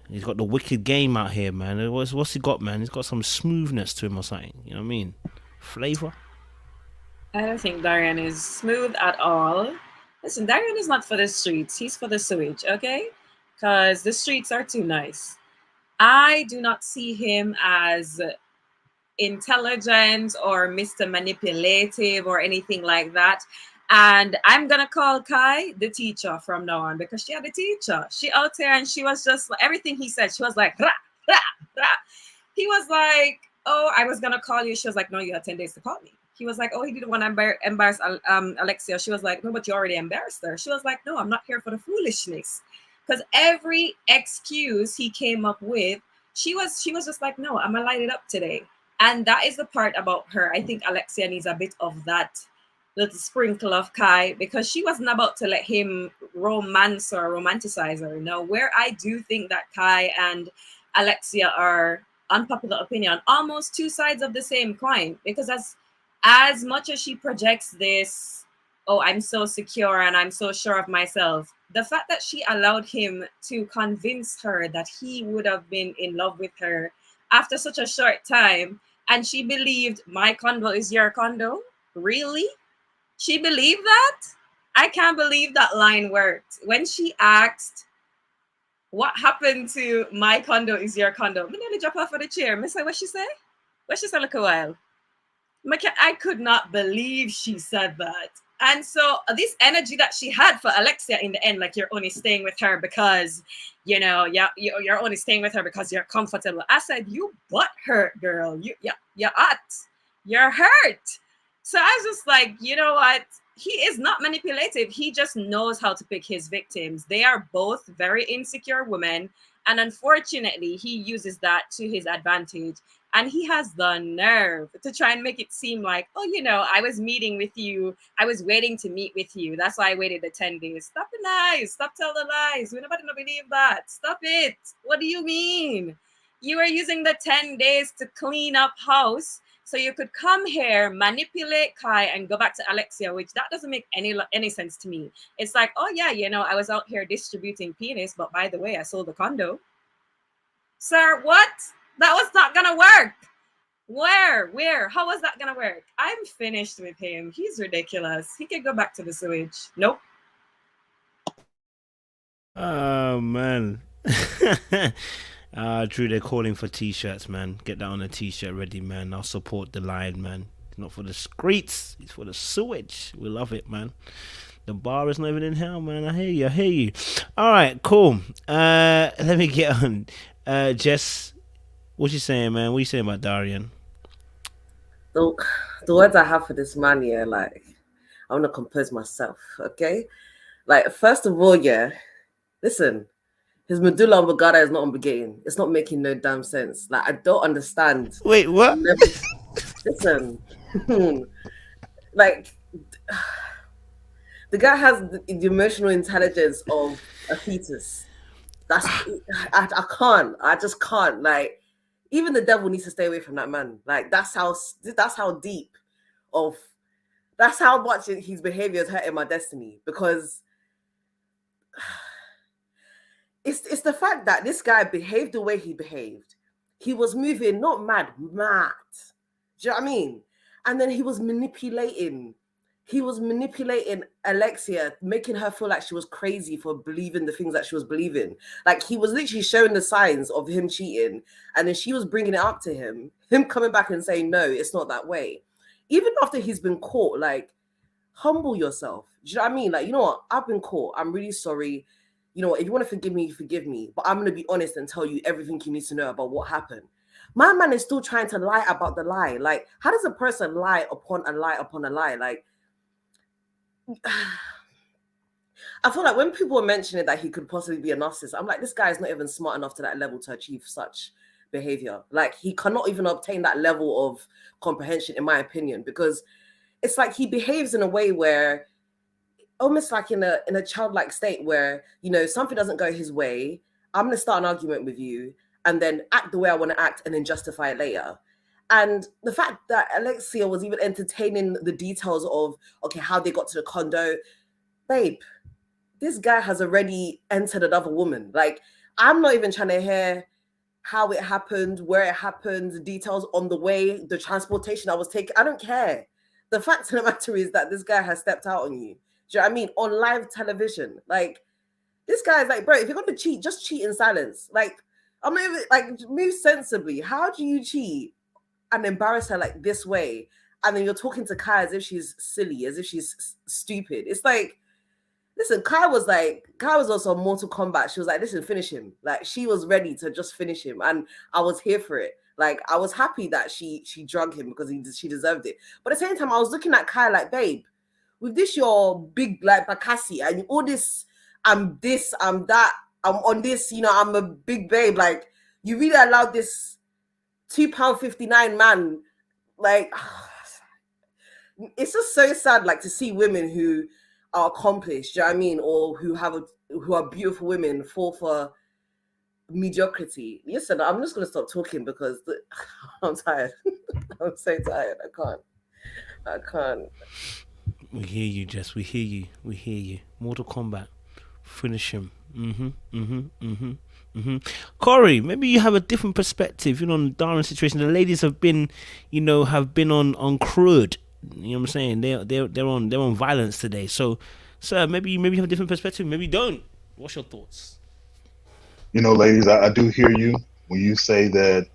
he's got the wicked game out here, man. What's he got, man? He's got some smoothness to him or something. You know what I mean? Flavor. I don't think Darian is smooth at all. Listen, Darian is not for the streets. He's for the sewage, okay? Because the streets are too nice. I do not see him as intelligent or Mr. Manipulative or anything like that. And I'm going to call Kai the teacher from now on, because she had a teacher. She out there and she was just, everything he said, she was like, rah, rah, rah. He was like, oh, I was going to call you. She was like, no, you had 10 days to call me. He was like, oh, he didn't want to embarrass Alexia. She was like, no, but you already embarrassed her. She was like, no, I'm not here for the foolishness. Because every excuse he came up with, she was just like, no, I'm going to light it up today. And that is the part about her. I think Alexia needs a bit of that little sprinkle of Kai, because she wasn't about to let him romance or romanticize her. No, where I do think that Kai and Alexia are, unpopular opinion, almost two sides of the same coin, because as much as she projects this, oh, I'm so secure and I'm so sure of myself, the fact that she allowed him to convince her that he would have been in love with her after such a short time, and she believed my condo is your condo. Really? She believed that? I can't believe that line worked. When she asked, what happened to my condo is your condo? Me nearly drop off of the chair. Me say, what she say? What she say like a while? I could not believe she said that. And so this energy that she had for Alexia in the end, like, you're only staying with her because, you know, you're only staying with her because you're comfortable. I said, you butt hurt, girl. You're hot. You're hurt. So I was just like, you know what? He is not manipulative. He just knows how to pick his victims. They are both very insecure women. And unfortunately, he uses that to his advantage. And he has the nerve to try and make it seem like, oh, you know, I was meeting with you. I was waiting to meet with you. That's why I waited the 10 days. Stop the lies. Stop telling the lies. We nobody don't believe that. Stop it. What do you mean? You are using the 10 days to clean up house so you could come here, manipulate Kai, and go back to Alexia, which that doesn't make any sense to me. It's like, oh, yeah, you know, I was out here distributing penis, but by the way, I sold the condo. Sir, what? That was not gonna work. Where? How was that gonna work? I'm finished with him. He's ridiculous. He can go back to the sewage. Nope. Oh man. Drew, they're calling for t-shirts, man. Get that on a t-shirt ready, man. I'll support the lion, man. It's not for the streets, it's for the sewage. We love it, man. The bar is not even in hell, man. I hear you. All right, cool. Let me get on. Jess, what you saying, man? What you saying about Darian? The words I have for this man, yeah, like, I want to compose myself, okay? Like, first of all, yeah, listen, his medulla oblongata is not obligating. It's not making no damn sense. Like, I don't understand. Wait, what? Listen, like, the guy has the emotional intelligence of a fetus. That's I can't. I just can't. Like, even the devil needs to stay away from that man. Like, that's how deep of, that's how much his behavior is hurting my destiny, because it's the fact that this guy behaved the way he behaved. He was moving not mad. Do you know what I mean? And then he was manipulating Alexia, making her feel like she was crazy for believing the things that she was believing. Like, he was literally showing the signs of him cheating, and then she was bringing it up to him coming back and saying, no, it's not that way. Even after he's been caught, like, humble yourself. Do you know what I mean? Like, you know what? I've been caught. I'm really sorry. You know what? If you want to forgive me, you forgive me. But I'm going to be honest and tell you everything you need to know about what happened. My man is still trying to lie about the lie. Like, how does a person lie upon a lie upon a lie? Like, I feel like when people were mentioning that he could possibly be a narcissist, I'm like, this guy is not even smart enough to that level to achieve such behavior. Like, he cannot even obtain that level of comprehension, in my opinion, because it's like he behaves in a way where, almost like in a childlike state where, you know, something doesn't go his way, I'm going to start an argument with you and then act the way I want to act and then justify it later. And the fact that Alexia was even entertaining the details of, okay, how they got to the condo, babe, this guy has already entered another woman. Like, I'm not even trying to hear how it happened, where it happened, the details on the way, the transportation I was taking. I don't care. The fact of the matter is that this guy has stepped out on you. Do you know what I mean? On live television. Like, this guy is like, bro, if you're going to cheat, just cheat in silence. Like, I'm not even, like, move sensibly. How do you cheat and embarrass her like this way? And then you're talking to Kai as if she's silly, as if she's stupid. It's like, listen, Kai was also on Mortal Kombat. She was like, listen, finish him. Like, she was ready to just finish him. And I was here for it. Like, I was happy that she drugged him because she deserved it. But at the same time, I was looking at Kai like, babe, with this your big, like, Bakassi, and all this, I'm this, I'm that, I'm on this, you know, I'm a big babe. Like, you really allowed this £2.59 man, like, it's just so sad, like, to see women who are accomplished, do you know what I mean, or who are beautiful women fall for mediocrity. Listen, I'm just gonna stop talking because I'm tired. I'm so tired. I can't. We hear you, Jess. We hear you. Mortal Kombat. Finish him. Corey, maybe you have a different perspective, on the Darian situation. The ladies have been, on crud. You know what I'm saying? They're on violence today. So, sir, maybe you have a different perspective. Maybe you don't. What's your thoughts? Ladies, I do hear you when you say that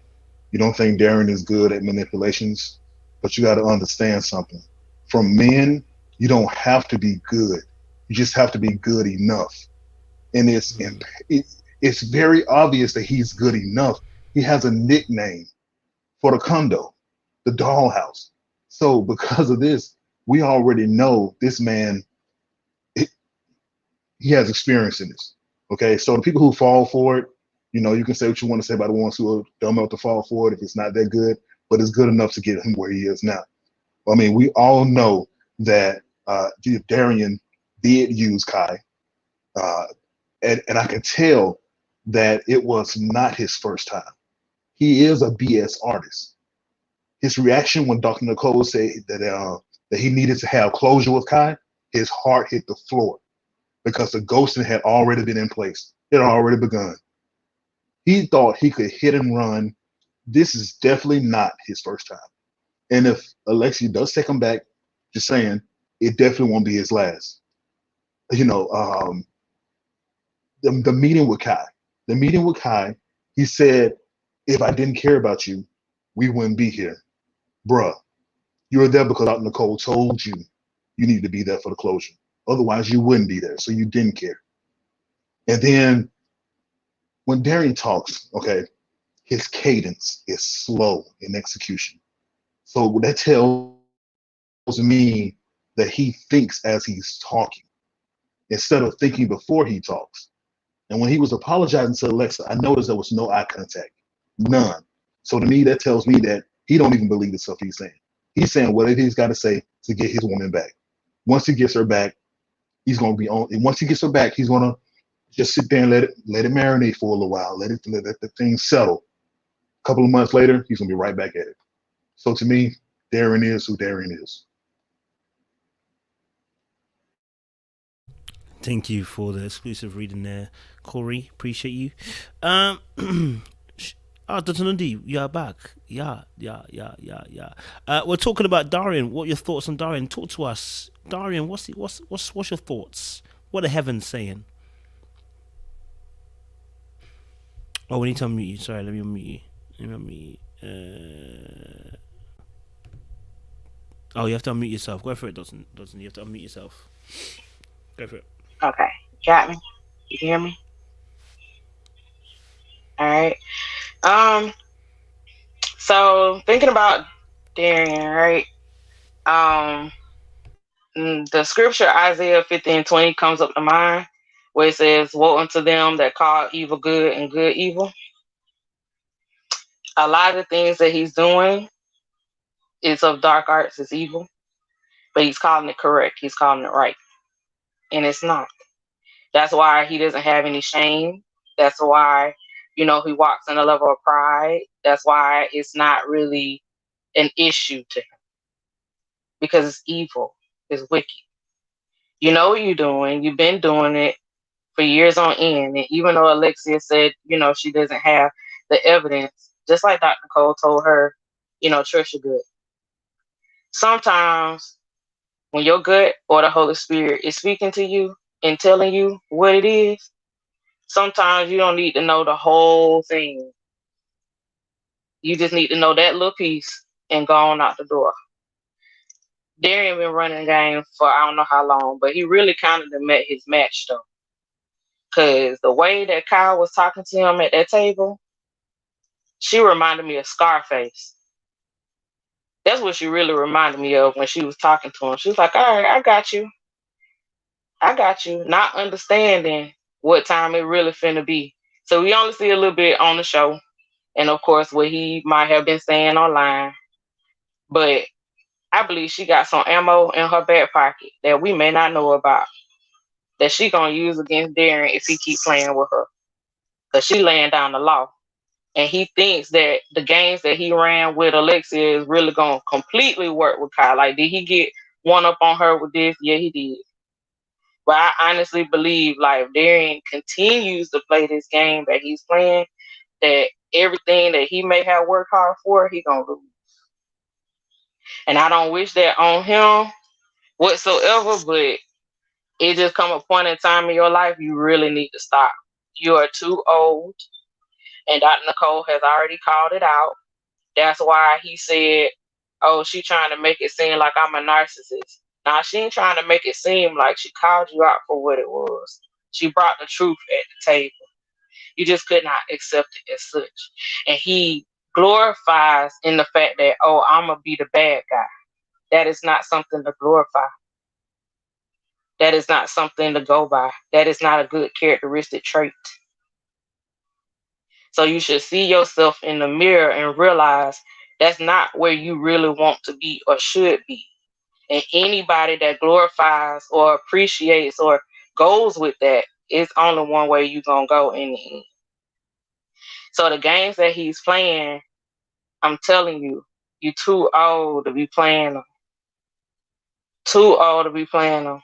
you don't think Darian is good at manipulations, but you got to understand something. From men, you don't have to be good. You just have to be good enough. And it's very obvious that he's good enough. He has a nickname for the condo, the dollhouse. So because of this, we already know this man, he has experience in this. Okay, so the people who fall for it, you can say what you want to say about the ones who are dumb enough to fall for it if it's not that good, but it's good enough to get him where he is now. I mean, we all know that Darian did use Kai, and I can tell that it was not his first time. He is a BS artist. His reaction when Dr. Nicole said that he needed to have closure with Kai, his heart hit the floor because the ghosting had already been in place. It had already begun. He thought he could hit and run. This is definitely not his first time. And if Alexia does take him back, just saying, it definitely won't be his last. The meeting with Kai. The meeting with Kai, he said, if I didn't care about you, we wouldn't be here. Bruh, you were there because Dr. Nicole told you you need to be there for the closure. Otherwise, you wouldn't be there, so you didn't care. And then when Darian talks, okay, his cadence is slow in execution. So that tells me that he thinks as he's talking instead of thinking before he talks. And when he was apologizing to Alexa, I noticed there was no eye contact, none. So to me, that tells me that he don't even believe the stuff he's saying. He's saying whatever he's got to say to get his woman back. Once he gets her back, he's going to be on. And once he gets her back, he's going to just sit there and let it marinate for a little while. Let the thing settle. A couple of months later, he's going to be right back at it. So to me, Darian is who Darian is. Thank you for the exclusive reading there, Corey. Appreciate you. Dr. Nundi, you're back. Yeah. We're talking about Darian. What are your thoughts on Darian? Talk to us, Darian. What's your thoughts? What are heavens saying? Oh, we need to unmute you. Sorry, let me unmute you. Oh, you have to unmute yourself. Go for it, Dawson. You have to unmute yourself. Go for it. Okay, got me. You can hear me? All right. So thinking about Darian, right? The scripture Isaiah 50:20 comes up to mind, where it says, "Woe unto them that call evil good and good evil." A lot of the things that he's doing is of dark arts, is evil, but he's calling it correct. He's calling it right, and it's not. That's why he doesn't have any shame. That's why, he walks in a level of pride. That's why it's not really an issue to him, because it's evil. It's wicked. You know what you're doing. You've been doing it for years on end. And even though Alexia said, she doesn't have the evidence, just like Dr. Cole told her, Trisha good. Sometimes when your gut or the Holy Spirit is speaking to you and telling you what it is, sometimes you don't need to know the whole thing. You just need to know that little piece and go on out the door. Darian been running the game for I don't know how long, but he really kind of met his match though. Because the way that Kyle was talking to him at that table, she reminded me of Scarface. That's what she really reminded me of when she was talking to him. She was like, all right, I got you. Not understanding what time it really finna be. So we only see a little bit on the show. And of course, what he might have been saying online. But I believe she got some ammo in her back pocket that we may not know about that she gonna use against Darian if he keep playing with her. Cause she laying down the law. And he thinks that the games that he ran with Alexia is really gonna completely work with Kai. Like, did he get one up on her with this? Yeah, he did. But I honestly believe, like, if Darian continues to play this game that he's playing, that everything that he may have worked hard for, he gonna lose. And I don't wish that on him whatsoever, but it just come a point in time in your life you really need to stop. You are too old, and Dr. Nicole has already called it out. That's why he said, "Oh, she trying to make it seem like I'm a narcissist." Now she ain't trying to make it seem like she called you out for what it was. She brought the truth at the table. You just could not accept it as such. And he glorifies in the fact that, oh, I'm gonna be the bad guy. That is not something to glorify. That is not something to go by. That is not a good characteristic trait. So you should see yourself in the mirror and realize that's not where you really want to be or should be. And anybody that glorifies or appreciates or goes with that, it's only one way you're going to go in the end. So the games that he's playing, I'm telling you, you're too old to be playing them. Too old to be playing them.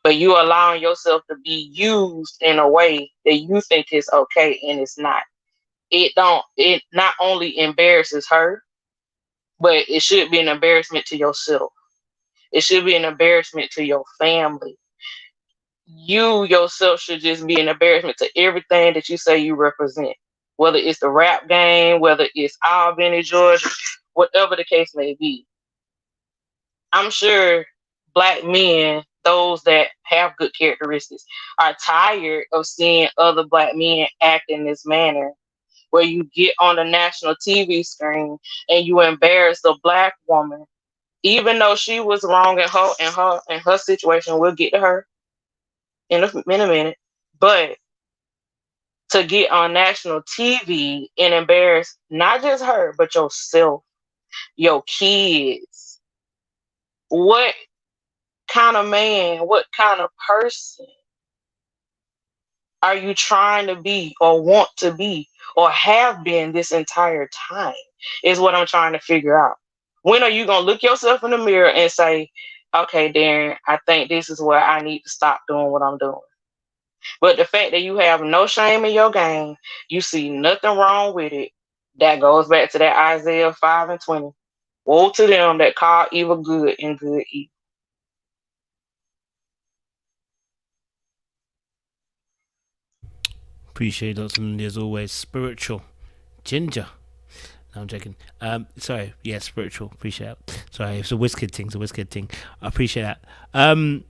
But you allowing yourself to be used in a way that you think is okay and it's not. It not only embarrasses her, but it should be an embarrassment to yourself. It should be an embarrassment to your family. You yourself should just be an embarrassment to everything that you say you represent. Whether it's the rap game, whether it's Albany, Georgia, whatever the case may be. I'm sure Black men, those that have good characteristics, are tired of seeing other Black men act in this manner, where you get on the national TV screen and you embarrass a Black woman, even though she was wrong in her situation. We'll get to her in a minute. But to get on national TV and embarrass not just her, but yourself, your kids, what kind of man, what kind of person are you trying to be or want to be or have been this entire time is what I'm trying to figure out. When are you going to look yourself in the mirror and say, okay, Darren, I think this is where I need to stop doing what I'm doing. But the fact that you have no shame in your game, you see nothing wrong with it, that goes back to that Isaiah 5:20. Woe to them that call evil good and good evil. Appreciate Dr. Lindy as always. Spiritual. Ginger. No, I'm joking. Sorry. Yeah, spiritual. Appreciate it. Sorry, it's a WizKid thing. It's a WizKid thing. I appreciate that.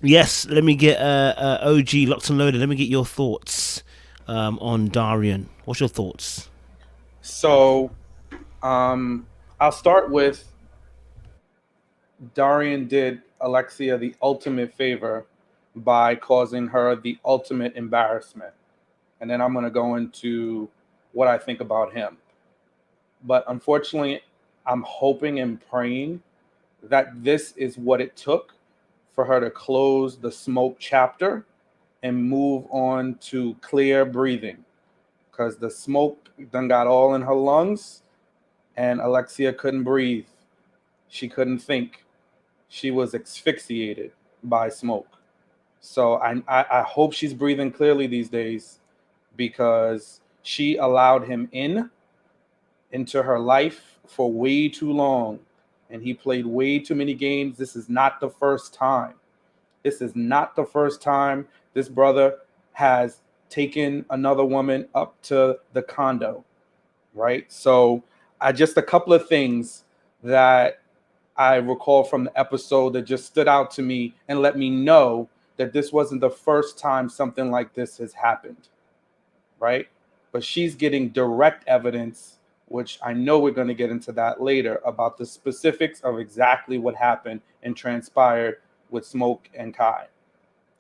Yes, let me get OG locked and loaded. Let me get your thoughts on Darian. What's your thoughts? So, I'll start with Darian did Alexia the ultimate favor by causing her the ultimate embarrassment. And then I'm going to go into what I think about him. But unfortunately, I'm hoping and praying that this is what it took for her to close the smoke chapter and move on to clear breathing. Because the smoke done got all in her lungs and Alexia couldn't breathe. She couldn't think. She was asphyxiated by smoke. So I hope she's breathing clearly these days, because she allowed him into her life for way too long, and he played way too many games. This is not the first time. This is not the first time this brother has taken another woman up to the condo, right? So just a couple of things that I recall from the episode that just stood out to me and let me know that this wasn't the first time something like this has happened, right? But she's getting direct evidence, which I know we're going to get into that later, about the specifics of exactly what happened and transpired with Smoke and Kai.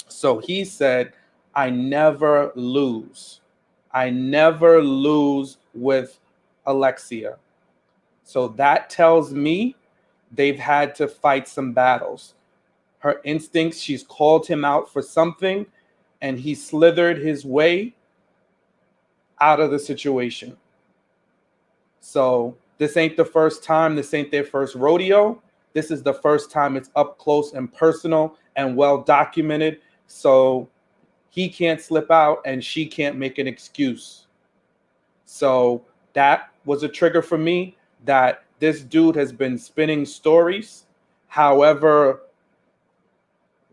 So he said, I never lose. I never lose with Alexia. So that tells me they've had to fight some battles. Her instincts, she's called him out for something, and he slithered his way out of the situation. So this ain't the first time. This ain't their first rodeo. This is the first time it's up close and personal and well documented. So he can't slip out and she can't make an excuse. So that was a trigger for me, that this dude has been spinning stories, however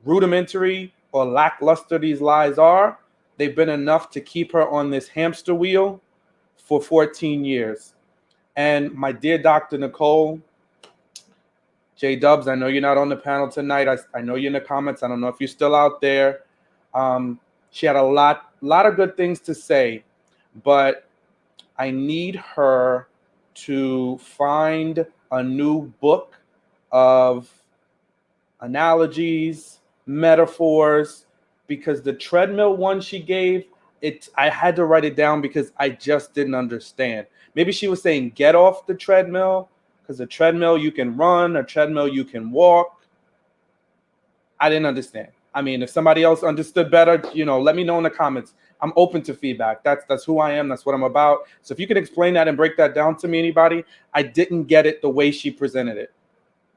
rudimentary or lackluster these lies are. They've been enough to keep her on this hamster wheel for 14 years. And my dear Dr. Nicole, J-Dubs, I know you're not on the panel tonight. I know you're in the comments. I don't know if you're still out there. She had a lot of good things to say, but I need her to find a new book of analogies, metaphors, because the treadmill one she gave, I had to write it down because I just didn't understand. Maybe she was saying get off the treadmill, because a treadmill you can run, a treadmill you can walk. I didn't understand. I mean, if somebody else understood better, let me know in the comments. I'm open to feedback. That's who I am. That's what I'm about. So if you can explain that and break that down to me, anybody, I didn't get it the way she presented it.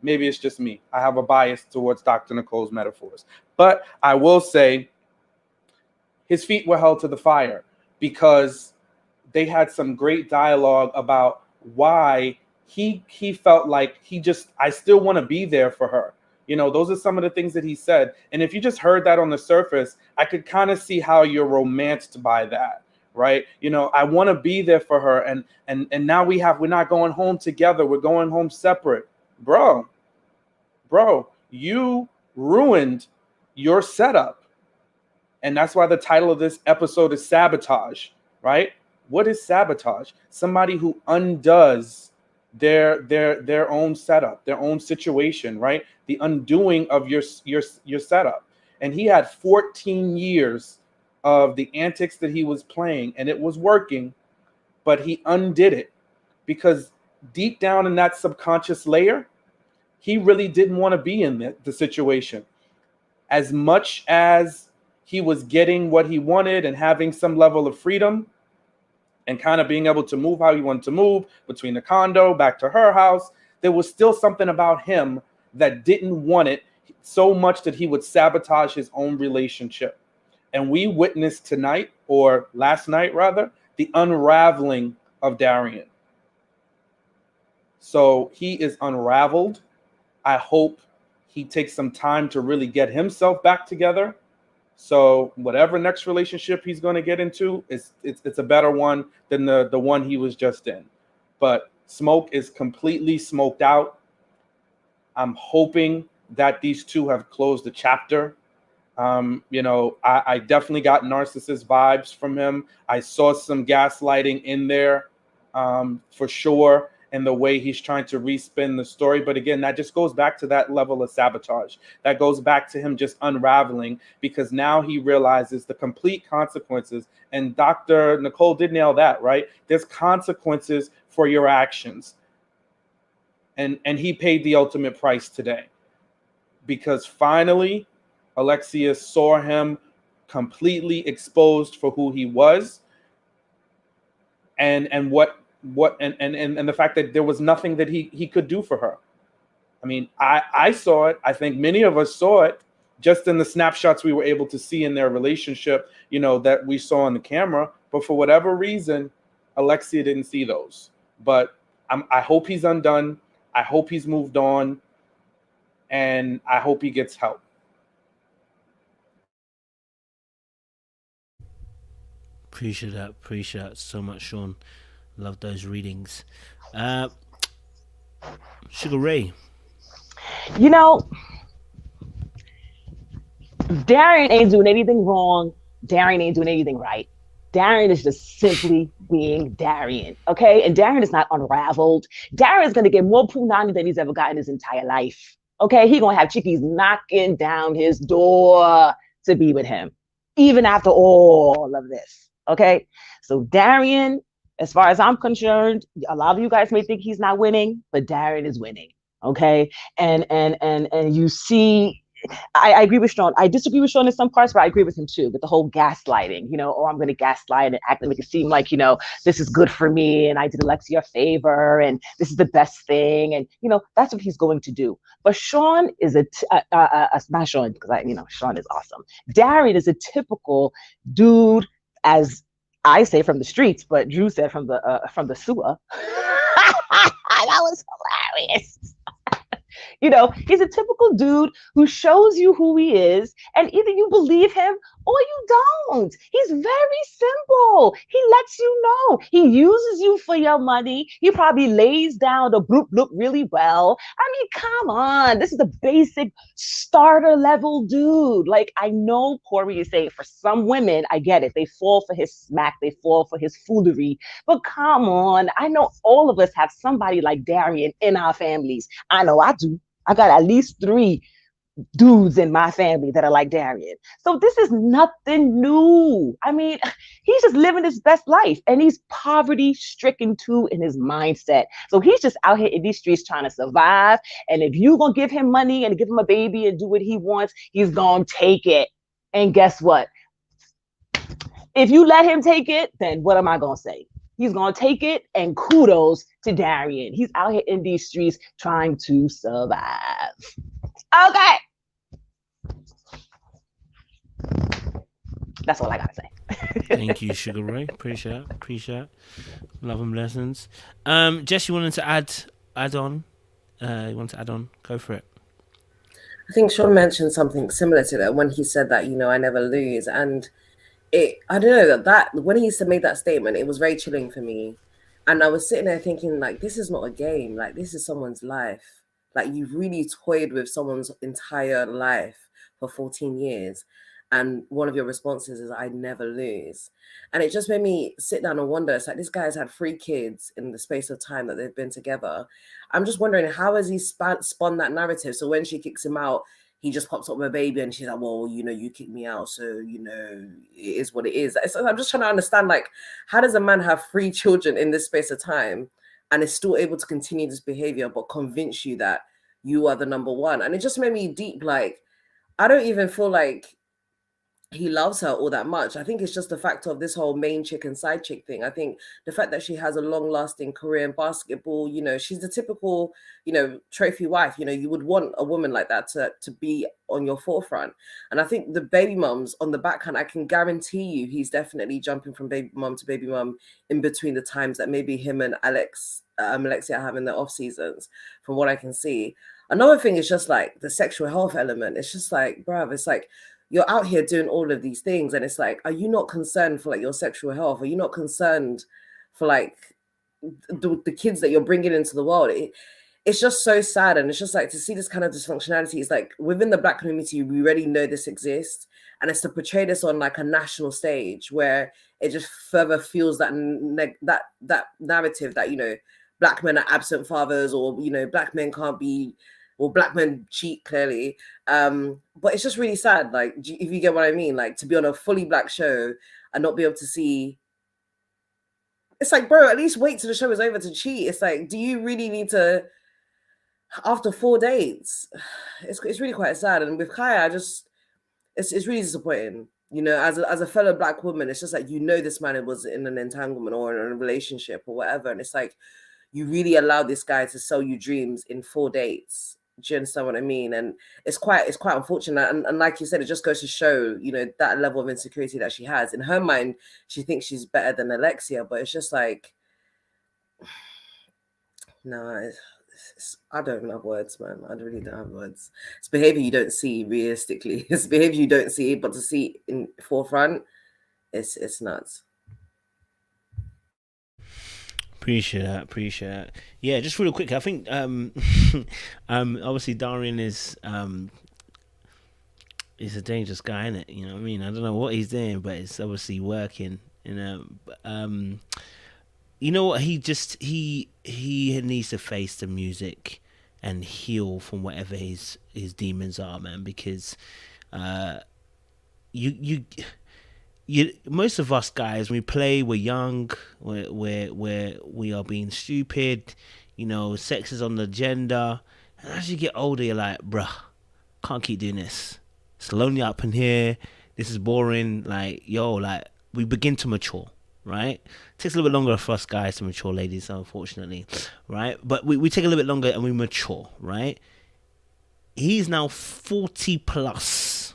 Maybe it's just me. I have a bias towards Dr. Nicole's metaphors. But I will say his feet were held to the fire because they had some great dialogue about why he felt like I still want to be there for her. Those are some of the things that he said. And if you just heard that on the surface, I could kind of see how you're romanced by that, right? I want to be there for her. And now we're not going home together. We're going home separate. Bro, you ruined your setup. And that's why the title of this episode is Sabotage, right? What is sabotage? Somebody who undoes their own setup, their own situation, right? The undoing of your setup. And he had 14 years of the antics that he was playing, and it was working, but he undid it because deep down in that subconscious layer, he really didn't want to be in the situation. As much as he was getting what he wanted and having some level of freedom and kind of being able to move how he wanted to move between the condo back to her house, there was still something about him that didn't want it so much that he would sabotage his own relationship. And we witnessed tonight, or last night rather, the unraveling of Darian. So he is unraveled. I hope he takes some time to really get himself back together. So whatever next relationship he's going to get into, it's a better one than the one he was just in. But Smoke is completely smoked out. I'm hoping that these two have closed the chapter. I definitely got narcissist vibes from him. I saw some gaslighting in there for sure, and the way he's trying to respin the story. But again, that just goes back to that level of sabotage. That goes back to him just unraveling, because now he realizes the complete consequences. And Dr. Nicole did nail that, right? There's consequences for your actions. And he paid the ultimate price today, because finally Alexia saw him completely exposed for who he was, and the fact that there was nothing that he could do for her. I mean, I saw it. I think many of us saw it just in the snapshots we were able to see in their relationship, that we saw on the camera. But for whatever reason, Alexia didn't see those. But I hope he's undone. I hope he's moved on. And I hope he gets help. Appreciate that so much, Sean. Love those readings. Sugar Ray. Darian ain't doing anything wrong. Darian ain't doing anything right. Darian is just simply being Darian, okay? And Darian is not unraveled. Darian is going to get more punani than he's ever gotten his entire life, okay? He's going to have chickies knocking down his door to be with him, even after all of this, okay? So Darian, as far as I'm concerned, a lot of you guys may think he's not winning, but Darian is winning, Okay. And you see, I agree with Sean. I disagree with Sean in some parts, but I agree with him too, with the whole gaslighting, oh, I'm going to gaslight and act and make it seem like, this is good for me and I did Alexia a favor and this is the best thing. And, that's what he's going to do. But Sean is not Sean, because Sean is awesome. Darian is a typical dude, as I say from the streets, but Drew said from the sewer. That was hilarious. He's a typical dude who shows you who he is, and either you believe him or you don't. He's very simple. He lets you know. He uses you for your money. He probably lays down the bloop bloop really well. I mean, come on. This is a basic starter level dude. Like, I know Corey is saying for some women, I get it. They fall for his smack. They fall for his foolery. But come on. I know all of us have somebody like Darian in our families. I know I do. I got at least 3 dudes in my family that are like Darian. So this is nothing new. I mean, he's just living his best life, and he's poverty stricken too in his mindset. So he's just out here in these streets trying to survive. And if you're going to give him money and give him a baby and do what he wants, he's going to take it. And guess what? If you let him take it, then what am I going to say? He's going to take it, and kudos to Darian. He's out here in these streets trying to survive. Okay. That's all I got to say. Thank you, Sugar Ray. Appreciate it. Love and blessings. Jess, you wanted to add on? You want to add on? Go for it. I think Sean mentioned something similar to that when he said that, I never lose. And I don't know, that when he made that statement, it was very chilling for me. And I was sitting there thinking, like, this is not a game. Like, this is someone's life. Like, you've really toyed with someone's entire life for 14 years. And one of your responses is, I never lose. And it just made me sit down and wonder, it's like, this guy's had 3 kids in the space of time that they've been together. I'm just wondering, how has he spun that narrative? So when she kicks him out, he just pops up with a baby and she's like, well, you kicked me out. So, it is what it is. So I'm just trying to understand, like, how does a man have 3 children in this space of time and is still able to continue this behavior, but convince you that you are the number one? And it just made me deep. Like, I don't even feel like he loves her all that much. I think it's just the fact of this whole main chick and side chick thing. I think the fact that she has a long-lasting career in basketball, she's the typical, trophy wife. You would want a woman like that to be on your forefront. And I think the baby mums on the backhand, I can guarantee you he's definitely jumping from baby mum to baby mum in between the times that maybe him and Alexia are having their off seasons, from what I can see. Another thing is just like the sexual health element. It's just like, bruv, it's like, you're out here doing all of these things, and it's like, are you not concerned for like your sexual health? Are you not concerned for like the kids that you're bringing into the world? It's just so sad, and it's just like to see this kind of dysfunctionality. It's like within the Black community, we already know this exists, and it's to portray this on like a national stage where it just further fuels that that narrative that Black men are absent fathers, or Black men can't be. Well, Black men cheat, clearly. But it's just really sad, like, if you get what I mean, like, to be on a fully Black show and not be able to see. It's like, bro, at least wait till the show is over to cheat. It's like, do you really need to, after 4 dates? It's really quite sad. And with Kai, it's really disappointing. As a fellow Black woman, it's just like, this man was in an entanglement or in a relationship or whatever. And it's like, you really allow this guy to sell you dreams in 4 dates. Do you understand what I mean? And it's quite unfortunate. And like you said, it just goes to show, that level of insecurity that she has. In her mind, she thinks she's better than Alexia, but it's just like, no, I don't even have words, man. I really don't have words. It's behavior you don't see realistically. It's behavior you don't see, but to see in forefront, it's nuts. Appreciate that. Yeah, just real quick. I think obviously Darian is a dangerous guy, isn't it? You know what I mean? I don't know what he's doing, but it's obviously working. You know what? He needs to face the music and heal from whatever his demons are, man. Because most of us guys, we play, we're young, we are being stupid, sex is on the agenda, And as you get older, you're like, bruh, can't keep doing this. It's lonely up in here. This is boring. Like, yo, like, we begin to mature, right? It takes a little bit longer for us guys to mature, ladies, unfortunately, right? But we take a little bit longer and we mature, right? He's now 40 plus.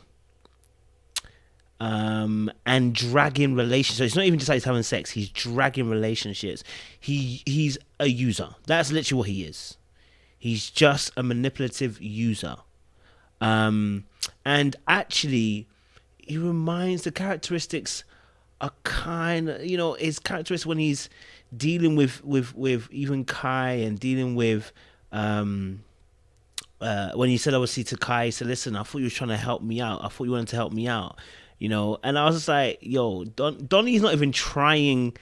And dragging relationships. So it's not even just like he's having sex. He's dragging relationships. He's a user. That's literally what he is. He's just a manipulative user. And actually, he reminds the characteristics are kind of, you know, his characteristics when he's dealing with even Kai and dealing with when he said obviously to Kai, he said, listen, I thought you were trying to help me out. I thought you wanted to help me out. You know, and I was just like, yo, Donnie's not even trying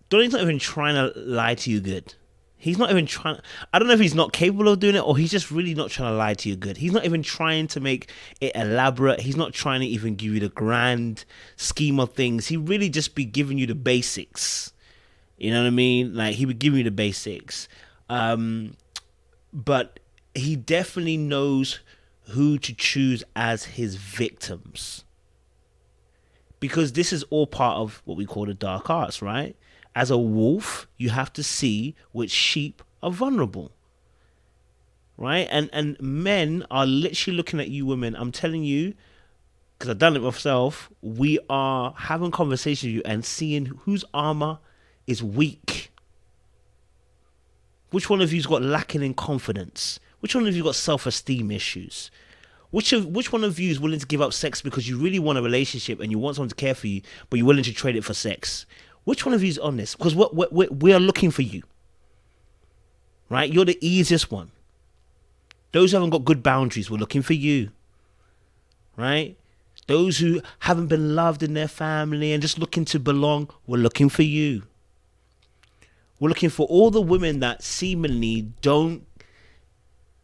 to lie to you good. He's not even trying. I don't know if he's not capable of doing it or he's just really not trying to lie to you good. He's not even trying to make it elaborate. He's not trying to even give you the grand scheme of things. He really just be giving you the basics. You know what I mean? Like, he would give you the basics. But he definitely knows who to choose as his victims. Because this is all part of what we call the dark arts, right? As a wolf, you have to see which sheep are vulnerable, right? And men are literally looking at you women. I'm telling you, because I've done it myself, we are having conversations with you and seeing whose armor is weak. Which one of you's got lacking in confidence? Which one of you got self-esteem issues? Which one of you is willing to give up sex because you really want a relationship and you want someone to care for you, but you're willing to trade it for sex? Which one of you is on this? Because we are looking for you, right? You're the easiest one. Those who haven't got good boundaries, we're looking for you, right? Those who haven't been loved in their family and just looking to belong, we're looking for you. We're looking for all the women that seemingly don't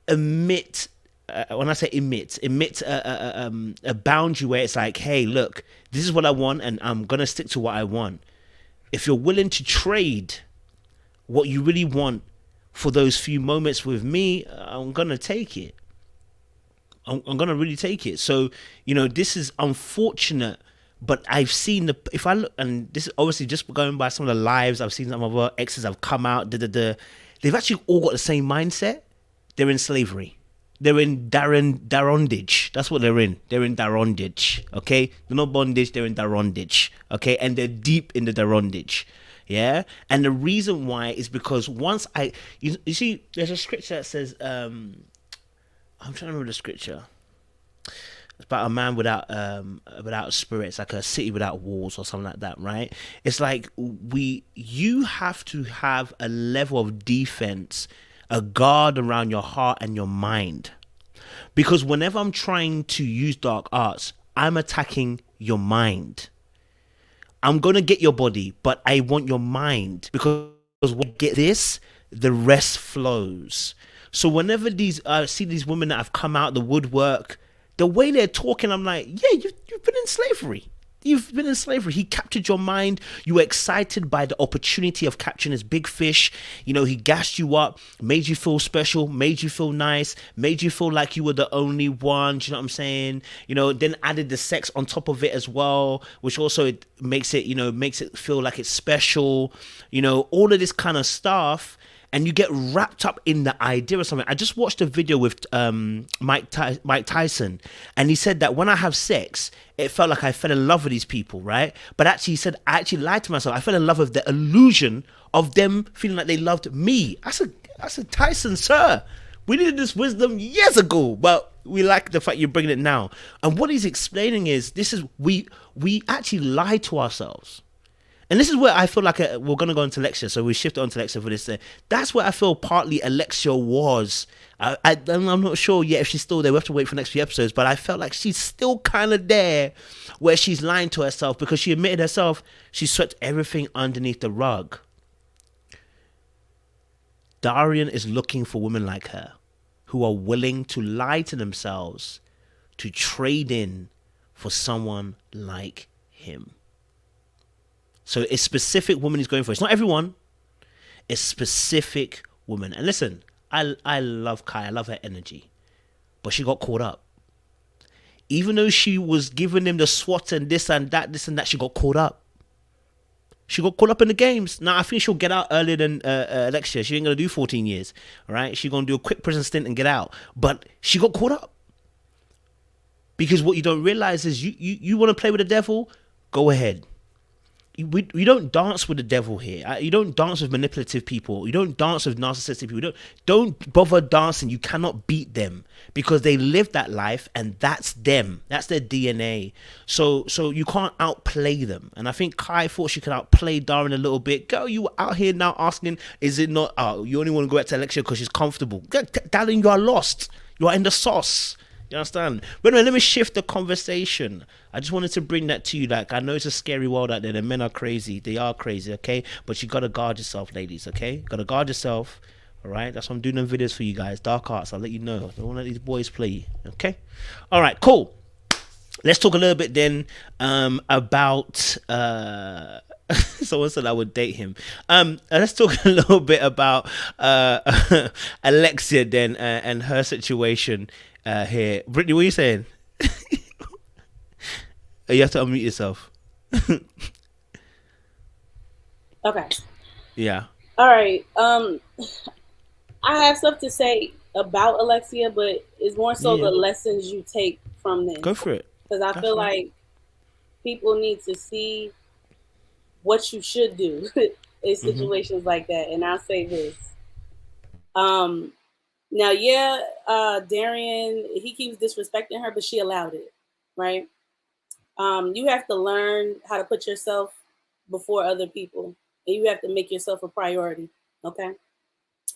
emit. When I say emit a boundary where it's like, hey, look, this is what I want and I'm going to stick to what I want. If you're willing to trade what you really want for those few moments with me, I'm going to take it. I'm going to really take it. So, you know, this is unfortunate, but I've seen if I look, and this is obviously just going by some of the lives, I've seen some of our exes have come out, they've actually all got the same mindset. They're in slavery. They're in darondage. That's what they're in. They're in darondage. Okay? They're not bondage, they're in darondage. Okay? And they're deep in the darondage. Yeah? And the reason why is because once you see, there's a scripture that says, I'm trying to remember the scripture. It's about a man without spirit. It's like a city without walls or something like that, right? It's like you have to have a level of defense, a guard around your heart and your mind. Because whenever I'm trying to use dark arts, I'm attacking your mind. I'm going to get your body, but I want your mind. Because when we get this, the rest flows. So whenever I see these women that have come out the woodwork, the way they're talking, I'm like, yeah, you've been in slavery. You've been in slavery. He captured your mind. You were excited by the opportunity of capturing this big fish. You know, he gassed you up, made you feel special, made you feel nice, made you feel like you were the only one. Do you know what I'm saying? You know, then added the sex on top of it as well, which also makes it feel like it's special. You know, all of this kind of stuff. And you get wrapped up in the idea of something. I just watched a video with Mike Tyson, and he said that when I have sex, it felt like I fell in love with these people, right? But actually, he said, I actually lied to myself. I fell in love with the illusion of them feeling like they loved me. I said, Tyson, sir, we needed this wisdom years ago, but we like the fact you're bringing it now. And what he's explaining is, we actually lie to ourselves. And this is where I feel like we're going to go into Alexia, so we shift on to Alexia for this. That's where I feel partly Alexia was. I'm not sure yet if she's still there. We have to wait for the next few episodes, but I felt like she's still kind of there where she's lying to herself because she admitted herself she swept everything underneath the rug. Darian is looking for women like her who are willing to lie to themselves to trade in for someone like him. So it's specific woman he's going for. It's not everyone. It's specific woman. And listen, I love Kai. I love her energy, but she got caught up. Even though she was giving him the SWAT and this and that, she got caught up. She got caught up in the games. Now, I think she'll get out earlier than Alexia. She ain't going to do 14 years, all right? She's going to do a quick prison stint and get out. But she got caught up. Because what you don't realize is you want to play with the devil? Go ahead. We don't dance with the devil here. You don't dance with manipulative people. You don't dance with narcissistic people. Don't bother dancing. You cannot beat them because they live that life and that's them. That's their DNA. So you can't outplay them. And I think Kai thought she could outplay Darian a little bit. Girl, you out here now asking, is it not? Oh, you only want to go back to Alexia because she's comfortable. Darling, you are lost. You are in the sauce. You understand? But anyway, let me shift the conversation. I just wanted to bring that to you. Like, I know it's a scary world out there. The men are crazy. They are crazy, okay? But you got to guard yourself, ladies, okay? Got to guard yourself, all right? That's why I'm doing them videos for you guys. Dark arts, I'll let you know. Don't want to let these boys play you, okay? All right, cool. Let's talk a little bit then about... someone said I would date him. Let's talk a little bit about Alexia then and her situation here. Brittany, what are you saying? You have to unmute yourself. Okay. Yeah. All right. I have stuff to say about Alexia, but it's more so the lessons you take from this. Go for it. Because I feel like people need to see what you should do in situations like that. And I'll say this. Now, Darian, he keeps disrespecting her, but she allowed it, right? You have to learn how to put yourself before other people, and you have to make yourself a priority, okay?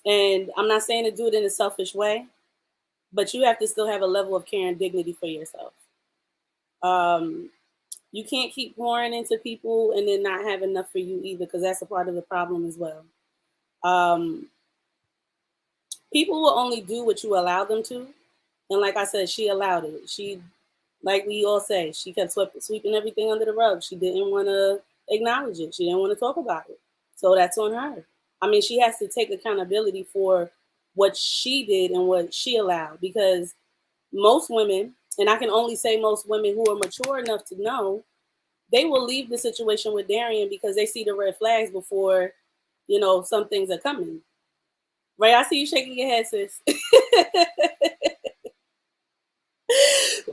And I'm not saying to do it in a selfish way, but you have to still have a level of care and dignity for yourself. You can't keep pouring into people and then not have enough for you either, because that's a part of the problem as well. People will only do what you allow them to. And like I said, she allowed it. She, like we all say, she kept sweeping everything under the rug. She didn't want to acknowledge it. She didn't want to talk about it. So that's on her. I mean, she has to take accountability for what she did and what she allowed, because most women, and I can only say most women who are mature enough to know, they will leave the situation with Darian because they see the red flags before, some things are coming. Right? I see you shaking your head, sis.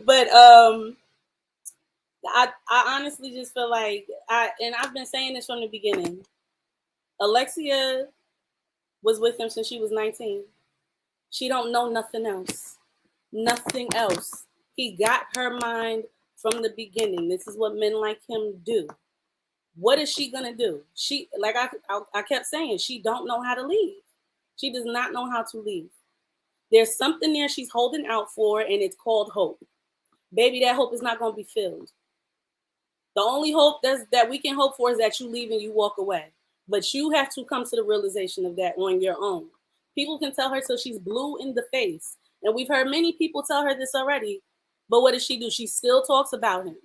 But I honestly just feel like I've been saying this from the beginning. Alexia was with him since she was 19. She don't know nothing else. Nothing else. He got her mind from the beginning. This is what men like him do. What is she gonna do? She, like I kept saying, she don't know how to leave. She does not know how to leave. There's something there she's holding out for, and it's called hope. Baby, that hope is not going to be filled. The only hope that we can hope for is that you leave and you walk away. But you have to come to the realization of that on your own. People can tell her till she's blue in the face. And we've heard many people tell her this already. But what does she do? She still talks about him.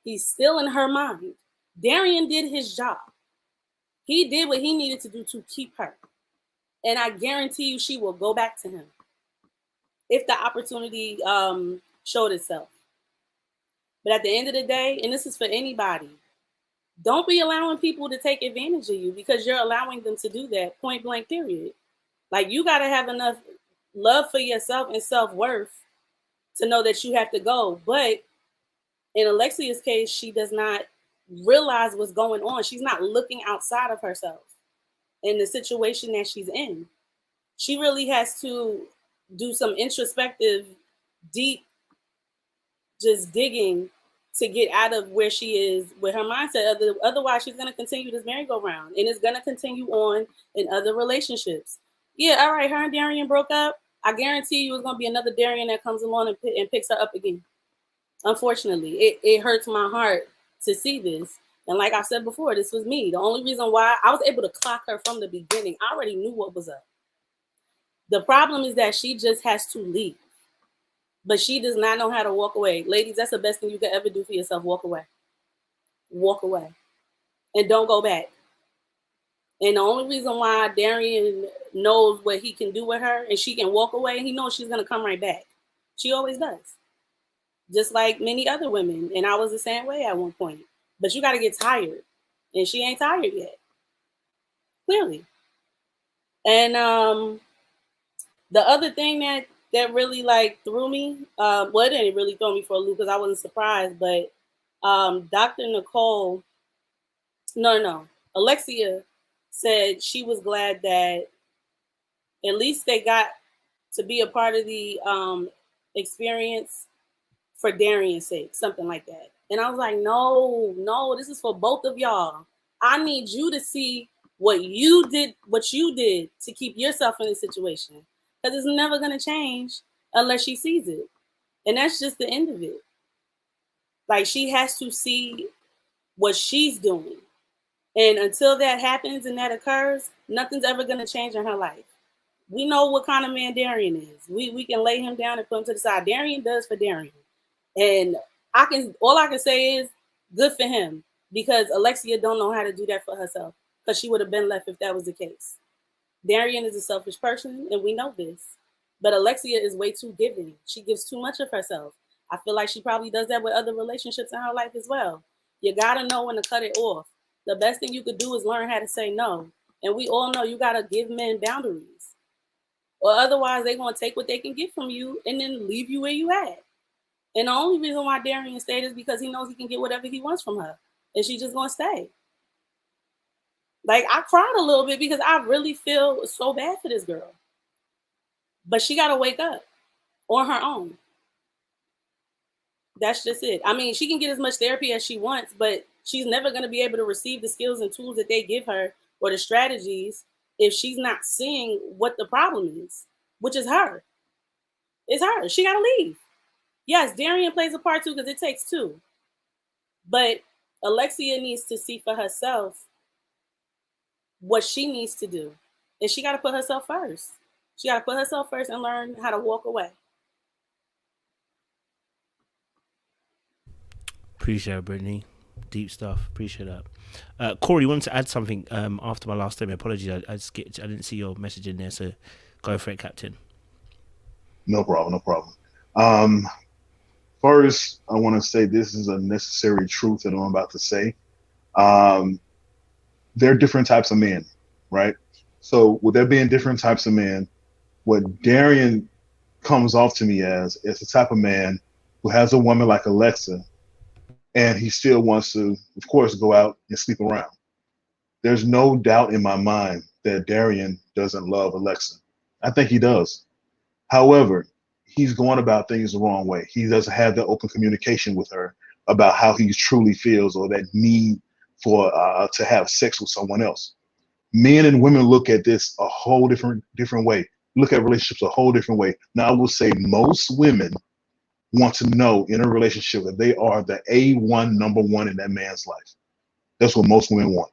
He's still in her mind. Darian did his job. He did what he needed to do to keep her. And I guarantee you she will go back to him if the opportunity showed itself. But at the end of the day, and this is for anybody, don't be allowing people to take advantage of you, because you're allowing them to do that, point blank, period. Like, you got to have enough love for yourself and self-worth to know that you have to go. But in Alexia's case, she does not realize what's going on. She's not looking outside of herself in the situation that she's in. She really has to do some introspective, deep, just digging to get out of where she is with her mindset. Otherwise, she's going to continue this merry-go-round, and it's going to continue on in other relationships. Yeah, all right, her and Darian broke up. I guarantee you it's going to be another Darian that comes along and picks her up again. Unfortunately, it hurts my heart to see this. And like I said before, this was me. The only reason why I was able to clock her from the beginning, I already knew what was up. The problem is that she just has to leave. But she does not know how to walk away. Ladies, that's the best thing you can ever do for yourself. Walk away. Walk away. And don't go back. And the only reason why Darian knows what he can do with her and she can walk away, he knows she's going to come right back. She always does. Just like many other women. And I was the same way at one point. But you got to get tired. And she ain't tired yet. Clearly. And the other thing that really like threw me, well, it didn't really throw me for a loop because I wasn't surprised, but Dr. Nicole, Alexia said she was glad that at least they got to be a part of the experience for Darian's sake, something like that. And I was like, no, this is for both of y'all. I need you to see what you did to keep yourself in this situation. Because it's never going to change unless she sees it. And that's just the end of it. Like, she has to see what she's doing. And until that happens and that occurs, nothing's ever going to change in her life. We know what kind of man Darian is. We can lay him down and put him to the side. Darian does for Darian. And all I can say is good for him, because Alexia don't know how to do that for herself, because she would have been left if that was the case. Darian is a selfish person, and we know this. But Alexia is way too giving. She gives too much of herself. I feel like she probably does that with other relationships in her life as well. You got to know when to cut it off. The best thing you could do is learn how to say no. And we all know you got to give men boundaries. Or otherwise, they're going to take what they can get from you and then leave you where you at. And the only reason why Darian stayed is because he knows he can get whatever he wants from her. And she's just going to stay. Like, I cried a little bit because I really feel so bad for this girl. But she got to wake up on her own. That's just it. I mean, she can get as much therapy as she wants, but she's never going to be able to receive the skills and tools that they give her or the strategies if she's not seeing what the problem is, which is her. It's her. She got to leave. Yes, Darian plays a part too because it takes two. But Alexia needs to see for herself what she needs to do. And she got to put herself first. She got to put herself first and learn how to walk away. Appreciate it, Brittany. Deep stuff. Appreciate that. Corey, you wanted to add something after my last statement. Apologies, I didn't see your message in there, so go for it, Captain. No problem. First, I want to say this is a necessary truth that I'm about to say. There are different types of men, right? So with there being different types of men, what Darian comes off to me as is the type of man who has a woman like Alexa, and he still wants to, of course, go out and sleep around. There's no doubt in my mind that Darian doesn't love Alexa. I think he does. However, he's going about things the wrong way. He doesn't have that open communication with her about how he truly feels or that need for to have sex with someone else. Men and women look at this a whole different way. Look at relationships a whole different way. Now, I will say most women want to know in a relationship that they are the A1 number one in that man's life. That's what most women want.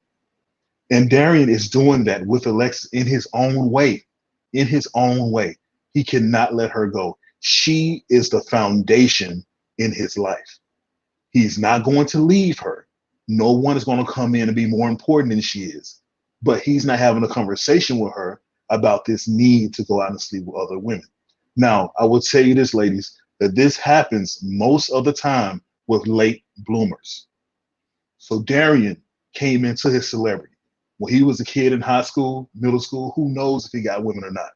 And Darian is doing that with Alexis in his own way. In his own way. He cannot let her go. She is the foundation in his life. He's not going to leave her. No one is going to come in and be more important than she is. But he's not having a conversation with her about this need to go out and sleep with other women. Now, I will tell you this, ladies, that this happens most of the time with late bloomers. So Darian came into his celebrity. When he was a kid in high school, middle school, who knows if he got women or not.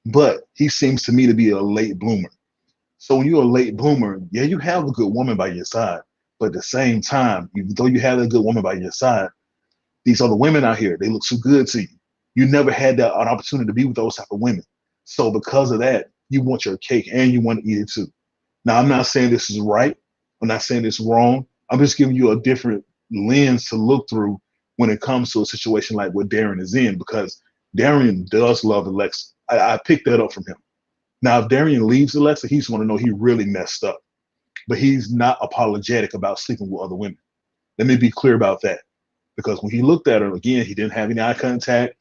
But he seems to me to be a late bloomer. So when you're a late bloomer, yeah, you have a good woman by your side. But at the same time, even though you have a good woman by your side, these other women out here, they look so good to you. You never had an opportunity to be with those type of women. So because of that, you want your cake and you want to eat it too. Now, I'm not saying this is right. I'm not saying it's wrong. I'm just giving you a different lens to look through when it comes to a situation like what Darian is in, because Darian does love Alexa. I picked that up from him. Now, if Darian leaves Alexa, he's going to know he really messed up. But he's not apologetic about sleeping with other women. Let me be clear about that. Because when he looked at her, again, he didn't have any eye contact.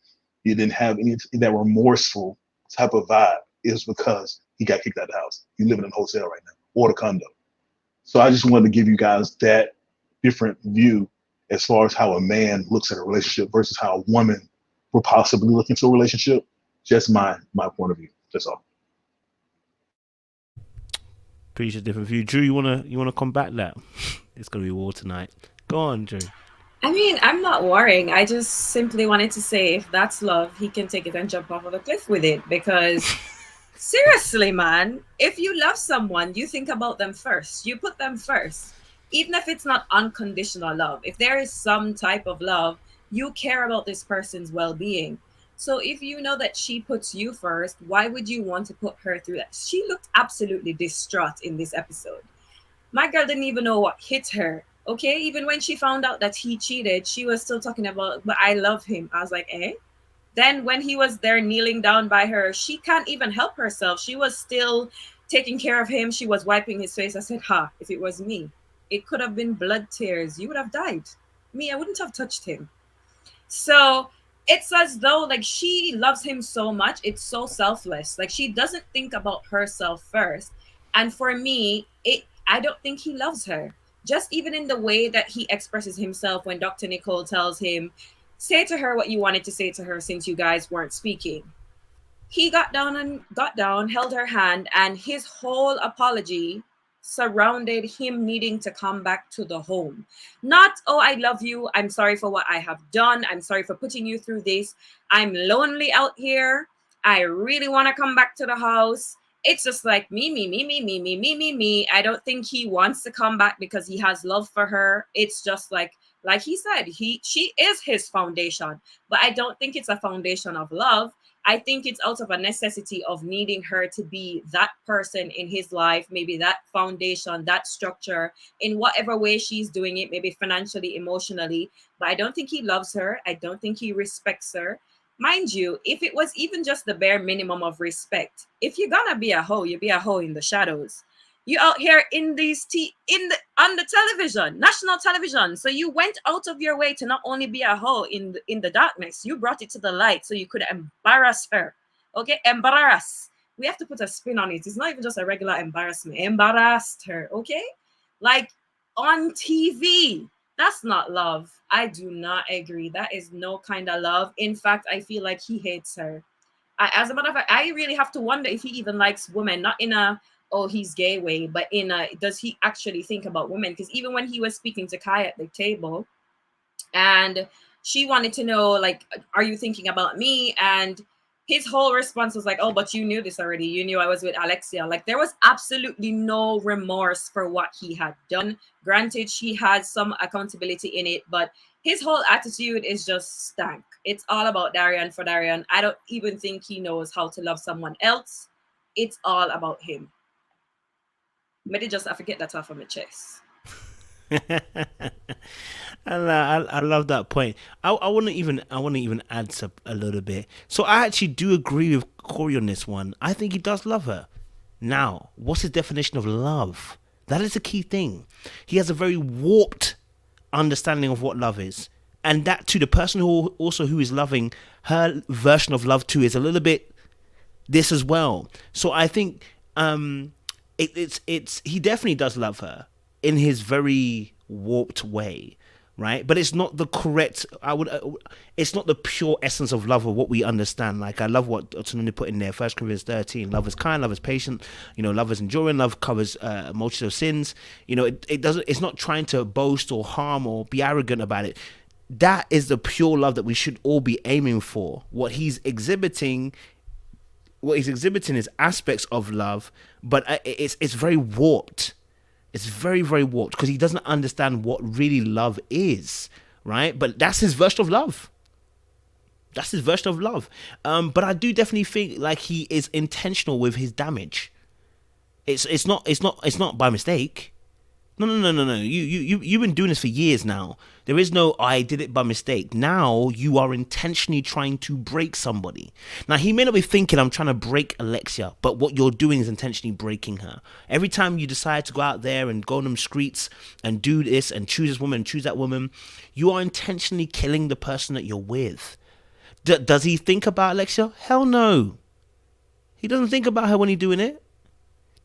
He didn't have any that remorseful type of vibe. It was because he got kicked out of the house. He living in a hotel right now, or the condo. So I just wanted to give you guys that different view as far as how a man looks at a relationship versus how a woman we're possibly looking to a relationship. Just my point of view. That's all. Appreciate different view. Drew, you wanna combat that? It's gonna be war tonight. Go on, Drew. I mean, I'm not worrying. I just simply wanted to say, if that's love, he can take it and jump off of a cliff with it. Because seriously, man, if you love someone, you think about them first. You put them first. Even if it's not unconditional love, if there is some type of love, you care about this person's well-being. So if you know that she puts you first, why would you want to put her through that? She looked absolutely distraught in this episode. My girl didn't even know what hit her. Okay, even when she found out that he cheated, she was still talking about, but I love him. I was like, eh? Then when he was there kneeling down by her, she can't even help herself. She was still taking care of him. She was wiping his face. I said, if it was me, it could have been blood tears. You would have died. Me, I wouldn't have touched him. So it's as though like she loves him so much. It's so selfless. Like she doesn't think about herself first. And for me, I don't think he loves her. Just even in the way that he expresses himself when Dr. Nicole tells him, say to her what you wanted to say to her since you guys weren't speaking. He got down, held her hand, and his whole apology surrounded him needing to come back to the home. Not, oh, I love you. I'm sorry for what I have done. I'm sorry for putting you through this. I'm lonely out here. I really want to come back to the house. It's just like me. I don't think he wants to come back because he has love for her. It's just like he said, she is his foundation, but I don't think it's a foundation of love. I think it's out of a necessity of needing her to be that person in his life, maybe that foundation, that structure, in whatever way she's doing it, maybe financially, emotionally. But I don't think he loves her. I don't think he respects her. Mind you, if it was even just the bare minimum of respect, if you're gonna be a hoe, you be a hoe in the shadows. You out here in these on the television, national television. So you went out of your way to not only be a hoe in the darkness, you brought it to the light so you could embarrass her. Okay, embarrass. We have to put a spin on it. It's not even just a regular embarrassment. Embarrassed her. Okay, like on TV. That's not love. I do not agree. That is no kind of love. In fact, I feel like he hates her. As a matter of fact, I really have to wonder if he even likes women, not in a, oh, he's gay way, but in a, does he actually think about women? Because even when he was speaking to Kai at the table, and she wanted to know, like, are you thinking about me? And his whole response was like, oh, but you knew this already. You knew I was with Alexia. Like, there was absolutely no remorse for what he had done. Granted, she had some accountability in it, but his whole attitude is just stank. It's all about Darian for Darian. I don't even think he knows how to love someone else. It's all about him. Maybe just I forget that off of my chest. I love that point. I want to even add a little bit. So I actually do agree with Corey on this one. I think he does love her. Now, what's his definition of love? That is a key thing. He has a very warped understanding of what love is, and that too, the person who is loving her version of love too is a little bit this as well. So I think it's he definitely does love her in his very warped way, right? But it's not the correct. It's not the pure essence of love or what we understand. Like I love what Otununi put in there. 1 Corinthians 13. Love is kind. Love is patient. Love is enduring. Love covers a multitude of sins. It doesn't. It's not trying to boast or harm or be arrogant about it. That is the pure love that we should all be aiming for. What he's exhibiting is aspects of love, but it's very warped. It's very, very warped because he doesn't understand what really love is, right? But that's his version of love. But I do definitely think like he is intentional with his damage. It's not by mistake. No. You've been doing this for years now. There is no, I did it by mistake. Now you are intentionally trying to break somebody. Now he may not be thinking I'm trying to break Alexia, but what you're doing is intentionally breaking her. Every time you decide to go out there and go on them streets and do this and choose this woman and choose that woman, you are intentionally killing the person that you're with. Does he think about Alexia? Hell no. He doesn't think about her when he's doing it.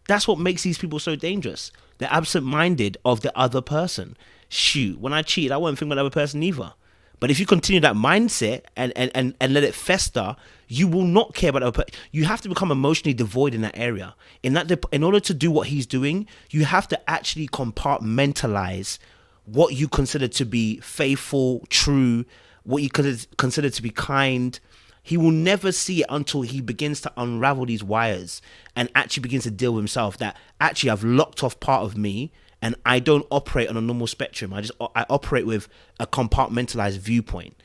That's what makes these people so dangerous. They're absent-minded of the other person. Shoot, when I cheated, I wasn't thinking about the other person either. But if you continue that mindset and let it fester, you will not care about it. You have to become emotionally devoid in that area. In order to do what he's doing, you have to actually compartmentalize what you consider to be faithful, true, what you consider to be kind. He will never see it until he begins to unravel these wires and actually begins to deal with himself that actually I've locked off part of me and I don't operate on a normal spectrum. I operate with a compartmentalized viewpoint,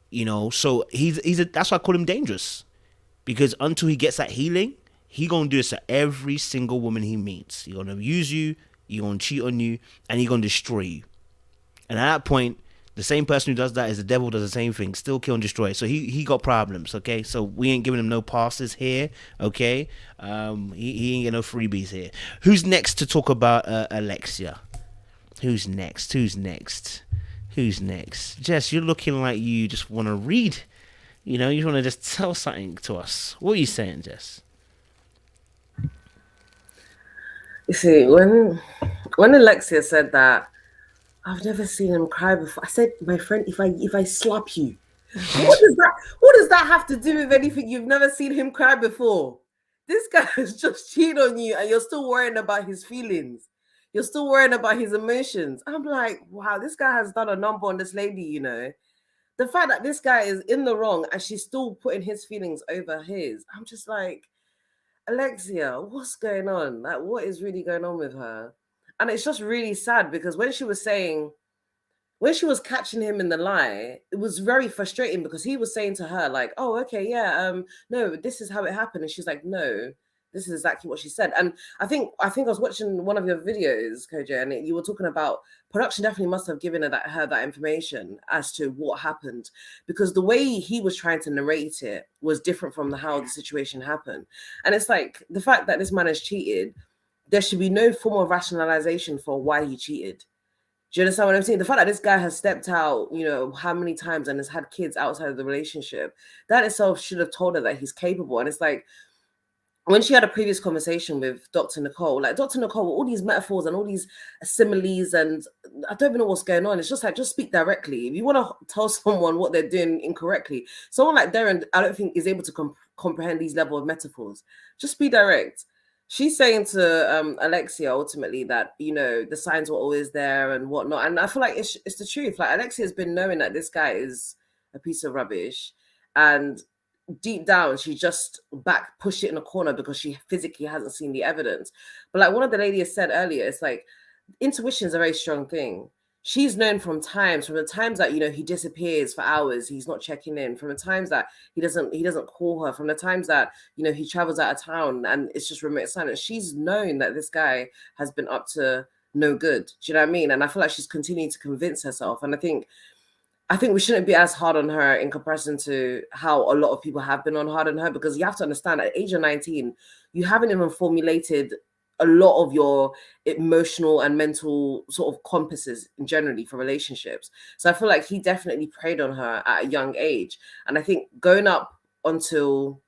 you know. So that's why I call him dangerous, because until he gets that healing, he gonna do this to every single woman he meets. He gonna use you, he gonna cheat on you, and he gonna destroy you. And at that point, the same person who does that is the devil, does the same thing, still kill and destroy. So he got problems, okay? So we ain't giving him no passes here, okay? He ain't get no freebies here. Who's next to talk about Alexia? Who's next? Jess, you're looking like you just want to read. You know, you want to just tell something to us. What are you saying, Jess? You see, when Alexia said that, I've never seen him cry before. I said, my friend, if I slap you, what does that have to do with anything? You've never seen him cry before. This guy has just cheated on you and you're still worrying about his feelings. You're still worrying about his emotions. I'm like, wow, this guy has done a number on this lady, you know. The fact that this guy is in the wrong and she's still putting his feelings over his. I'm just like, Alexia, what's going on? Like, what is really going on with her? And it's just really sad because when she was catching him in the lie, it was very frustrating because he was saying to her, like, oh, okay, yeah, no, this is how it happened. And she's like, no, this is exactly what she said. And I think I was watching one of your videos, Kojo, and you were talking about production definitely must have given her that information as to what happened, because the way he was trying to narrate it was different from how the situation happened. And it's like the fact that this man has cheated, there should be no form of rationalization for why he cheated. Do you understand what I'm saying? The fact that this guy has stepped out, you know, how many times and has had kids outside of the relationship, that itself should have told her that he's capable. And it's like, when she had a previous conversation with Dr. Nicole, like Dr. Nicole, all these metaphors and all these similes, and I don't even know what's going on. It's just like, just speak directly. If you want to tell someone what they're doing incorrectly, someone like Darian, I don't think is able to comprehend these level of metaphors. Just be direct. She's saying to Alexia ultimately that, you know, the signs were always there and whatnot. And I feel like it's the truth. Like, Alexia has been knowing that this guy is a piece of rubbish. And deep down, she just pushed it in a corner because she physically hasn't seen the evidence. But like one of the ladies said earlier, it's like intuition is a very strong thing. She's known from the times that, you know, he disappears for hours, he's not checking in, from the times that he doesn't call her, from the times that, you know, he travels out of town and it's just remote silence. She's known that this guy has been up to no good. Do you know what I mean? And I feel like she's continuing to convince herself. And I think we shouldn't be as hard on her in comparison to how a lot of people have been hard on her, because you have to understand at age of 19, you haven't even formulated a lot of your emotional and mental sort of compasses generally for relationships. So I feel like he definitely preyed on her at a young age. And I think going up until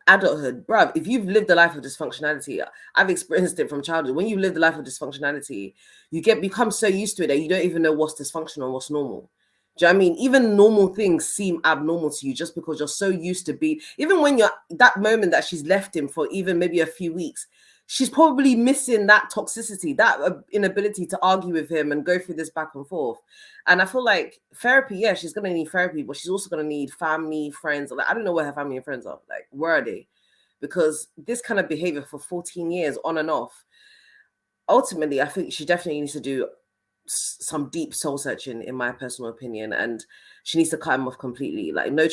adulthood, bruv, if you've lived a life of dysfunctionality, I've experienced it from childhood. When you live the life of dysfunctionality, you become so used to it that you don't even know what's dysfunctional and what's normal. Do you know what I mean? Even normal things seem abnormal to you just because you're so used to being, even when you're that moment that she's left him for even maybe a few weeks, she's probably missing that toxicity, that inability to argue with him and go through this back and forth. And I feel like therapy, yeah, she's going to need therapy, but she's also going to need family, friends. Like, I don't know where her family and friends are. Like, where are they? Because this kind of behavior for 14 years on and off, ultimately, I think she definitely needs to do some deep soul searching, in my personal opinion, and she needs to cut him off completely. Like, you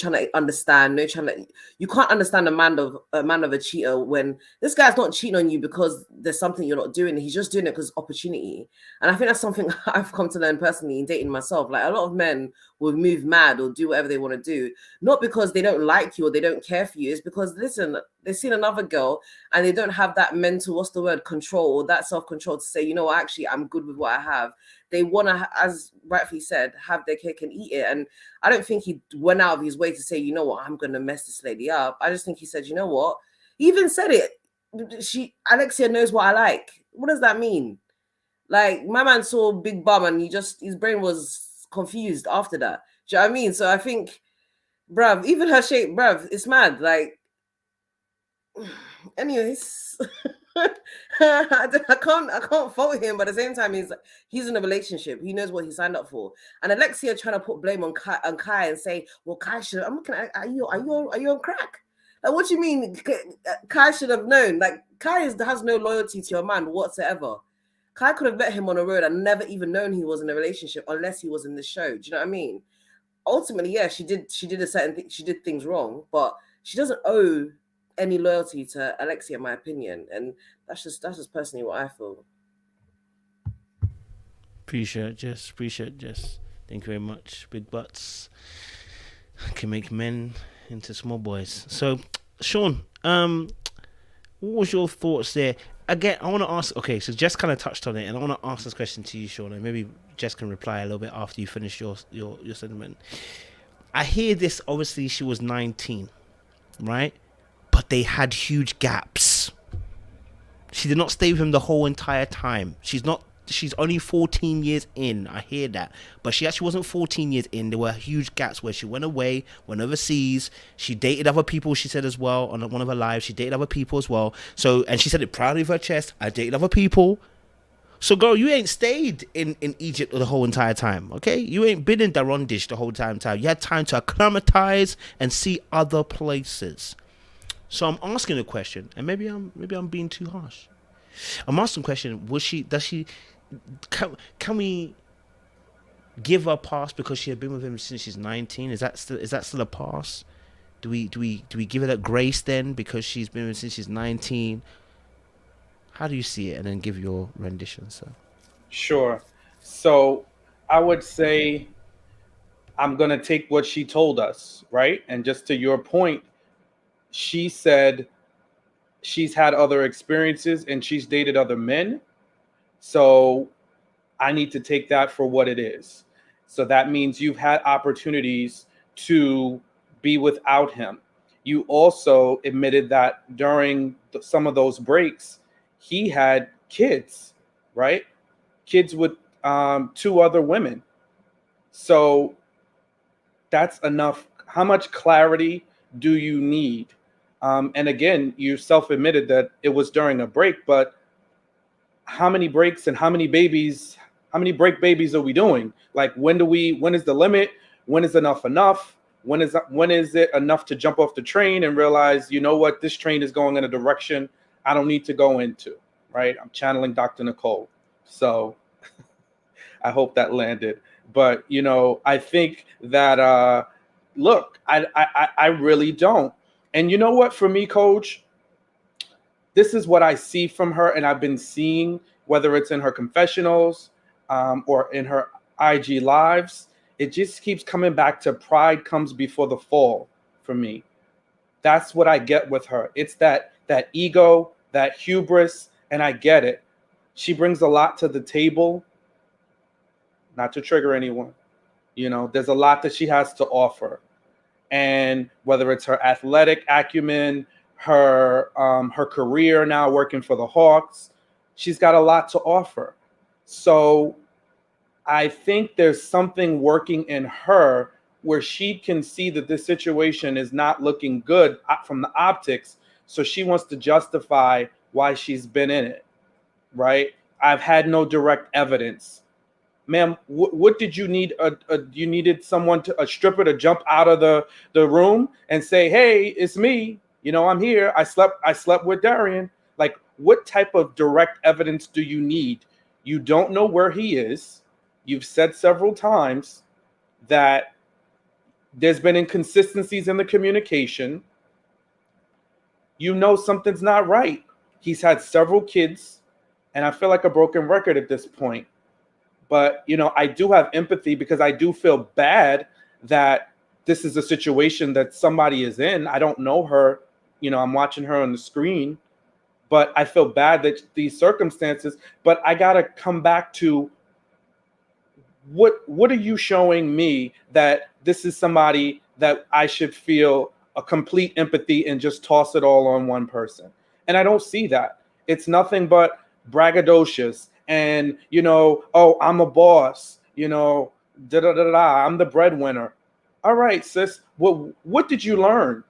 can't understand a man of a cheater when this guy's not cheating on you because there's something you're not doing. He's just doing it because opportunity. And I think that's something I've come to learn personally in dating myself. Like, a lot of men will move mad or do whatever they want to do, not because they don't like you or they don't care for you. It's because, listen, they've seen another girl and they don't have that mental, control, or that self-control to say, you know what, actually, I'm good with what I have. They want to, as rightfully said, have their cake and eat it. And I don't think he went out of his way to say, you know what, I'm going to mess this lady up. I just think he said, you know what? He even said it. Alexia knows what I like. What does that mean? Like, my man saw big bum and his brain was confused after that. Do you know what I mean? So I think, bruv, even her shape, bruv, it's mad. Like, anyways, I can't fault him, but at the same time, he's in a relationship. He knows what he signed up for. And Alexia trying to put blame on Kai and say, well, Kai should. I'm looking at, are you on crack? Like, what do you mean? Kai should have known. Like, Kai has no loyalty to your man whatsoever. Kai could have met him on the road and never even known he was in a relationship unless he was in the show. Do you know what I mean? Ultimately, yeah, she did a certain thing. She did things wrong, but she doesn't owe any loyalty to Alexia, in my opinion. And that's just personally what I feel. Appreciate Jess. Thank you very much. Big butts can make men into small boys. So, Sean, what was your thoughts there? Again, I want to ask. Okay, so Jess kind of touched on it, and I want to ask this question to you, Sean, and maybe Jess can reply a little bit after you finish your sentiment. I hear this. Obviously, she was 19, right? But they had huge gaps. She did not stay with him the whole entire time. She's only 14 years in. I hear that. But she actually wasn't 14 years in. There were huge gaps where she went away, went overseas. She dated other people, she said as well, on one of her lives. She dated other people as well. So, and she said it proudly with her chest. I dated other people. So, girl, you ain't stayed in Egypt the whole entire time, okay? You ain't been in Darondish the whole time. You had time to acclimatize and see other places. So I'm asking a question, and maybe I'm being too harsh. I'm asking a question: Can we give her a pass because she had been with him since she's 19? Is that still a pass? Do we give her that grace then because she's been with him since she's 19? How do you see it? And then give your rendition, sir. Sure. So I would say I'm gonna take what she told us, right? And just to your point, she said she's had other experiences and she's dated other men. So I need to take that for what it is. So that means you've had opportunities to be without him. You also admitted that during some of those breaks, he had kids, right? Kids with 2 other women. So that's enough. How much clarity do you need? And again, you self-admitted that it was during a break, but how many breaks and how many break babies are we doing? Like, when is the limit? When is enough? When is it enough to jump off the train and realize, you know what, this train is going in a direction I don't need to go into, right? I'm channeling Dr. Nicole. So I hope that landed. But, I think that, look, I really don't. And you know what, for me, Coach, this is what I see from her, and I've been seeing, whether it's in her confessionals or in her IG lives, it just keeps coming back to pride comes before the fall for me. That's what I get with her. It's that ego, that hubris, and I get it. She brings a lot to the table, not to trigger anyone. There's a lot that she has to offer. And whether it's her athletic acumen, her career now working for the Hawks, she's got a lot to offer. So I think there's something working in her where she can see that this situation is not looking good from the optics. So she wants to justify why she's been in it, right? I've had no direct evidence. Ma'am, what did you need? You needed a stripper to jump out of the room and say, "Hey, it's me. I'm here. I slept with Darian." Like, what type of direct evidence do you need? You don't know where he is. You've said several times that there's been inconsistencies in the communication. Something's not right. He's had several kids, and I feel like a broken record at this point. But, I do have empathy because I do feel bad that this is a situation that somebody is in. I don't know her. I'm watching her on the screen, but I feel bad that these circumstances, but I got to come back to what are you showing me that this is somebody that I should feel a complete empathy and just toss it all on one person? And I don't see that. It's nothing but braggadocious. And, oh, I'm a boss, I'm the breadwinner. All right, sis. What did you learn?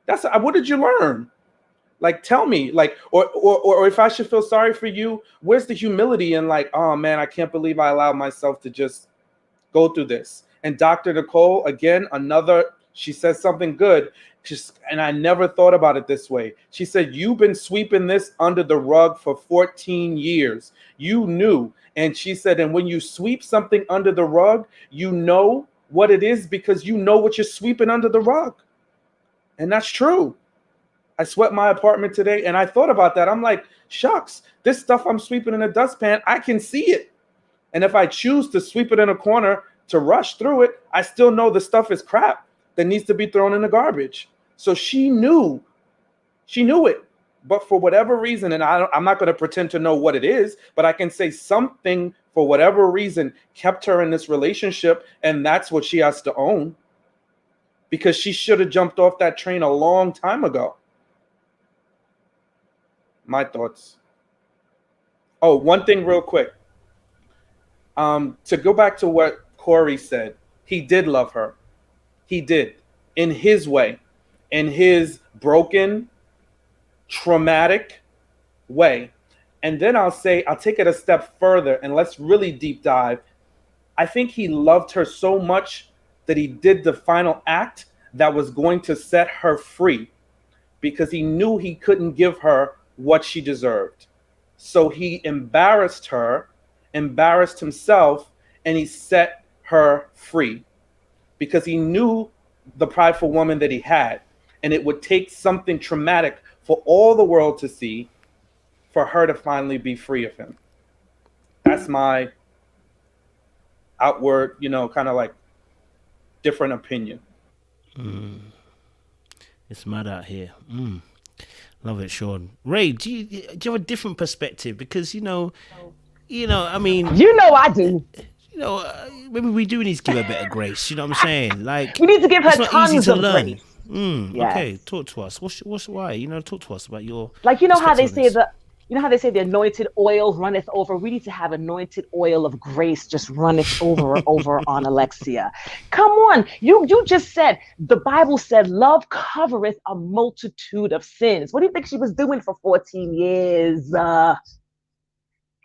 What did you learn? Like, tell me, like, or if I should feel sorry for you, where's the humility and like, oh man, I can't believe I allowed myself to just go through this. And Dr. Nicole, again, she says something good. And I never thought about it this way. She said, you've been sweeping this under the rug for 14 years. You knew. And she said, and when you sweep something under the rug, you know what it is because you know what you're sweeping under the rug. And that's true. I swept my apartment today and I thought about that. I'm like, shucks, this stuff I'm sweeping in a dustpan, I can see it. And if I choose to sweep it in a corner to rush through it, I still know the stuff is crap that needs to be thrown in the garbage. So she knew it. But for whatever reason, and I'm not going to pretend to know what it is, but I can say something for whatever reason kept her in this relationship. And that's what she has to own, because she should have jumped off that train a long time ago. My thoughts. Oh, one thing real quick. To go back to what Corey said, he did love her. He did, in his way, in his broken, traumatic way. And then I'll take it a step further and let's really deep dive. I think he loved her so much that he did the final act that was going to set her free, because he knew he couldn't give her what she deserved. So he embarrassed her, embarrassed himself, and he set her free because he knew the prideful woman that he had. And it would take something traumatic for all the world to see for her to finally be free of him. That's my outward, kind of like different opinion. It's mad out here. Love it, Sean. Ray, do you have a different perspective? Because I mean, I do. Maybe we do need to give her a bit of grace. You know what I'm saying? Like, we need to give her it's not easy tons to of learn. grace. Yes. Okay, talk to us. What's why? Talk to us about your. Like, how they say the anointed oil runneth over. We need to have anointed oil of grace just runneth over on Alexia. Come on, you just said the Bible said love covereth a multitude of sins. What do you think she was doing for 14 years?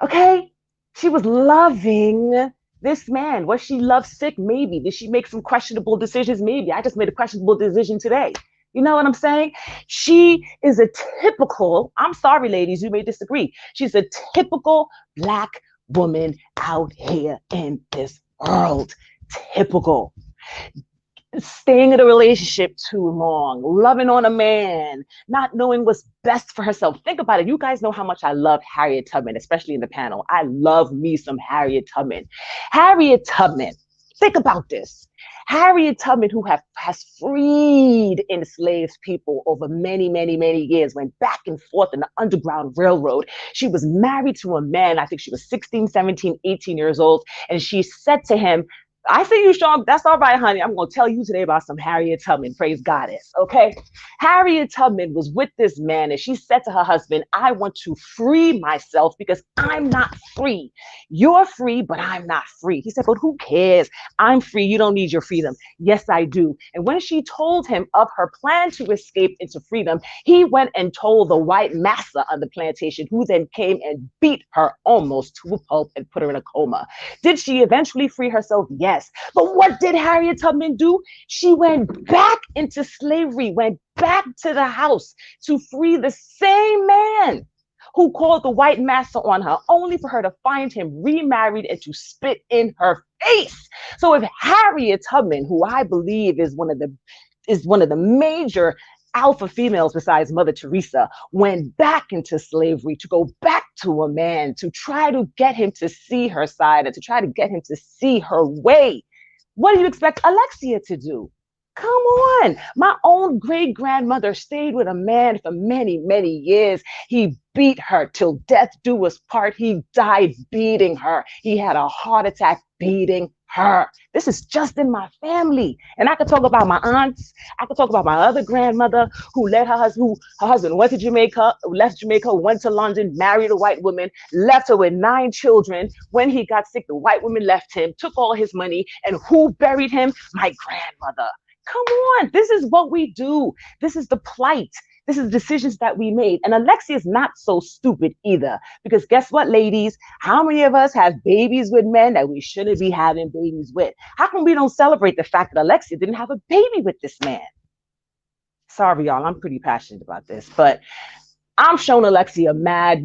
Okay, she was loving this man. Was she lovesick? Maybe. Did she make some questionable decisions? Maybe. I just made a questionable decision today. You know what I'm saying? She is a typical, I'm sorry, ladies, you may disagree. She's a typical Black woman out here in this world. Typical. Staying in a relationship too long, loving on a man, not knowing what's best for herself. Think about it. You guys know how much I love Harriet Tubman, especially in the panel. I love me some Harriet Tubman. Harriet Tubman, think about this. Harriet Tubman, who has freed enslaved people over many, many, many years, went back and forth in the Underground Railroad. She was married to a man, I think she was 16, 17, 18 years old, and she said to him, I see you, Sean. That's all right, honey. I'm going to tell you today about some Harriet Tubman. Praise Goddess. Okay. Harriet Tubman was with this man and she said to her husband, I want to free myself because I'm not free. You're free, but I'm not free. He said, but who cares? I'm free. You don't need your freedom. Yes, I do. And when she told him of her plan to escape into freedom, he went and told the white massa on the plantation, who then came and beat her almost to a pulp and put her in a coma. Did she eventually free herself? Yes. But what did Harriet Tubman do? She went back into slavery, went back to the house to free the same man who called the white massa on her, only for her to find him remarried and to spit in her face. So if Harriet Tubman, who I believe is one of the major alpha females besides Mother Teresa, went back into slavery to go back to a man to try to get him to see her side and to try to get him to see her way, what do you expect Alexia to do? Come on. My own great grandmother stayed with a man for many, many years. He beat her till death do us part. He died beating her. He had a heart attack beating her. This is just in my family. And I could talk about my aunts. I could talk about my other grandmother who let her husband went to Jamaica, left Jamaica, went to London, married a white woman, left her with 9 children. When he got sick, the white woman left him, took all his money, and who buried him? My grandmother. Come on, this is what we do. This is the plight. This is decisions that we made. And Alexia is not so stupid either. Because guess what, ladies? How many of us have babies with men that we shouldn't be having babies with? How come we don't celebrate the fact that Alexia didn't have a baby with this man? Sorry, y'all, I'm pretty passionate about this, but I'm showing Alexia mad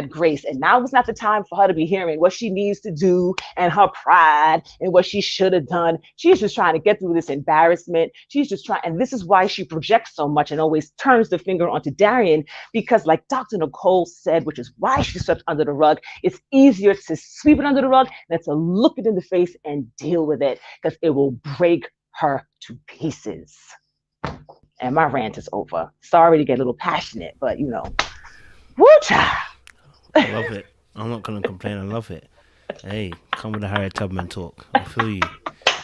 grace. And now is not the time for her to be hearing what she needs to do and her pride and what she should have done. She's just trying to get through this embarrassment. She's just trying. And this is why she projects so much and always turns the finger onto Darian, because like Dr. Nicole said, which is why she swept under the rug, it's easier to sweep it under the rug than to look it in the face and deal with it, because it will break her to pieces. And my rant is over. Sorry to get a little passionate, but you know, woo-cha! I love it. I'm not going to complain. I love it. Hey, come with the Harriet Tubman talk. I feel you.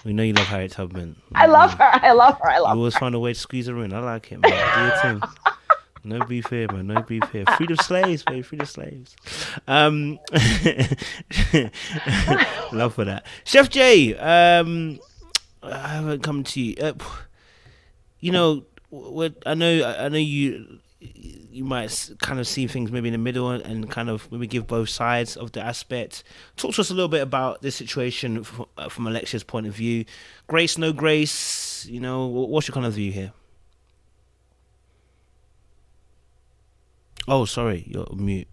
We know you love Harriet Tubman. I love her. You always find a way to squeeze her in. I like it, man. Do your thing. No beef here, man. No beef here. Free the slaves, baby. Free the slaves. Love for that. Chef J, I haven't come to you. You know, I know you might kind of see things maybe in the middle and kind of maybe give both sides of the aspect. Talk to us a little bit about this situation from Alexia's point of view. Grace, no grace, you know, what's your kind of view here? Oh, sorry, you're mute.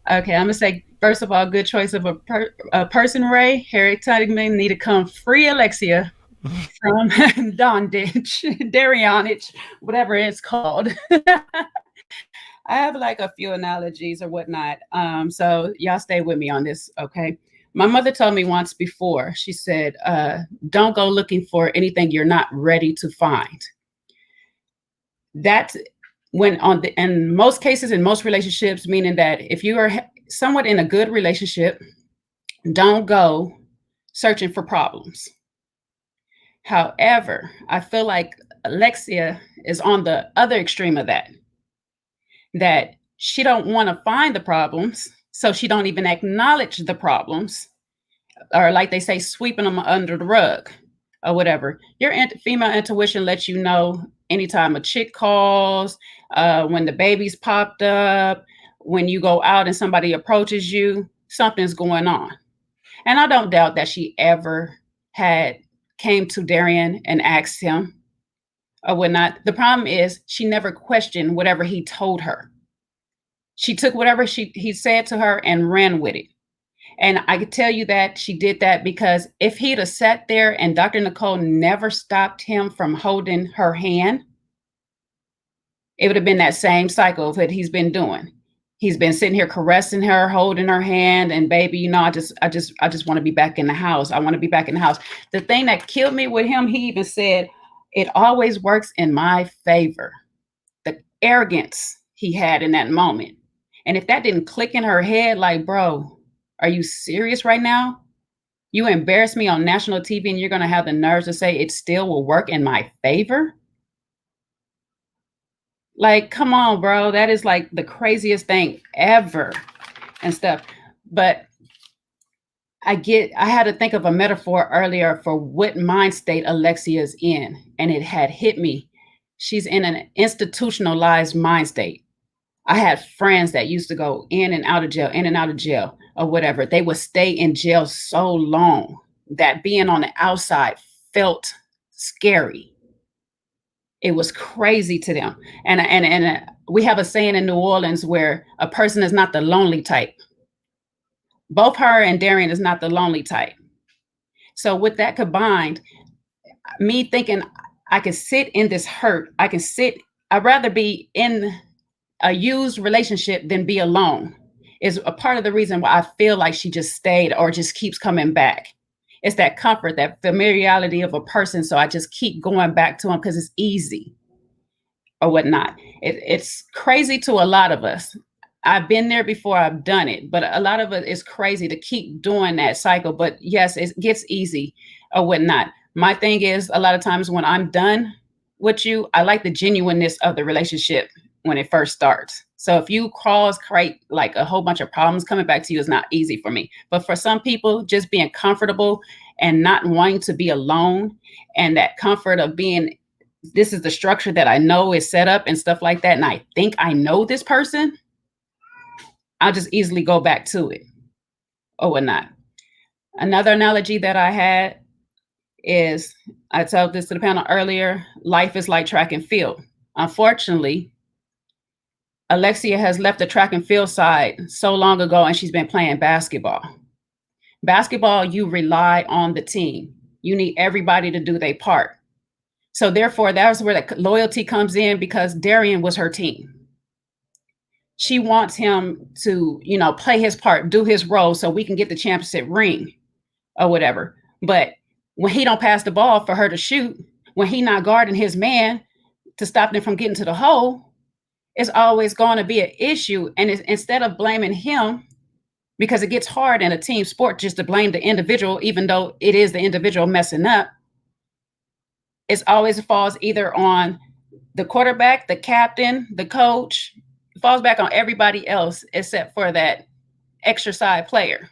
Okay, I'm gonna say, first of all, good choice of a person, Ray. Harriet Tubman need to come free Alexia from Darianage, whatever it's called. I have like a few analogies or whatnot. So y'all stay with me on this, okay? My mother told me once before, she said, don't go looking for anything you're not ready to find. That's when in most cases, in most relationships, meaning that if you are somewhat in a good relationship, don't go searching for problems. However, I feel like Alexia is on the other extreme of that she don't want to find the problems, so she don't even acknowledge the problems, or like they say, sweeping them under the rug or whatever. Your female intuition lets you know anytime a chick calls, when the baby's popped up, when you go out and somebody approaches you, something's going on. And I don't doubt that she ever came to Darian and asked him or whatnot. The problem is she never questioned whatever he told her. She took whatever he said to her and ran with it. And I could tell you that she did that because if he'd have sat there and Dr. Nicole never stopped him from holding her hand, it would have been that same cycle that he's been doing. He's been sitting here caressing her, holding her hand, and baby, you know, I just want to be back in the house. I want to be back in the house. The thing that killed me with him, he even said, it always works in my favor. The arrogance he had in that moment. And if that didn't click in her head, like, bro, are you serious right now? You embarrass me on national TV and you're going to have the nerves to say it still will work in my favor? Like, come on, bro. That is like the craziest thing ever and stuff. But I had to think of a metaphor earlier for what mind state Alexia is in. And it had hit me. She's in an institutionalized mind state. I had friends that used to go in and out of jail or whatever. They would stay in jail so long that being on the outside felt scary. It was crazy to them. And we have a saying in New Orleans where a person is not the lonely type. Both her and Darian is not the lonely type. So with that combined, me thinking I could sit in this hurt, I'd rather be in a used relationship than be alone, is a part of the reason why I feel like she just stayed or just keeps coming back. It's that comfort, that familiarity of a person. So I just keep going back to him because it's easy or whatnot. It's crazy to a lot of us. I've been there before, I've done it, but a lot of it is crazy to keep doing that cycle. But yes, it gets easy or whatnot. My thing is, a lot of times when I'm done with you, I like the genuineness of the relationship when it first starts. So if you create like a whole bunch of problems, coming back to you is not easy for me. But for some people, just being comfortable and not wanting to be alone, and that comfort of being, this is the structure that I know is set up and stuff like that, and I think I know this person, I'll just easily go back to it or whatnot. Another analogy that I had is, I told this to the panel earlier, life is like track and field. Unfortunately, Alexia has left the track and field side so long ago, and she's been playing basketball. Basketball, you rely on the team. You need everybody to do their part. So therefore, that's where the loyalty comes in, because Darian was her team. She wants him to, play his part, do his role, so we can get the championship ring or whatever. But when he don't pass the ball for her to shoot, when he not guarding his man to stop them from getting to the hole, it's always going to be an issue. And instead of blaming him, because it gets hard in a team sport just to blame the individual, even though it is the individual messing up, it always falls either on the quarterback, the captain, the coach. It falls back on everybody else except for that extra side player.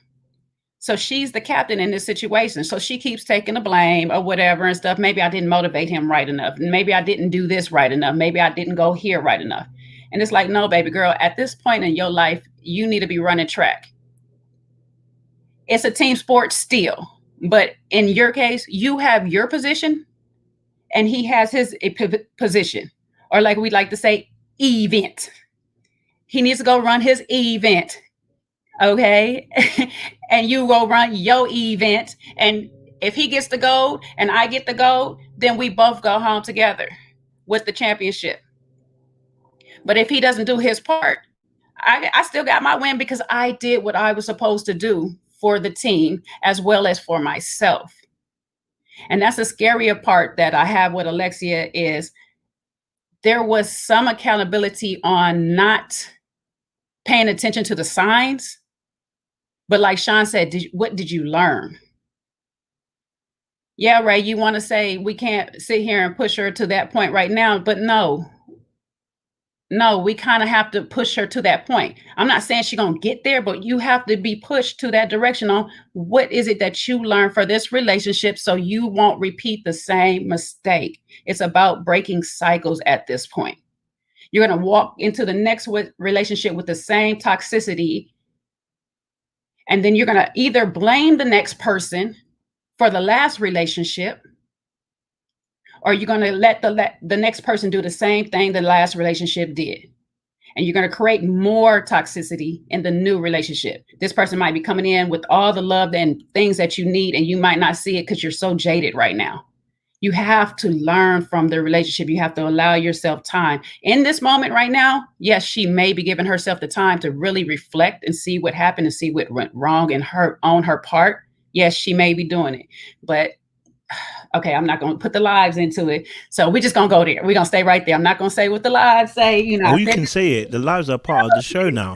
So she's the captain in this situation. So she keeps taking the blame or whatever and stuff. Maybe I didn't motivate him right enough. Maybe I didn't do this right enough. Maybe I didn't go here right enough. And it's like, no, baby girl, at this point in your life, you need to be running track. It's a team sport still. But in your case, you have your position and he has his position. Or like we like to say, event. He needs to go run his event. Okay. And you go run your event. And if he gets the gold and I get the gold, then we both go home together with the championship. But if he doesn't do his part, I still got my win because I did what I was supposed to do for the team as well as for myself. And that's the scarier part that I have with Alexia, is there was some accountability on not paying attention to the signs. But like Sean said, what did you learn? Yeah, Ray, you want to say we can't sit here and push her to that point right now, but no, we kind of have to push her to that point. I'm not saying she's going to get there, but you have to be pushed to that direction on what is it that you learned for this relationship so you won't repeat the same mistake. It's about breaking cycles at this point. You're going to walk into the next relationship with the same toxicity. And then you're going to either blame the next person for the last relationship, or you're going to let the next person do the same thing the last relationship did. And you're going to create more toxicity in the new relationship. This person might be coming in with all the love and things that you need, and you might not see it because you're so jaded right now. You have to learn from the relationship. You have to allow yourself time. In this moment right now, yes, she may be giving herself the time to really reflect and see what happened and see what went wrong in her on her part. Yes, she may be doing it. But okay, I'm not going to put the lives into it. So we're just going to go there. We're going to stay right there. I'm not going to say what the lives say. Oh, you can say it. The lives are part of the show now.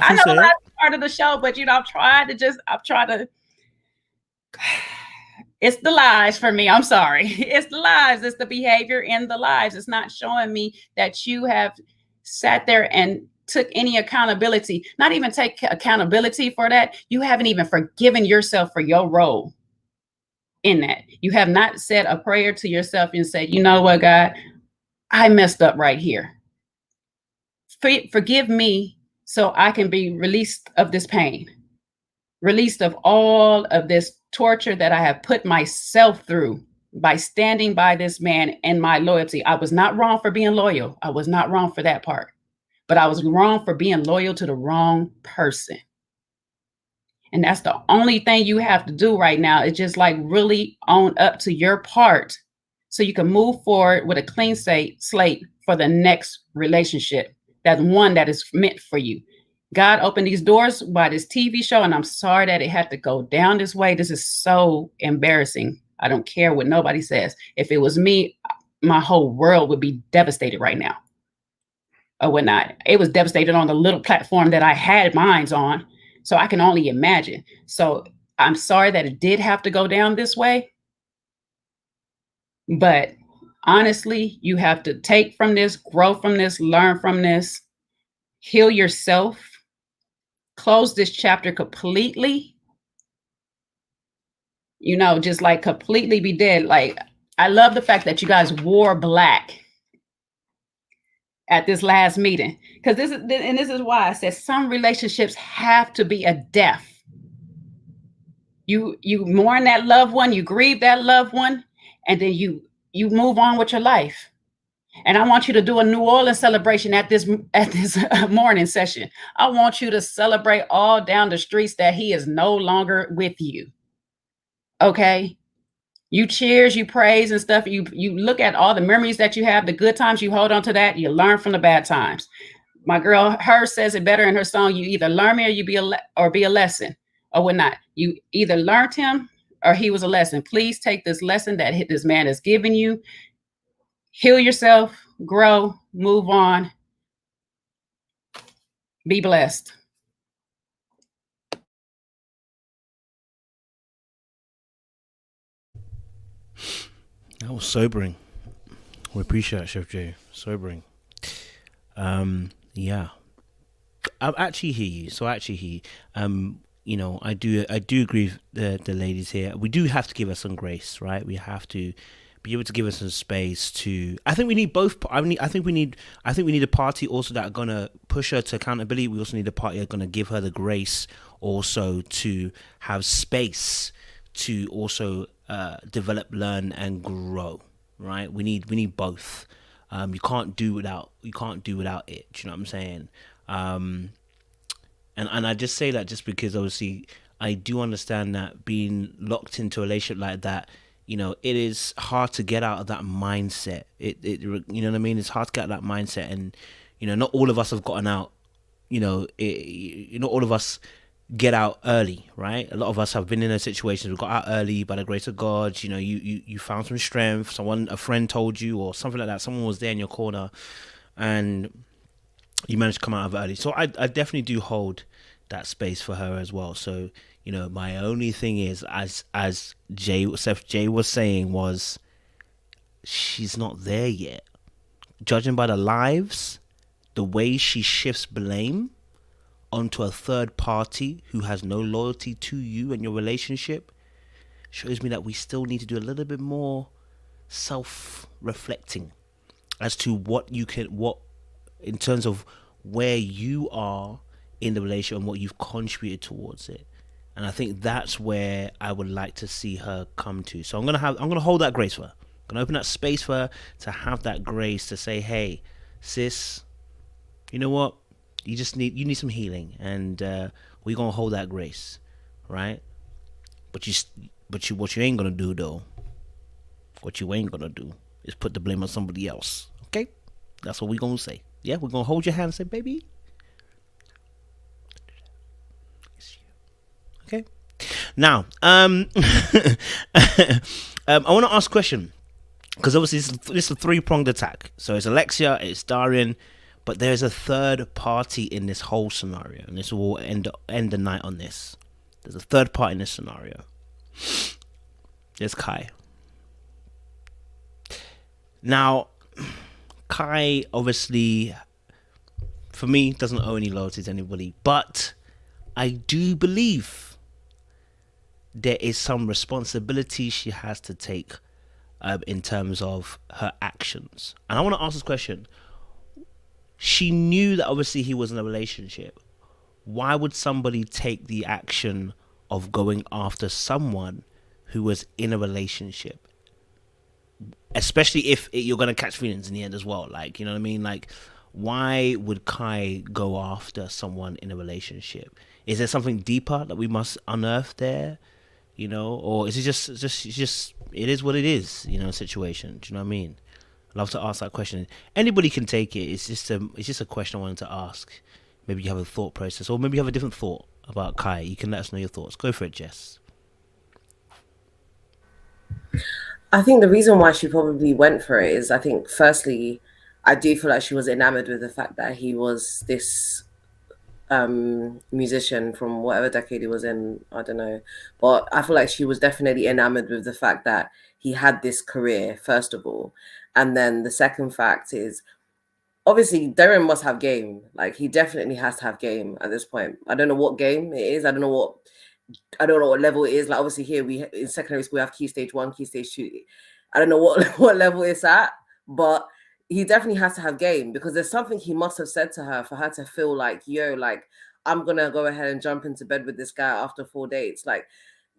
I know the lives are part of the show, but I'm trying to it's the lies for me. I'm sorry. It's the lies. It's the behavior in the lies. It's not showing me that you have sat there and took any accountability, not even take accountability for that. You haven't even forgiven yourself for your role in that. You have not said a prayer to yourself and said, you know what, God, I messed up right here. Forgive me so I can be released of this pain, released of all of this torture that I have put myself through by standing by this man and my loyalty. I was not wrong for being loyal. I was not wrong for that part, but I was wrong for being loyal to the wrong person. And that's the only thing you have to do right now, is just like really own up to your part so you can move forward with a clean slate for the next relationship. That one that is meant for you. God opened these doors by this TV show, and I'm sorry that it had to go down this way. This is so embarrassing. I don't care what nobody says. If it was me, my whole world would be devastated right now. Or whatnot. It was devastated on the little platform that I had mines on. So I can only imagine. So I'm sorry that it did have to go down this way. But honestly, you have to take from this, grow from this, learn from this, heal yourself, close this chapter completely. You know, just like completely be dead. Like, I love the fact that you guys wore black at this last meeting, because this is why I said some relationships have to be a death. You mourn that loved one, you grieve that loved one, and then you move on with your life. And I want you to do a New Orleans celebration at this morning session. I want you to celebrate all down the streets that he is no longer with you. Okay? You cheers, you praise and stuff. You look at all the memories that you have, the good times, you hold on to that. You learn from the bad times. My girl, her says it better in her song. You either learn me or you be a lesson or whatnot. You either learned him or he was a lesson. Please take this lesson that this man has given you. Heal yourself, grow, move on. Be blessed. That was sobering. We appreciate it, Chef J. Sobering. Yeah. I actually hear you. So I actually hear you. You know, I do agree with the ladies here. We do have to give her some grace, right? We have to be able to give her some space to. I think we need both. I think we need a party also that are gonna push her to accountability. We also need a party that are gonna give her the grace also to have space to also develop, learn, and grow. Right? We need both. You can't do without it. Do you know what I'm saying? And I just say that just because obviously I do understand that being locked into a relationship like that, you know, it is hard to get out of that mindset. It you know what I mean? It's hard to get out of that mindset, and you know, not all of us have gotten out. You know, not all of us get out early, right? A lot of us have been in those situations. We got out early by the grace of God. You know, you found some strength. A friend told you, or something like that. Someone was there in your corner, and you managed to come out of it early. So I definitely do hold that space for her as well. So, you know, my only thing is, as Chef Jay was saying, was she's not there yet. Judging by the lives, the way she shifts blame onto a third party who has no loyalty to you and your relationship shows me that we still need to do a little bit more self-reflecting as to what in terms of where you are in the relationship and what you've contributed towards it. And I think that's where I would like to see her come to. So I'm gonna hold that grace for her. I'm gonna open that space for her to have that grace to say, hey, sis, you know what? You need some healing, and we're gonna hold that grace, right? But what you ain't gonna do though, what you ain't gonna do is put the blame on somebody else. Okay? That's what we're gonna say. Yeah, we're gonna hold your hand and say, baby. Okay. Now, I want to ask a question, because obviously this is a three-pronged attack. So it's Alexia, it's Darian, but there's a third party in this whole scenario, and this will end the night on this. There's a third party in this scenario. There's Kai. Now, Kai obviously, for me, doesn't owe any loyalty to anybody, but I do believe there is some responsibility she has to take in terms of her actions. And I want to ask this question. She knew that obviously he was in a relationship. Why would somebody take the action of going after someone who was in a relationship? Especially if you're going to catch feelings in the end as well. Like, you know what I mean? Like, why would Kai go after someone in a relationship? Is there something deeper that we must unearth there? You know, or is it just it is what it is, you know, situation? Do you know what I mean? I'd love to ask that question. Anybody can take it. It's just a question I wanted to ask. maybe you have a thought process, or maybe you have a different thought about Kai. You can let us know your thoughts. Go for it, Jess. I think the reason why she probably went for it is, I think, firstly, I do feel like she was enamored with the fact that he was this musician from whatever decade he was in, I don't know. But I feel like she was definitely enamored with the fact that he had this career, first of all. And then the second fact is, obviously, Darian must have game. Like, he definitely has to have game at this point. I don't know what game it is. I don't know what level it is. Like, obviously here in secondary school we have key stage 1, key stage 2. I don't know what level it's at, but he definitely has to have game, because there's something he must have said to her for her to feel like, yo, like, I'm gonna go ahead and jump into bed with this guy after 4 dates. Like,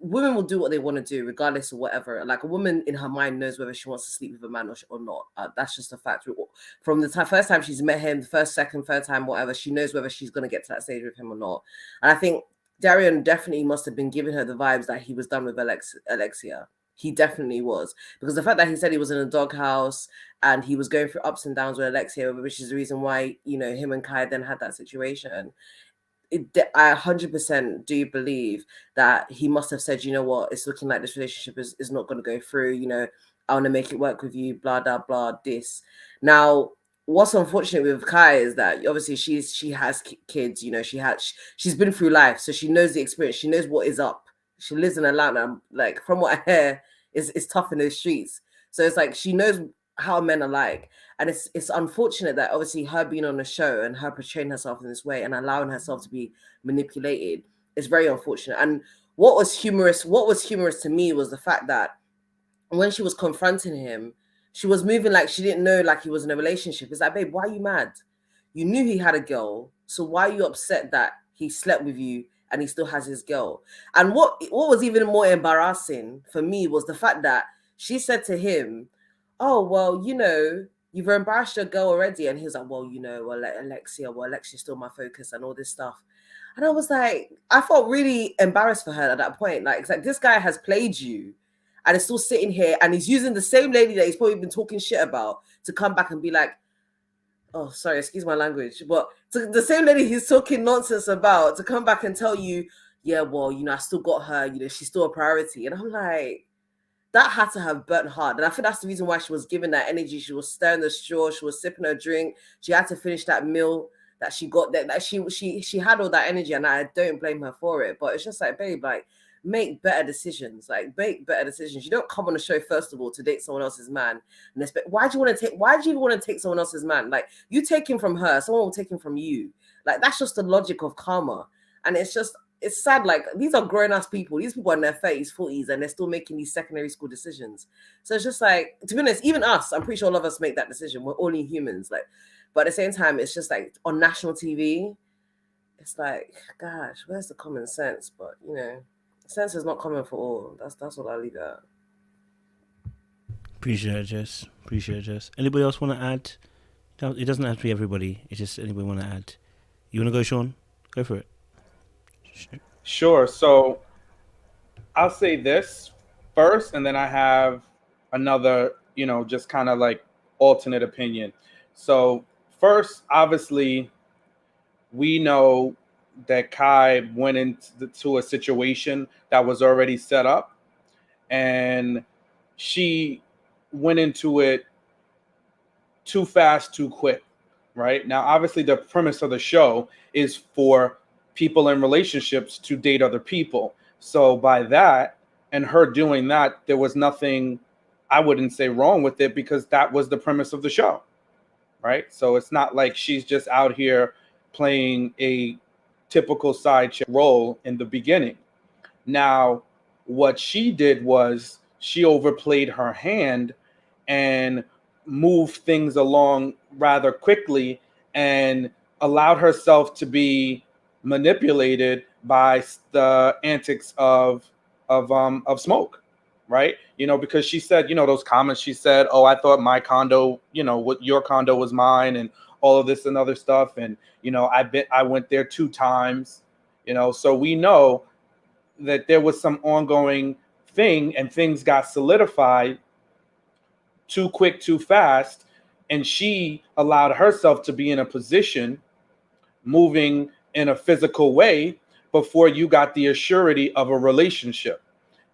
women will do what they want to do regardless of whatever. Like, a woman in her mind knows whether she wants to sleep with a man or not. That's just a fact. From the first time she's met him, the first, second, third time, whatever, she knows whether she's gonna get to that stage with him or not. And I think Darian definitely must have been giving her the vibes that he was done with Alexia. He definitely was. Because the fact that he said he was in a doghouse and he was going through ups and downs with Alexia, which is the reason why, him and Kai then had that situation. I 100% do believe that he must have said, you know what, it's looking like this relationship is not going to go through. I want to make it work with you, blah, blah, blah, this. Now, what's unfortunate with Kai is that obviously she has kids, she's been through life, so she knows the experience. She knows what is up. She lives in Atlanta. Like, from what I hear, it's tough in those streets. So it's like she knows how men are like, and it's unfortunate that obviously her being on the show and her portraying herself in this way and allowing herself to be manipulated is very unfortunate. And what was humorous to me was the fact that when she was confronting him, she was moving like she didn't know, like he was in a relationship. It's like, babe, why are you mad? You knew he had a girl, so why are you upset that he slept with you and he still has his girl? And what was even more embarrassing for me was the fact that she said to him, oh, well, you've embarrassed your girl already. And he was like, well, Alexia's still my focus and all this stuff. And I was like, I felt really embarrassed for her at that point. Like, it's like, this guy has played you and is still sitting here and he's using the same lady that he's probably been talking shit about to come back and be like, oh, sorry, excuse my language, but the same lady he's talking nonsense about to come back and tell you, yeah, well, I still got her, she's still a priority. And I'm like, that had to have burnt hard. And I think that's the reason why she was giving that energy. She was stirring the straw, she was sipping her drink, she had to finish that meal that she got, that she had all that energy, and I don't blame her for it. But it's just like, babe, like, make better decisions. You don't come on the show, first of all, to date someone else's man and expect, why do you even want to take someone else's man? Like, you take him from her, someone will take him from you. Like, that's just the logic of karma. And it's sad. Like, these are grown-ass people. These people are in their 30s, 40s, and they're still making these secondary school decisions. So it's just like, to be honest, even us, I'm pretty sure all of us make that decision. We're only humans. Like, but at the same time, it's just like on national TV, it's like, gosh, where's the common sense? But sense is not common for all. That's what I leave it at. Appreciate it, Jess. Anybody else want to add? It doesn't have to be everybody. It's just anybody want to add. You want to go, Sean? Go for it. Sure. So I'll say this first, and then I have another, just kind of like alternate opinion. So first, obviously, we know that Kai went into a situation that was already set up, and she went into it too fast, too quick, right? Now, obviously, the premise of the show is for people in relationships to date other people. So by that, and her doing that, there was nothing, I wouldn't say, wrong with it, because that was the premise of the show, right? So it's not like she's just out here playing a typical side chick role in the beginning. Now, what she did was she overplayed her hand and moved things along rather quickly and allowed herself to be manipulated by the antics of Smoke, right? Because she said, those comments, she said, oh, I thought my condo, what your condo was mine, and all of this and other stuff. And, I went there 2 times, so we know that there was some ongoing thing, and things got solidified too quick, too fast. And she allowed herself to be in a position moving in a physical way before you got the assurity of a relationship.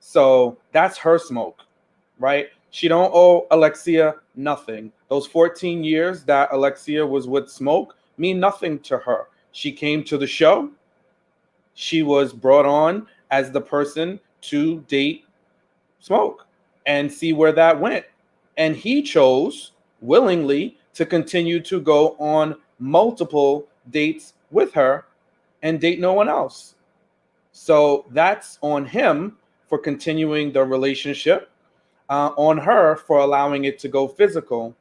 So that's her smoke, right? She don't owe Alexia nothing. Those 14 years that Alexia was with Smoke mean nothing to her. She came to the show. She was brought on as the person to date Smoke and see where that went. And he chose willingly to continue to go on multiple dates with her and date no one else. So that's on him for continuing the relationship, on her for allowing it to go physical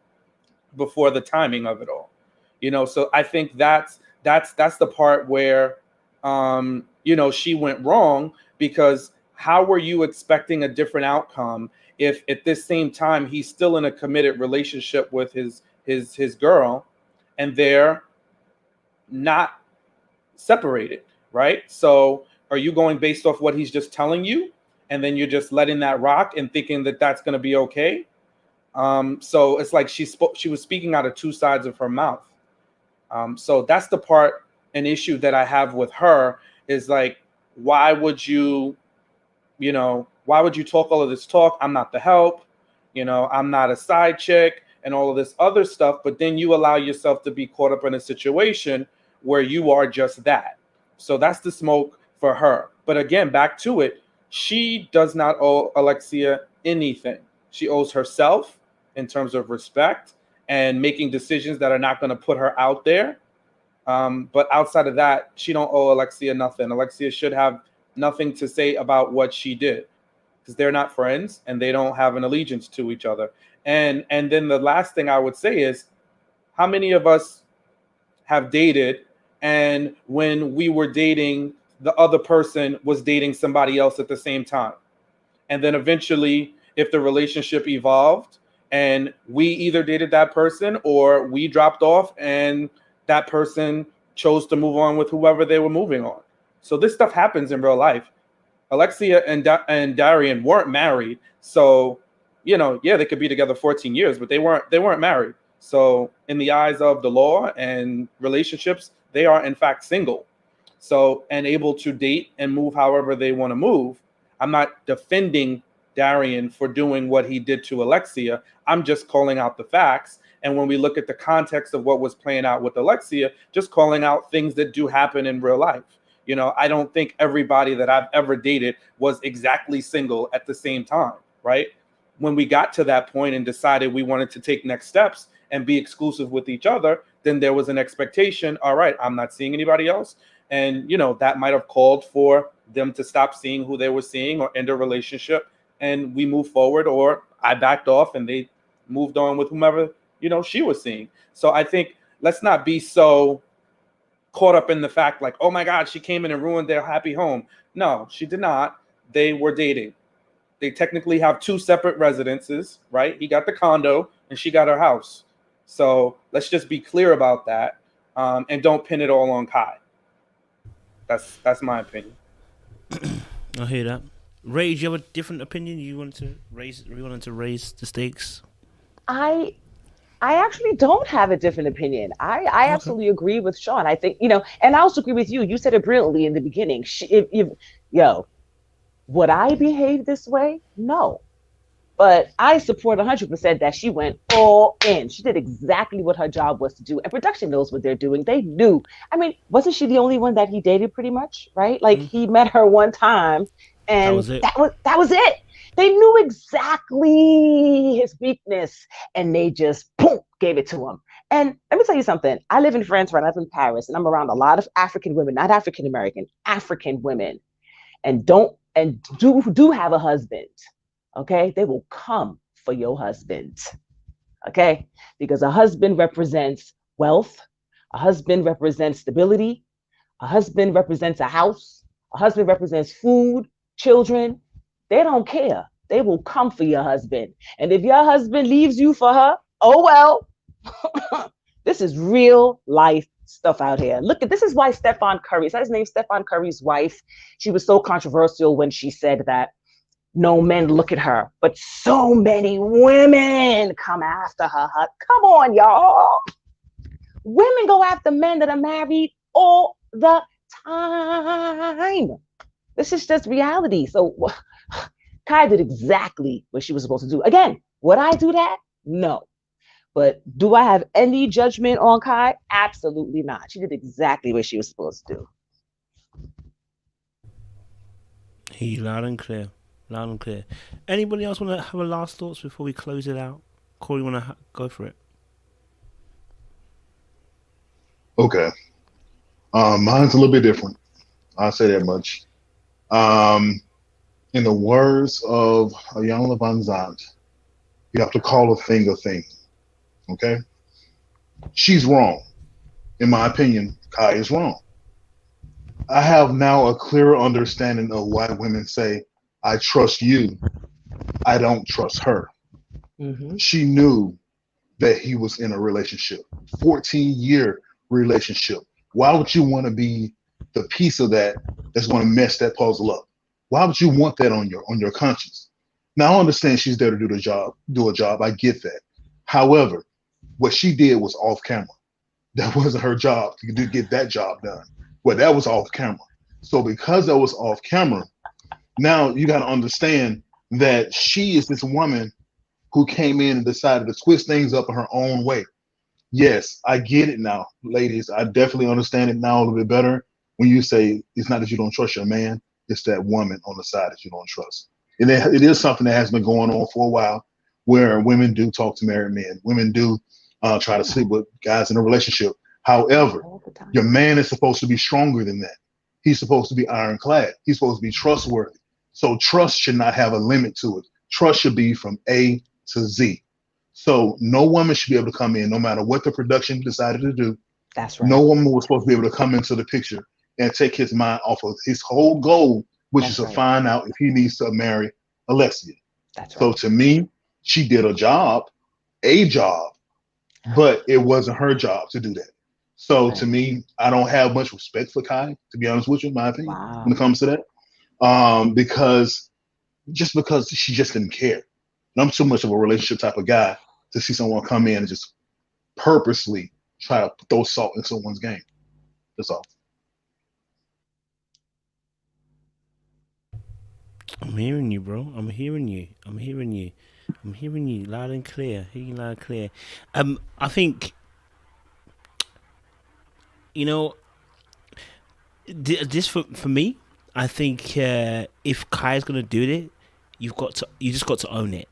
before the timing of it all. You know, so I think that's the part where you know, she went wrong, because how were you expecting a different outcome if at this same time he's still in a committed relationship with his girl and they're not separated, right? So are you going based off what he's just telling you, and then you're just letting that rock and thinking that that's going to be okay? So it's like she was speaking out of two sides of her mouth. So that's the part, an issue that I have with her, is like, why would you talk all of this talk? I'm not the help, you know, I'm not a side chick and all of this other stuff. But then you allow yourself to be caught up in a situation where you are just that. So that's the smoke for her. But again, back to it, she does not owe Alexia anything. She owes herself in terms of respect and making decisions that are not going to put her out there. But outside of that, she don't owe Alexia nothing. Alexia should have nothing to say about what she did, because they're not friends and they don't have an allegiance to each other. And then the last thing I would say is, how many of us have dated, and when we were dating, the other person was dating somebody else at the same time? And then eventually, if the relationship evolved and we either dated that person or we dropped off and that person chose to move on with whoever they were moving on. So this stuff happens in real life. Alexia and Darian weren't married. So, you know, yeah, they could be together 14 years, but they weren't married. So in the eyes of the law and relationships, they are in fact single. So, and able to date and move however they want to move. I'm not defending Darian for doing what he did to Alexia. I'm just calling out the facts. And when we look at the context of what was playing out with Alexia, just calling out things that do happen in real life. You know, I don't think everybody that I've ever dated was exactly single at the same time, right? When we got to that point and decided we wanted to take next steps and be exclusive with each other, then there was an expectation, all right, I'm not seeing anybody else. And, you know, that might have called for them to stop seeing who they were seeing or end a relationship. And we moved forward, or I backed off and they moved on with whomever, you know, she was seeing. So I think let's not be so caught up in the fact like, oh my God, she came in and ruined their happy home. No, she did not. They were dating. They technically have two separate residences, right? He got the condo and she got her house. So let's just be clear about that, and don't pin it all on Kai. That's my opinion. I hear that. Ray, do you have a different opinion? You wanted to raise the stakes? I actually don't have a different opinion. I absolutely agree with Sean. I think, you know, and I also agree with you. You said it brilliantly in the beginning. Would I behave this way? No. But I support 100% that she went all in. She did exactly what her job was to do. And production knows what they're doing. They knew. I mean, wasn't she the only one that he dated pretty much, right? Like he met her one time and that was it. They knew exactly his weakness and they just boom, gave it to him. And let me tell you something. I live in France, right? I live in Paris, and I'm around a lot of African women, not African American, African women, and do have a husband. Okay, they will come for your husband. Okay, because a husband represents wealth, a husband represents stability, a husband represents a house, a husband represents food, children. They don't care. They will come for your husband. And if your husband leaves you for her, oh well. This is real life stuff out here. Look, this is why Stephen Curry, is that his name? Stephen Curry's wife, she was so controversial when she said that no men look at her, but so many women come after her. Come on, y'all. Women go after men that are married all the time. This is just reality. So Kai did exactly what she was supposed to do. Again, would I do that? No. But do I have any judgment on Kai? Absolutely not. She did exactly what she was supposed to do. He's loud and clear. Loud and clear. Anybody else want to have a last thoughts before we close it out? Corey, want to go for it? Okay. Mine's a little bit different. I'll say that much. In the words of Iyanla Vanzant, you have to call a thing a thing. Okay? She's wrong. In my opinion, Kai is wrong. I have now a clearer understanding of why women say, I trust you, I don't trust her. Mm-hmm. She knew that he was in a relationship, 14-year relationship. Why would you want to be the piece of that that's going to mess that puzzle up? Why would you want that on your conscience? Now I understand she's there to do a job. I get that. However, what she did was off camera. That wasn't her job to get that job done. Well, that was off camera. So because that was off camera, now you got to understand that she is this woman who came in and decided to twist things up in her own way. Yes, I get it now, ladies. I definitely understand it now a little bit better when you say it's not that you don't trust your man, it's that woman on the side that you don't trust. And it is something that has been going on for a while where women do talk to married men. Women do try to sleep with guys in a relationship. However, your man is supposed to be stronger than that. He's supposed to be ironclad. He's supposed to be trustworthy. So trust should not have a limit to it. Trust should be from A to Z. So no woman should be able to come in, no matter what the production decided to do. That's right. No woman was supposed to be able to come into the picture and take his mind off of his whole goal, which is to find out if he needs to marry Alexia. That's right. So to me, she did a job, but it wasn't her job to do that. So to me, I don't have much respect for Kai, to be honest with you, in my opinion, when it comes to that. Because she just didn't care. And I'm too much of a relationship type of guy to see someone come in and just purposely try to throw salt in someone's game. That's all. I'm hearing you, bro. I'm hearing you loud and clear. Hear you loud and clear. I think, you know, this for me, I think if Kai's gonna do it, you just got to own it.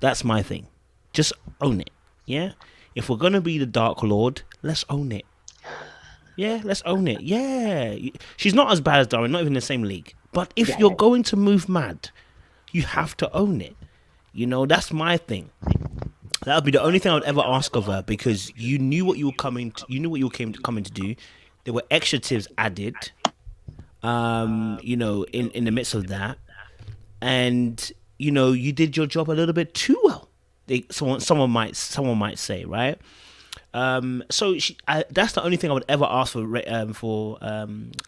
That's my thing. Just own it. Yeah. If we're gonna be the Dark Lord, let's own it. Yeah, let's own it. Yeah. She's not as bad as Darian, not even in the same league. But if you're going to move mad, you have to own it. You know, that's my thing. That would be the only thing I would ever ask of her, because you knew what you were coming to do. There were expletives added, you know, in the midst of that. And, you know, you did your job a little bit too well. Someone might say, right? So that's the only thing I would ever ask for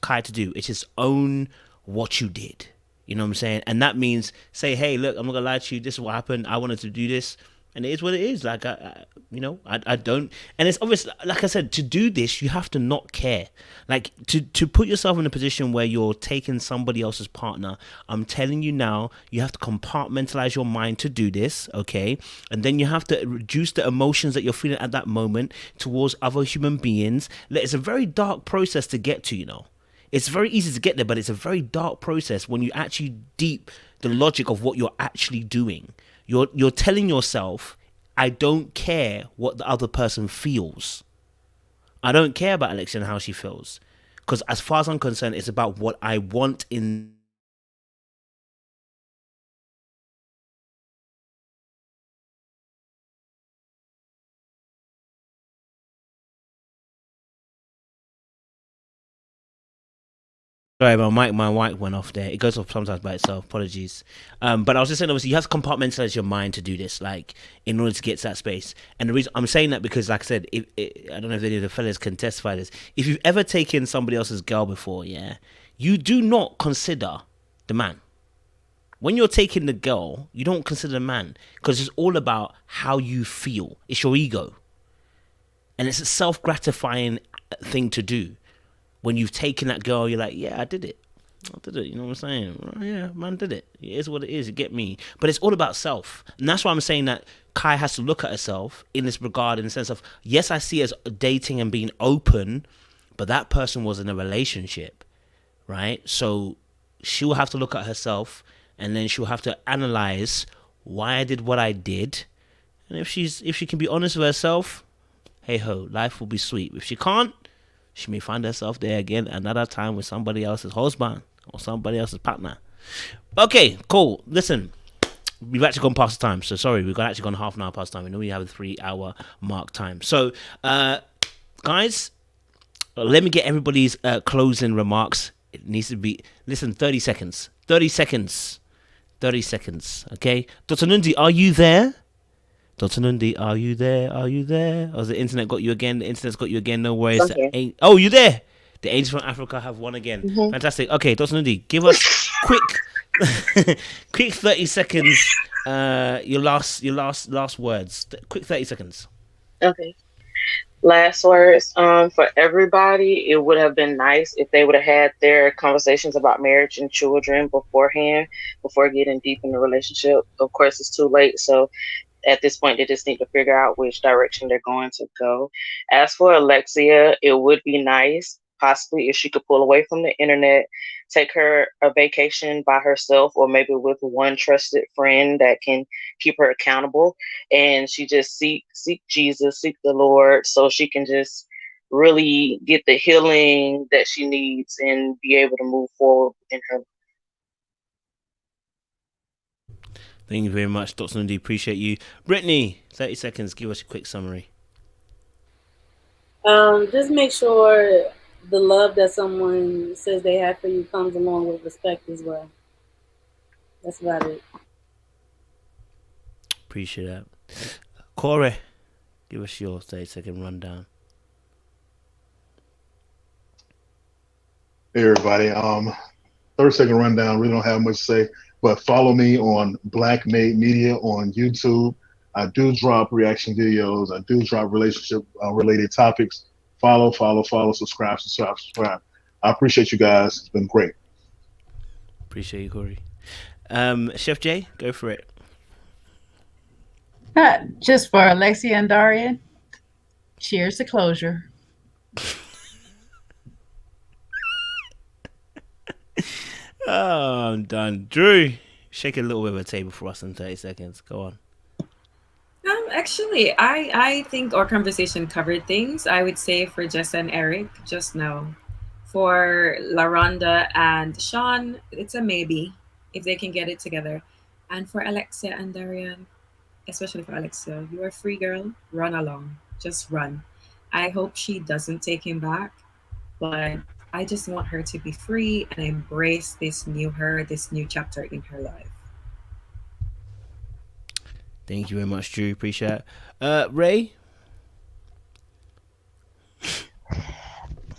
Kai to do. It's just own what you did. You know what I'm saying? And that means say, hey, look, I'm not gonna lie to you. This is what happened. I wanted to do this, and it is what it is. Like I don't. And it's obvious. Like I said, to do this, you have to not care. Like to put yourself in a position where you're taking somebody else's partner. I'm telling you now, you have to compartmentalize your mind to do this, okay? And then you have to reduce the emotions that you're feeling at that moment towards other human beings. It's a very dark process to get to, you know. It's very easy to get there, but it's a very dark process when you actually deep the logic of what you're actually doing. You're telling yourself, I don't care what the other person feels. I don't care about Alexia and how she feels. Because as far as I'm concerned, it's about what I want in... Sorry, my mic went off there. It goes off sometimes by itself. Apologies. But I was just saying, obviously, you have to compartmentalize your mind to do this, like, in order to get to that space. And the reason I'm saying that because, like I said, I don't know if any of the fellas can testify this. If you've ever taken somebody else's girl before, yeah, you do not consider the man. When you're taking the girl, you don't consider the man, because it's all about how you feel. It's your ego. And it's a self-gratifying thing to do. when you've taken that girl, you're like, yeah, I did it. You know what I'm saying? Well, yeah, man did it. It is what it is. You get me? But it's all about self. And that's why I'm saying that Kai has to look at herself in this regard, in the sense of, yes, I see as dating and being open, but that person was in a relationship, right? So she'll have to look at herself, and then she'll have to analyze why I did what I did. And if she can be honest with herself, hey ho, life will be sweet. If she can't, she may find herself there again another time with somebody else's husband or somebody else's partner. Okay, cool. Listen, we've actually gone past time. So sorry, we've actually gone half an hour past time. We know we have a 3-hour mark time. So, guys, let me get everybody's closing remarks. It needs to be, listen, 30 seconds. 30 seconds. 30 seconds. Okay? Dr. Nundi, are you there? Dr. Nundi, are you there? Are you there? Or has the internet got you again? The internet's got you again. No worries. Okay. Oh, you there? The Angels from Africa have won again. Mhm. Fantastic. Okay, Dr. Nundi, give us quick 30 seconds. Your last words. Quick 30 seconds. Okay. Last words. For everybody, it would have been nice if they would have had their conversations about marriage and children beforehand, before getting deep in the relationship. Of course, it's too late. So at this point, they just need to figure out which direction they're going to go. As for Alexia, it would be nice, possibly, if she could pull away from the internet, take her a vacation by herself, or maybe with one trusted friend that can keep her accountable. And she just seek Jesus, seek the Lord, so she can just really get the healing that she needs and be able to move forward in her. Thank you very much, Dr. Nundi. Appreciate you. Brittany, 30 seconds. Give us a quick summary. Just make sure the love that someone says they have for you comes along with respect as well. That's about it. Appreciate that. Corey, give us your 30-second rundown. Hey everybody, 30-second rundown. Really don't have much to say, but follow me on Black Made Media on YouTube. I do drop reaction videos. I do drop relationship related topics. Follow, subscribe. I appreciate you guys. It's been great. Appreciate you, Corey. Chef Jay, go for it. Just for Alexia and Darian, cheers to closure. Oh, I'm done. Drew, shake a little bit of a table for us in 30 seconds. Go on. Actually, I think our conversation covered things. I would say for Jess and Eric, just now. For Laronda and Sean, it's a maybe if they can get it together. And for Alexia and Darian, especially for Alexia, you're a free girl. Run along. Just run. I hope she doesn't take him back, but I just want her to be free and embrace this new her, this new chapter in her life. Thank you very much, Drew. Appreciate it. Ray?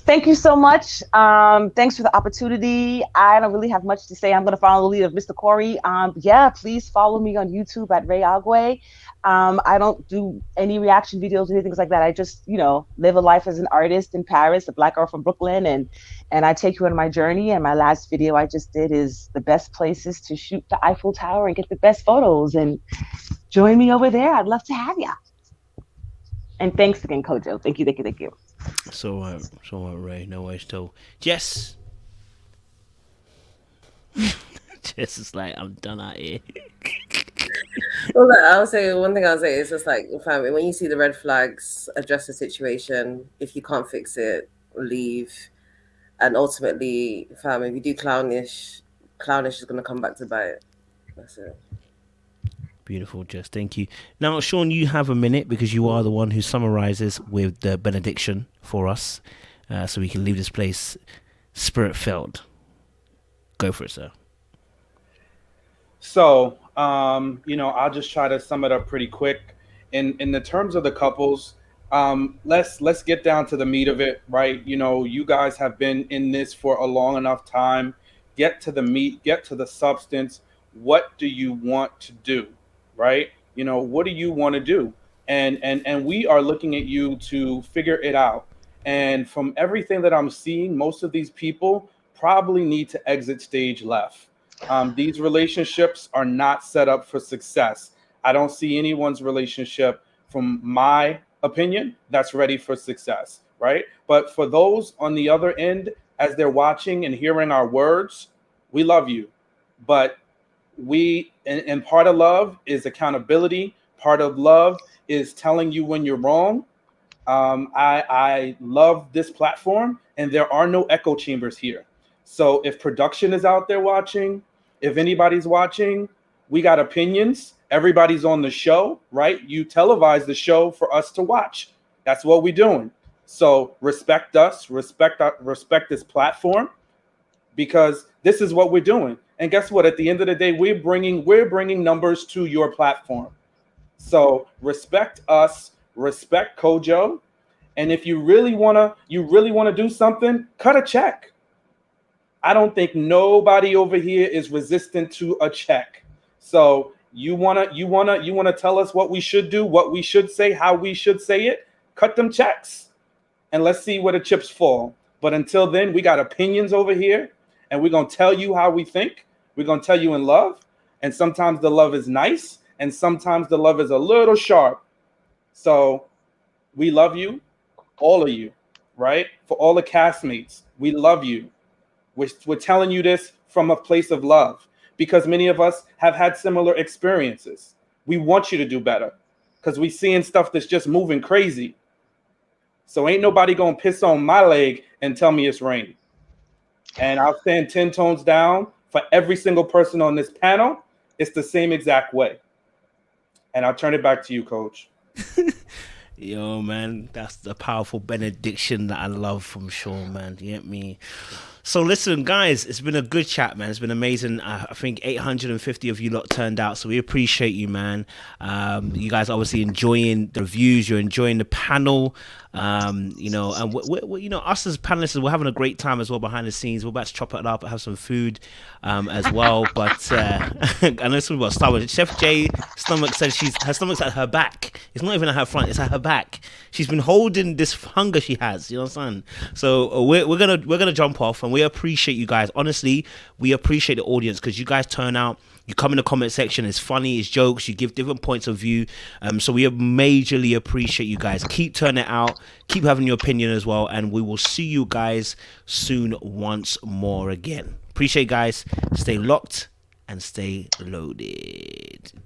Thank you so much. Thanks for the opportunity. I don't really have much to say. I'm going to follow the lead of Mr. Corey. Yeah, please follow me on YouTube at Ray Agwe. I don't do any reaction videos or anything like that. I just, live a life as an artist in Paris, a Black girl from Brooklyn, and I take you on my journey. And my last video I just did is the best places to shoot the Eiffel Tower and get the best photos. And join me over there. I'd love to have you. And thanks again, Kojo. Thank you. So, Ray. No worries at all. Jess? Jess is like, I'm done out here. Well, I'll say one thing. I'll say is just like, family, when you see the red flags, address the situation. If you can't fix it, leave. And ultimately, family, if you do clownish is going to come back to bite it. That's it. Beautiful, Jess. Thank you. Now, Sean, you have a minute because you are the one who summarizes with the benediction for us, so we can leave this place spirit-filled. Go for it, sir. So, I'll just try to sum it up pretty quick. In the terms of the couples, let's get down to the meat of it, right? You guys have been in this for a long enough time. Get to the meat, get to the substance. What do you want to do, right? What do you want to do? And we are looking at you to figure it out. And from everything that I'm seeing, most of these people probably need to exit stage left. These relationships are not set up for success. I don't see anyone's relationship, from my opinion, that's ready for success, right? But for those on the other end, as they're watching and hearing our words, we love you. But and part of love is accountability. Part of love is telling you when you're wrong. I love this platform, and there are no echo chambers here. So if production is out there watching, if anybody's watching, we got opinions. Everybody's on the show, right? You televise the show for us to watch. That's what we're doing. So respect us, respect this platform, because this is what we're doing. And guess what? At the end of the day, we're bringing numbers to your platform. So respect us, respect Kojo, and if you really wanna do something, cut a check. I don't think nobody over here is resistant to a check. So you wanna tell us what we should do, what we should say, how we should say it? Cut them checks, and let's see where the chips fall. But until then, we got opinions over here, and we're gonna tell you how we think. We're gonna tell you in love, and sometimes the love is nice, and sometimes the love is a little sharp. So we love you, all of you, right? For all the castmates, we love you. We're telling you this from a place of love, because many of us have had similar experiences. We want you to do better, because we seeing stuff that's just moving crazy. So ain't nobody gonna piss on my leg and tell me it's raining. And I'll stand 10 tones down for every single person on this panel. It's the same exact way. And I'll turn it back to you, Coach. Yo, man, that's the powerful benediction that I love from Sean, man. You get me? So listen, guys, it's been a good chat, man. It's been amazing. I think 850 of you lot turned out, so we appreciate you, man. You guys obviously enjoying the reviews. You're enjoying the panel. You know, and we you know, us as panelists, we're having a great time as well behind the scenes. We're about to chop it up, have some food as well. But I know something about Star Wars. Chef J's stomach said her stomach's at her back. It's not even at her front; it's at her back. She's been holding this hunger she has. You know what I'm saying? So we're gonna jump off, and we appreciate you guys. Honestly, we appreciate the audience, because you guys turn out. You come in the comment section, it's funny, it's jokes, you give different points of view. So we majorly appreciate you guys. Keep turning it out, keep having your opinion as well, and we will see you guys soon once more again. Appreciate you guys. Stay locked and stay loaded.